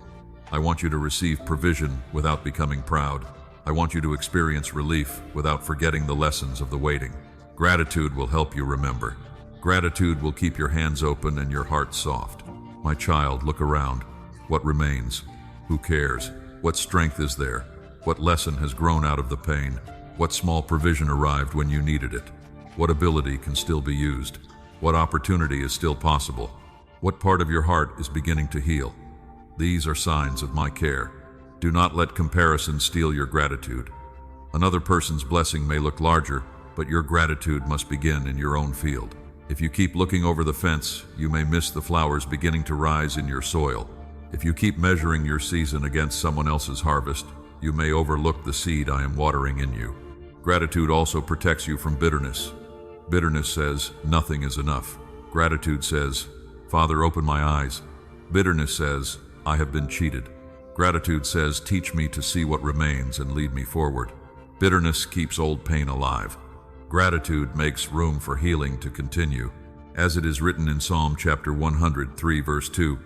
A: I want you to receive provision without becoming proud. I want you to experience relief without forgetting the lessons of the waiting. Gratitude will help you remember. Gratitude will keep your hands open and your heart soft. My child, look around. What remains? Who cares? What strength is there? What lesson has grown out of the pain? What small provision arrived when you needed it? What ability can still be used? What opportunity is still possible? What part of your heart is beginning to heal? These are signs of my care. Do not let comparison steal your gratitude. Another person's blessing may look larger, but your gratitude must begin in your own field. If you keep looking over the fence, you may miss the flowers beginning to rise in your soil. If you keep measuring your season against someone else's harvest, you may overlook the seed I am watering in you. Gratitude also protects you from bitterness. Bitterness says, nothing is enough. Gratitude says, Father, open my eyes. Bitterness says, I have been cheated. Gratitude says, teach me to see what remains and lead me forward. Bitterness keeps old pain alive. Gratitude makes room for healing to continue. As it is written in Psalm chapter 103, verse 2,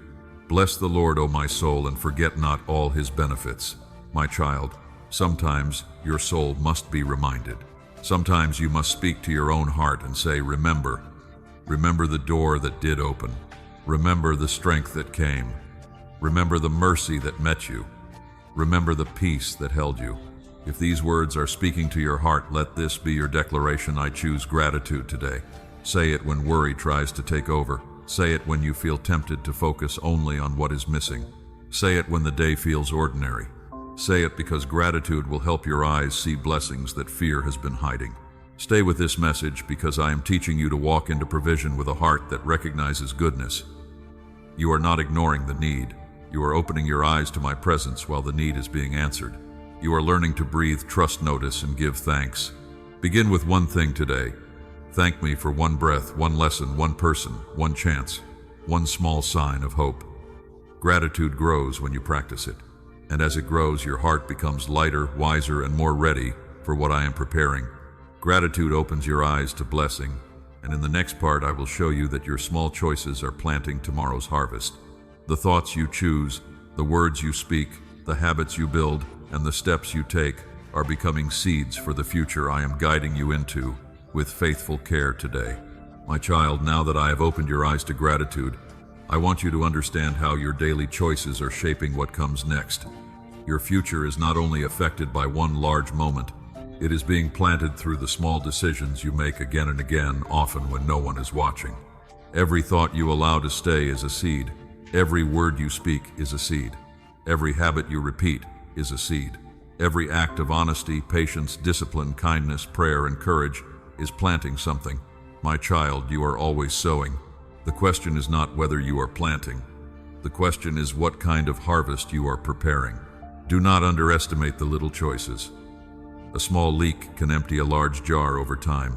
A: Bless the Lord, O my soul, and forget not all his benefits. My child, sometimes your soul must be reminded. Sometimes you must speak to your own heart and say, remember. Remember the door that did open. Remember the strength that came. Remember the mercy that met you. Remember the peace that held you. If these words are speaking to your heart, let this be your declaration. I choose gratitude today. Say it when worry tries to take over. Say it when you feel tempted to focus only on what is missing. Say it when the day feels ordinary. Say it because gratitude will help your eyes see blessings that fear has been hiding. Stay with this message because I am teaching you to walk into provision with a heart that recognizes goodness. You are not ignoring the need. You are opening your eyes to my presence while the need is being answered. You are learning to breathe, trust, notice, and give thanks. Begin with one thing today. Thank me for one breath, one lesson, one person, one chance. one small sign of hope. Gratitude grows when you practice it, and as it grows, your heart becomes lighter, wiser, and more ready for what I am preparing. Gratitude opens your eyes to blessing, and in the next part I will show you that your small choices are planting tomorrow's harvest. The thoughts you choose, the words you speak, the habits you build, and the steps you take are becoming seeds for the future I am guiding you into with faithful care today. My child, now that I have opened your eyes to gratitude, I want you to understand how your daily choices are shaping what comes next. Your future is not only affected by one large moment, it is being planted through the small decisions you make again and again, often when no one is watching. Every thought you allow to stay is a seed. Every word you speak is a seed. Every habit you repeat is a seed. Every act of honesty, patience, discipline, kindness, prayer, and courage is planting something. My child, you are always sowing. The question is not whether you are planting. The question is what kind of harvest you are preparing. Do not underestimate the little choices. A small leak can empty a large jar over time.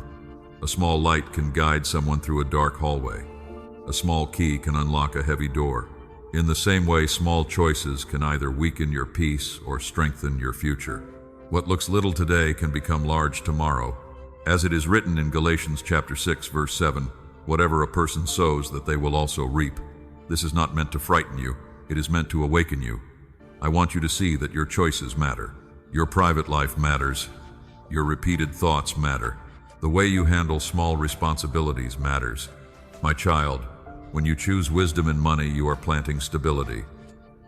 A: A small light can guide someone through a dark hallway. A small key can unlock a heavy door. In the same way, small choices can either weaken your peace or strengthen your future. What looks little today can become large tomorrow. As it is written in Galatians chapter 6, verse 7, whatever a person sows, that they will also reap. This is not meant to frighten you. It is meant to awaken you. I want you to see that your choices matter. Your private life matters. Your repeated thoughts matter. The way you handle small responsibilities matters. My child, when you choose wisdom in money, you are planting stability.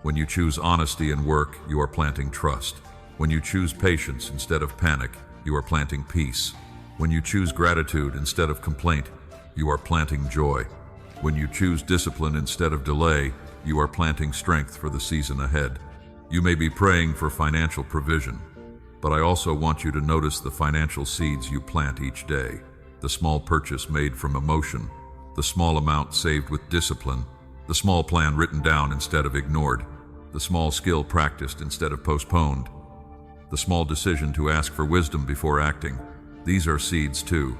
A: When you choose honesty in work, you are planting trust. When you choose patience instead of panic, you are planting peace. When you choose gratitude instead of complaint, you are planting joy. When you choose discipline instead of delay, you are planting strength for the season ahead. You may be praying for financial provision, but I also want you to notice the financial seeds you plant each day. The small purchase made from emotion, the small amount saved with discipline, the small plan written down instead of ignored, the small skill practiced instead of postponed, the small decision to ask for wisdom before acting. These are seeds too.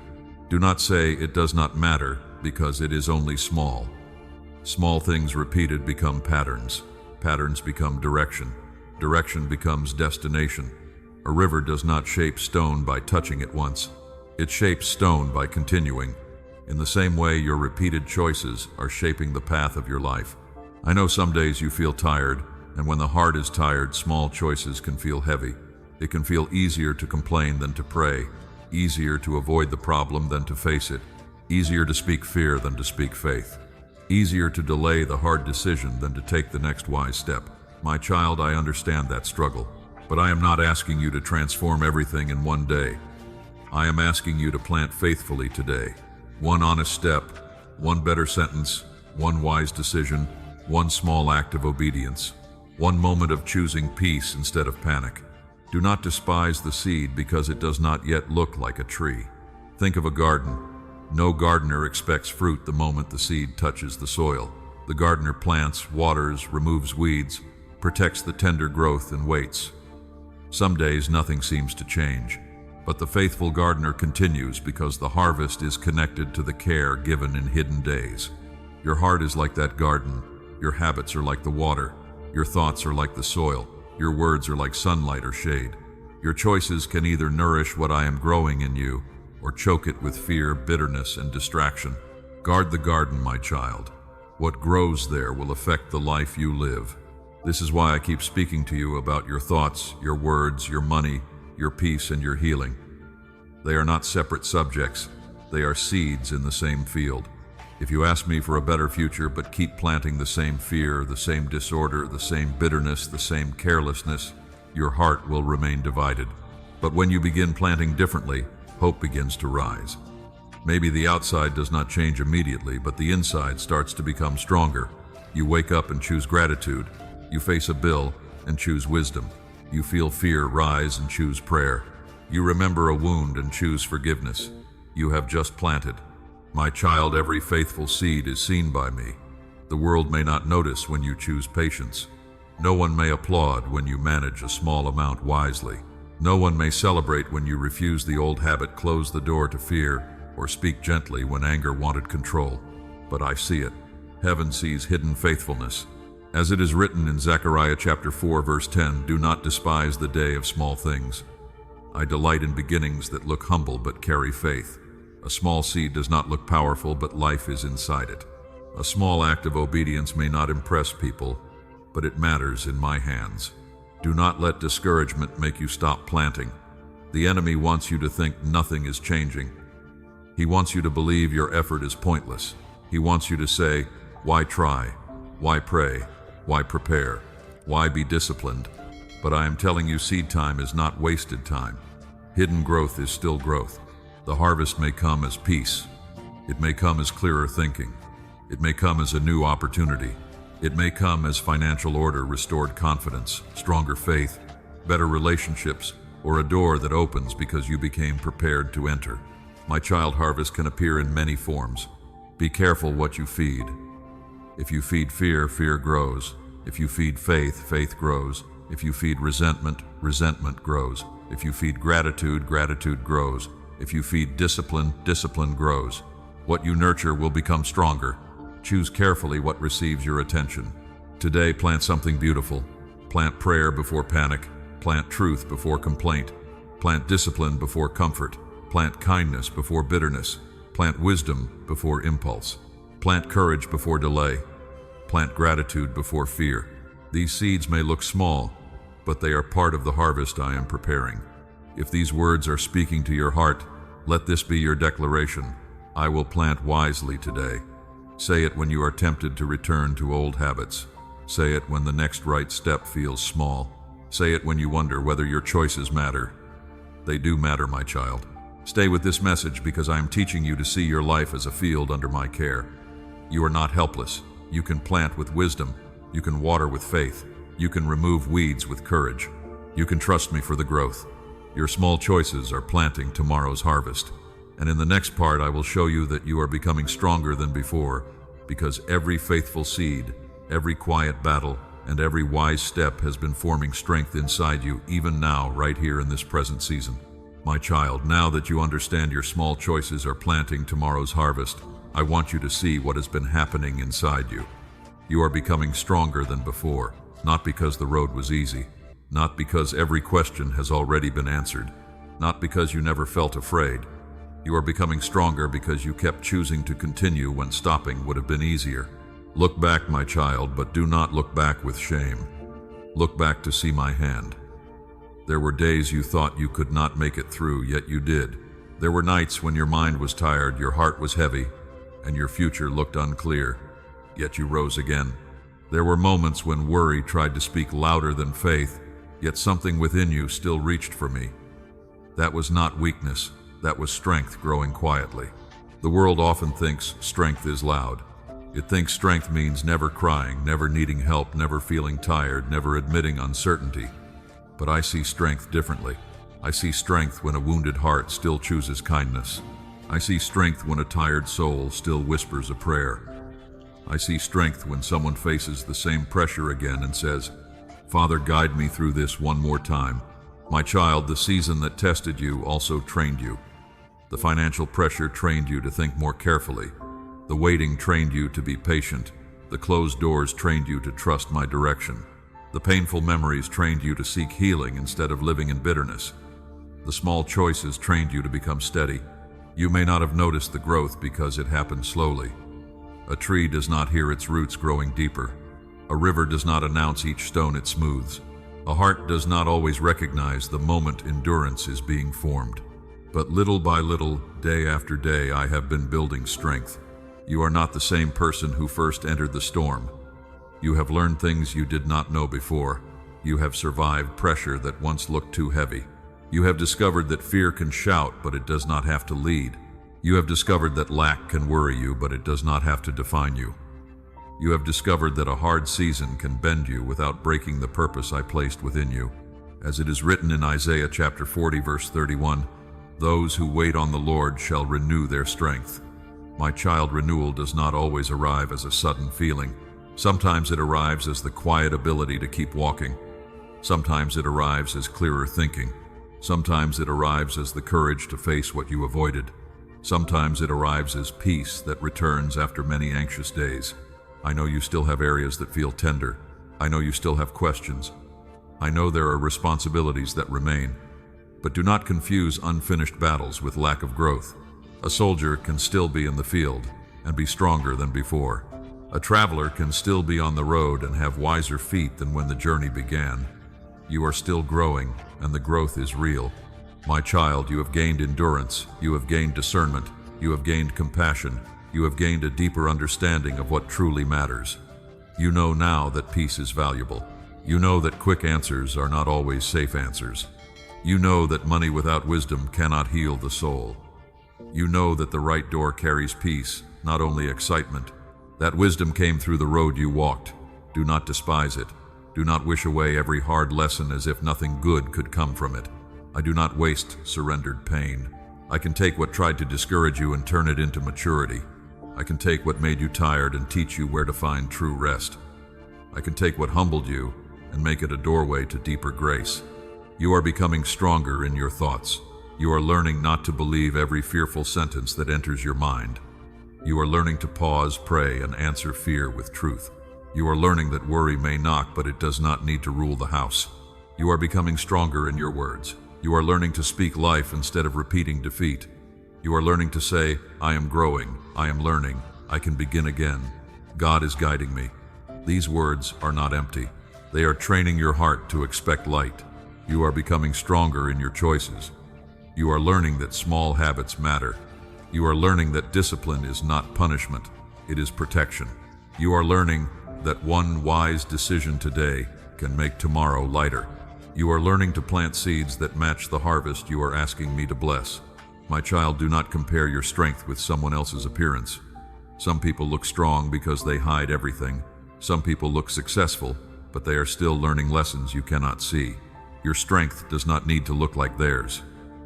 A: Do not say it does not matter, because it is only small. Small things repeated become patterns. Patterns become direction. Direction becomes destination. A river does not shape stone by touching it once. It shapes stone by continuing. In the same way, your repeated choices are shaping the path of your life. I know some days you feel tired, and when the heart is tired, small choices can feel heavy. It can feel easier to complain than to pray, easier to avoid the problem than to face it, easier to speak fear than to speak faith, easier to delay the hard decision than to take the next wise step. My child, I understand that struggle, but I am not asking you to transform everything in one day. I am asking you to plant faithfully today. One honest step, one better sentence, one wise decision, one small act of obedience, one moment of choosing peace instead of panic. Do not despise the seed because it does not yet look like a tree. Think of a garden. No gardener expects fruit the moment the seed touches the soil. The gardener plants, waters, removes weeds, protects the tender growth, and waits. Some days nothing seems to change, but the faithful gardener continues because the harvest is connected to the care given in hidden days. Your heart is like that garden. Your habits are like the water. Your thoughts are like the soil. Your words are like sunlight or shade. Your choices can either nourish what I am growing in you or choke it with fear, bitterness, and distraction. Guard the garden, my child. What grows there will affect the life you live. This is why I keep speaking to you about your thoughts, your words, your money, your peace, and your healing. They are not separate subjects. They are seeds in the same field. If you ask me for a better future but keep planting the same fear, the same disorder, the same bitterness, the same carelessness, your heart will remain divided. But when you begin planting differently, hope begins to rise. Maybe the outside does not change immediately, but the inside starts to become stronger. You wake up and choose gratitude. You face a bill and choose wisdom. You feel fear rise and choose prayer. You remember a wound and choose forgiveness. You have just planted. My child, every faithful seed is seen by me. The world may not notice when you choose patience. No one may applaud when you manage a small amount wisely. No one may celebrate when you refuse the old habit, close the door to fear, or speak gently when anger wanted control. But I see it. Heaven sees hidden faithfulness. As it is written in Zechariah chapter 4, verse 10, "Do not despise the day of small things. I delight in beginnings that look humble but carry faith." A small seed does not look powerful, but life is inside it. A small act of obedience may not impress people, but it matters in my hands. Do not let discouragement make you stop planting. The enemy wants you to think nothing is changing. He wants you to believe your effort is pointless. He wants you to say, "Why try? Why pray? Why prepare? Why be disciplined?" But I am telling you, seed time is not wasted time. Hidden growth is still growth. The harvest may come as peace. It may come as clearer thinking. It may come as a new opportunity. It may come as financial order, restored confidence, stronger faith, better relationships, or a door that opens because you became prepared to enter. My child, harvest can appear in many forms. Be careful what you feed. If you feed fear, fear grows. If you feed faith, faith grows. If you feed resentment, resentment grows. If you feed gratitude, gratitude grows. If you feed discipline, discipline grows. What you nurture will become stronger. Choose carefully what receives your attention. Today, plant something beautiful. Plant prayer before panic. Plant truth before complaint. Plant discipline before comfort. Plant kindness before bitterness. Plant wisdom before impulse. Plant courage before delay. Plant gratitude before fear. These seeds may look small, but they are part of the harvest I am preparing. If these words are speaking to your heart, let this be your declaration. I will plant wisely today. Say it when you are tempted to return to old habits. Say it when the next right step feels small. Say it when you wonder whether your choices matter. They do matter, my child. Stay with this message because I am teaching you to see your life as a field under my care. You are not helpless. You can plant with wisdom. You can water with faith. You can remove weeds with courage. You can trust me for the growth. Your small choices are planting tomorrow's harvest. And in the next part, I will show you that you are becoming stronger than before, because every faithful seed, every quiet battle, and every wise step has been forming strength inside you, even now, right here in this present season. My child, now that you understand your small choices are planting tomorrow's harvest, I want you to see what has been happening inside you. You are becoming stronger than before, not because the road was easy, not because every question has already been answered, not because you never felt afraid. You are becoming stronger because you kept choosing to continue when stopping would have been easier. Look back, my child, but do not look back with shame. Look back to see my hand. There were days you thought you could not make it through, yet you did. There were nights when your mind was tired, your heart was heavy, and your future looked unclear, yet you rose again. There were moments when worry tried to speak louder than faith, yet something within you still reached for me. That was not weakness, that was strength growing quietly. The world often thinks strength is loud. It thinks strength means never crying, never needing help, never feeling tired, never admitting uncertainty. But I see strength differently. I see strength when a wounded heart still chooses kindness. I see strength when a tired soul still whispers a prayer. I see strength when someone faces the same pressure again and says, "Father, guide me through this one more time." My child, the season that tested you also trained you. The financial pressure trained you to think more carefully. The waiting trained you to be patient. The closed doors trained you to trust my direction. The painful memories trained you to seek healing instead of living in bitterness. The small choices trained you to become steady. You may not have noticed the growth because it happened slowly. A tree does not hear its roots growing deeper. A river does not announce each stone it smooths. A heart does not always recognize the moment endurance is being formed. But little by little, day after day, I have been building strength. You are not the same person who first entered the storm. You have learned things you did not know before. You have survived pressure that once looked too heavy. You have discovered that fear can shout, but it does not have to lead. You have discovered that lack can worry you, but it does not have to define you. You have discovered that a hard season can bend you without breaking the purpose I placed within you. As it is written in Isaiah chapter 40, verse 31, "Those who wait on the Lord shall renew their strength." My child, renewal does not always arrive as a sudden feeling. Sometimes it arrives as the quiet ability to keep walking. Sometimes it arrives as clearer thinking. Sometimes it arrives as the courage to face what you avoided. Sometimes it arrives as peace that returns after many anxious days. I know you still have areas that feel tender. I know you still have questions. I know there are responsibilities that remain. But do not confuse unfinished battles with lack of growth. A soldier can still be in the field and be stronger than before. A traveler can still be on the road and have wiser feet than when the journey began. You are still growing, and the growth is real. My child, you have gained endurance, you have gained discernment, you have gained compassion, you have gained a deeper understanding of what truly matters. You know now that peace is valuable. You know that quick answers are not always safe answers. You know that money without wisdom cannot heal the soul. You know that the right door carries peace, not only excitement. That wisdom came through the road you walked. Do not despise it. Do not wish away every hard lesson as if nothing good could come from it. I do not waste surrendered pain. I can take what tried to discourage you and turn it into maturity. I can take what made you tired and teach you where to find true rest. I can take what humbled you and make it a doorway to deeper grace. You are becoming stronger in your thoughts. You are learning not to believe every fearful sentence that enters your mind. You are learning to pause, pray, and answer fear with truth. You are learning that worry may knock, but it does not need to rule the house. You are becoming stronger in your words. You are learning to speak life instead of repeating defeat. You are learning to say, I am growing, I am learning, I can begin again. God is guiding me. These words are not empty. They are training your heart to expect light. You are becoming stronger in your choices. You are learning that small habits matter. You are learning that discipline is not punishment, it is protection. You are learning that one wise decision today can make tomorrow lighter. You are learning to plant seeds that match the harvest you are asking me to bless. My child, do not compare your strength with someone else's appearance. Some people look strong because they hide everything. Some people look successful, but they are still learning lessons you cannot see. Your strength does not need to look like theirs.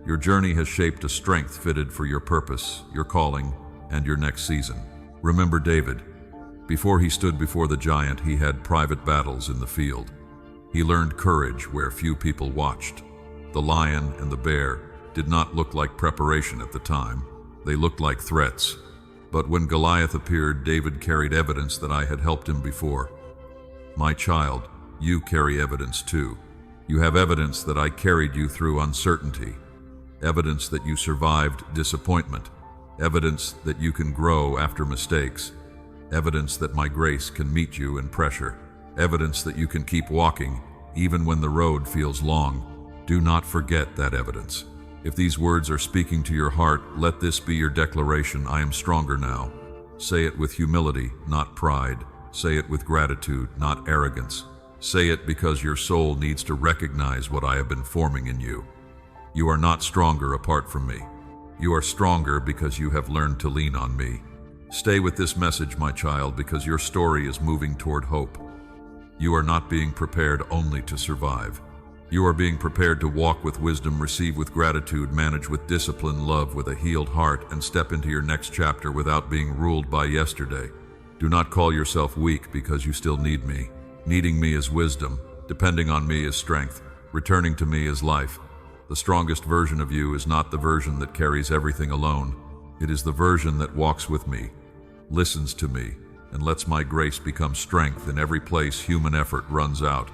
A: Your journey has shaped a strength fitted for your purpose, your calling, and your next season. Remember David. Before he stood before the giant, he had private battles in the field. He learned courage where few people watched. The lion and the bear did not look like preparation at the time. They looked like threats. But when Goliath appeared, David carried evidence that I had helped him before. My child, you carry evidence too. You have evidence that I carried you through uncertainty. Evidence that you survived disappointment. Evidence that you can grow after mistakes. Evidence that my grace can meet you in pressure. Evidence that you can keep walking even when the road feels long. Do not forget that evidence. If these words are speaking to your heart, let this be your declaration: I am stronger now. Say it with humility, not pride. Say it with gratitude, not arrogance. Say it because your soul needs to recognize what I have been forming in you. You are not stronger apart from me. You are stronger because you have learned to lean on me. Stay with this message, my child, because your story is moving toward hope. You are not being prepared only to survive. You are being prepared to walk with wisdom, receive with gratitude, manage with discipline, love with a healed heart, and step into your next chapter without being ruled by yesterday. Do not call yourself weak because you still need me. Needing me is wisdom. Depending on me is strength. Returning to me is life. The strongest version of you is not the version that carries everything alone. It is the version that walks with me, listens to me, and lets my grace become strength in every place human effort runs out.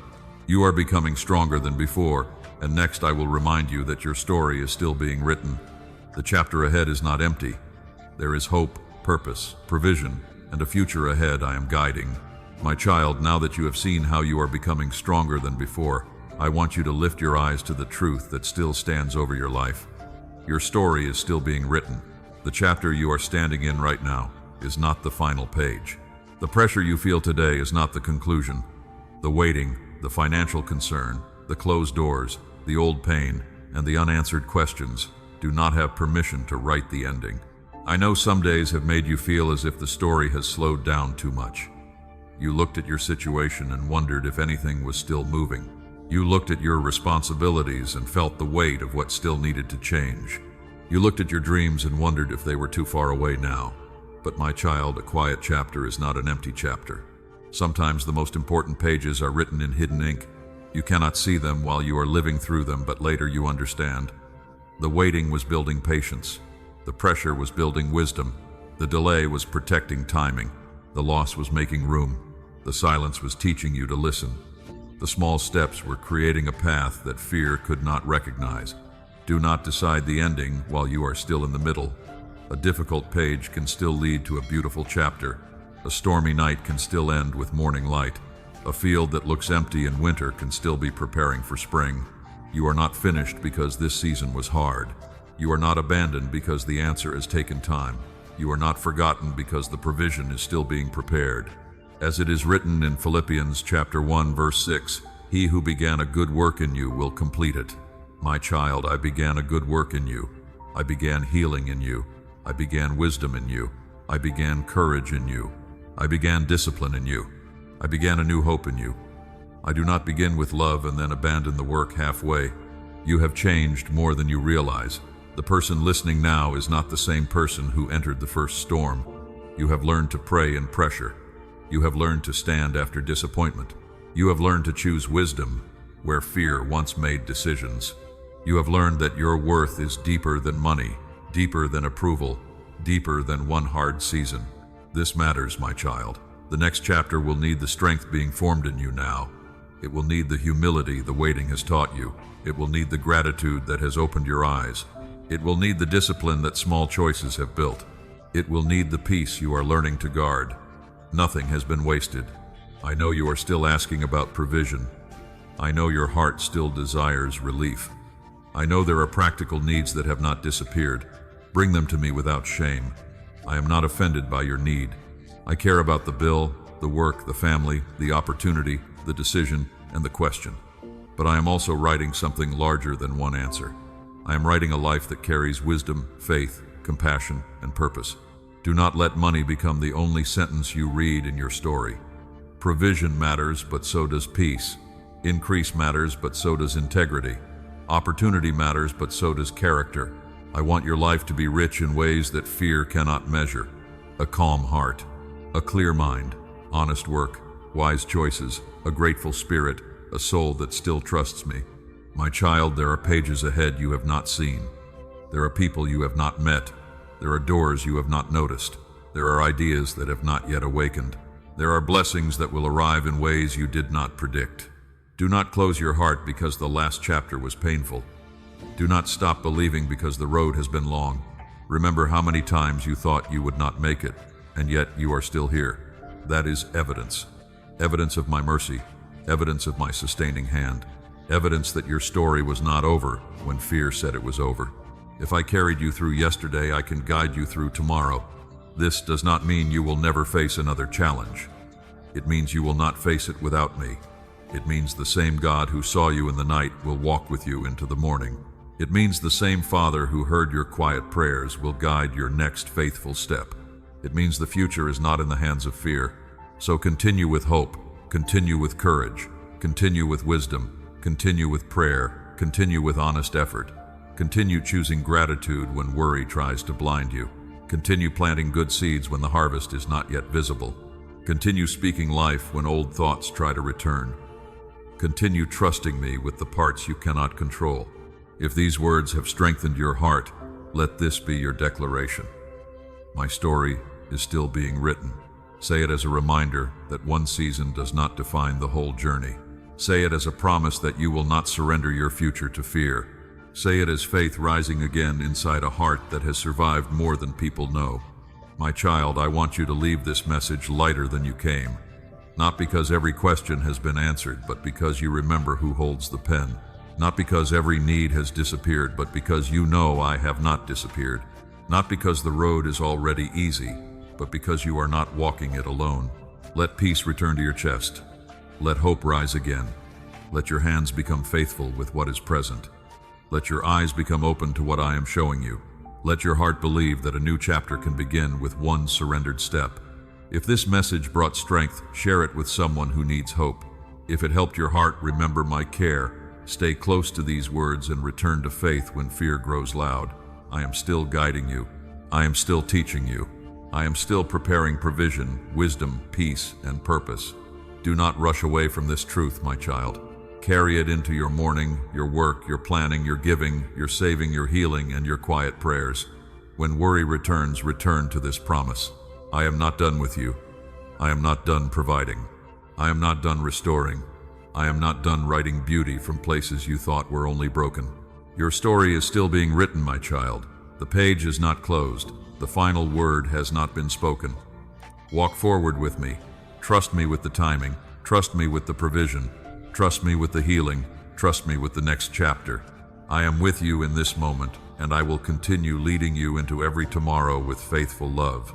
A: You are becoming stronger than before, and next I will remind you that your story is still being written. The chapter ahead is not empty. There is hope, purpose, provision, and a future ahead I am guiding. My child, now that you have seen how you are becoming stronger than before, I want you to lift your eyes to the truth that still stands over your life. Your story is still being written. The chapter you are standing in right now is not the final page. The pressure you feel today is not the conclusion. The waiting, the financial concern, the closed doors, the old pain, and the unanswered questions do not have permission to write the ending. I know some days have made you feel as if the story has slowed down too much. You looked at your situation and wondered if anything was still moving. You looked at your responsibilities and felt the weight of what still needed to change. You looked at your dreams and wondered if they were too far away now. But my child, a quiet chapter is not an empty chapter. Sometimes the most important pages are written in hidden ink. You cannot see them while you are living through them, but later you understand. The waiting was building patience. The pressure was building wisdom. The delay was protecting timing. The loss was making room. The silence was teaching you to listen. The small steps were creating a path that fear could not recognize. Do not decide the ending while you are still in the middle. A difficult page can still lead to a beautiful chapter. A stormy night can still end with morning light. A field that looks empty in winter can still be preparing for spring. You are not finished because this season was hard. You are not abandoned because the answer has taken time. You are not forgotten because the provision is still being prepared. As it is written in Philippians chapter 1, verse 6, "He who began a good work in you will complete it." My child, I began a good work in you. I began healing in you. I began wisdom in you. I began courage in you. I began discipline in you. I began a new hope in you. I do not begin with love and then abandon the work halfway. You have changed more than you realize. The person listening now is not the same person who entered the first storm. You have learned to pray in pressure. You have learned to stand after disappointment. You have learned to choose wisdom where fear once made decisions. You have learned that your worth is deeper than money, deeper than approval, deeper than one hard season. This matters, my child. The next chapter will need the strength being formed in you now. It will need the humility the waiting has taught you. It will need the gratitude that has opened your eyes. It will need the discipline that small choices have built. It will need the peace you are learning to guard. Nothing has been wasted. I know you are still asking about provision. I know your heart still desires relief. I know there are practical needs that have not disappeared. Bring them to me without shame. I am not offended by your need. I care about the bill, the work, the family, the opportunity, the decision, and the question. But I am also writing something larger than one answer. I am writing a life that carries wisdom, faith, compassion, and purpose. Do not let money become the only sentence you read in your story. Provision matters, but so does peace. Increase matters, but so does integrity. Opportunity matters, but so does character. I want your life to be rich in ways that fear cannot measure. A calm heart, a clear mind, honest work, wise choices, a grateful spirit, a soul that still trusts me. My child, there are pages ahead you have not seen. There are people you have not met. There are doors you have not noticed. There are ideas that have not yet awakened. There are blessings that will arrive in ways you did not predict. Do not close your heart because the last chapter was painful. Do not stop believing because the road has been long. Remember how many times you thought you would not make it, and yet you are still here. That is evidence. Evidence of my mercy. Evidence of my sustaining hand. Evidence that your story was not over when fear said it was over. If I carried you through yesterday, I can guide you through tomorrow. This does not mean you will never face another challenge. It means you will not face it without me. It means the same God who saw you in the night will walk with you into the morning. It means the same Father who heard your quiet prayers will guide your next faithful step. It means the future is not in the hands of fear. So continue with hope, continue with courage, continue with wisdom, continue with prayer, continue with honest effort. Continue choosing gratitude when worry tries to blind you. Continue planting good seeds when the harvest is not yet visible. Continue speaking life when old thoughts try to return. Continue trusting me with the parts you cannot control. If these words have strengthened your heart, let this be your declaration. My story is still being written. Say it as a reminder that one season does not define the whole journey. Say it as a promise that you will not surrender your future to fear. Say it as faith rising again inside a heart that has survived more than people know. My child, I want you to leave this message lighter than you came. Not because every question has been answered, but because you remember who holds the pen. Not because every need has disappeared, but because you know I have not disappeared. Not because the road is already easy, but because you are not walking it alone. Let peace return to your chest. Let hope rise again. Let your hands become faithful with what is present. Let your eyes become open to what I am showing you. Let your heart believe that a new chapter can begin with one surrendered step. If this message brought strength, share it with someone who needs hope. If it helped your heart remember my care, stay close to these words and return to faith when fear grows loud. I am still guiding you. I am still teaching you. I am still preparing provision, wisdom, peace, and purpose. Do not rush away from this truth, my child. Carry it into your morning, your work, your planning, your giving, your saving, your healing, and your quiet prayers. When worry returns, return to this promise. I am not done with you. I am not done providing. I am not done restoring. I am not done writing beauty from places you thought were only broken. Your story is still being written, my child. The page is not closed. The final word has not been spoken. Walk forward with me. Trust me with the timing. Trust me with the provision. Trust me with the healing. Trust me with the next chapter. I am with you in this moment, and I will continue leading you into every tomorrow with faithful love.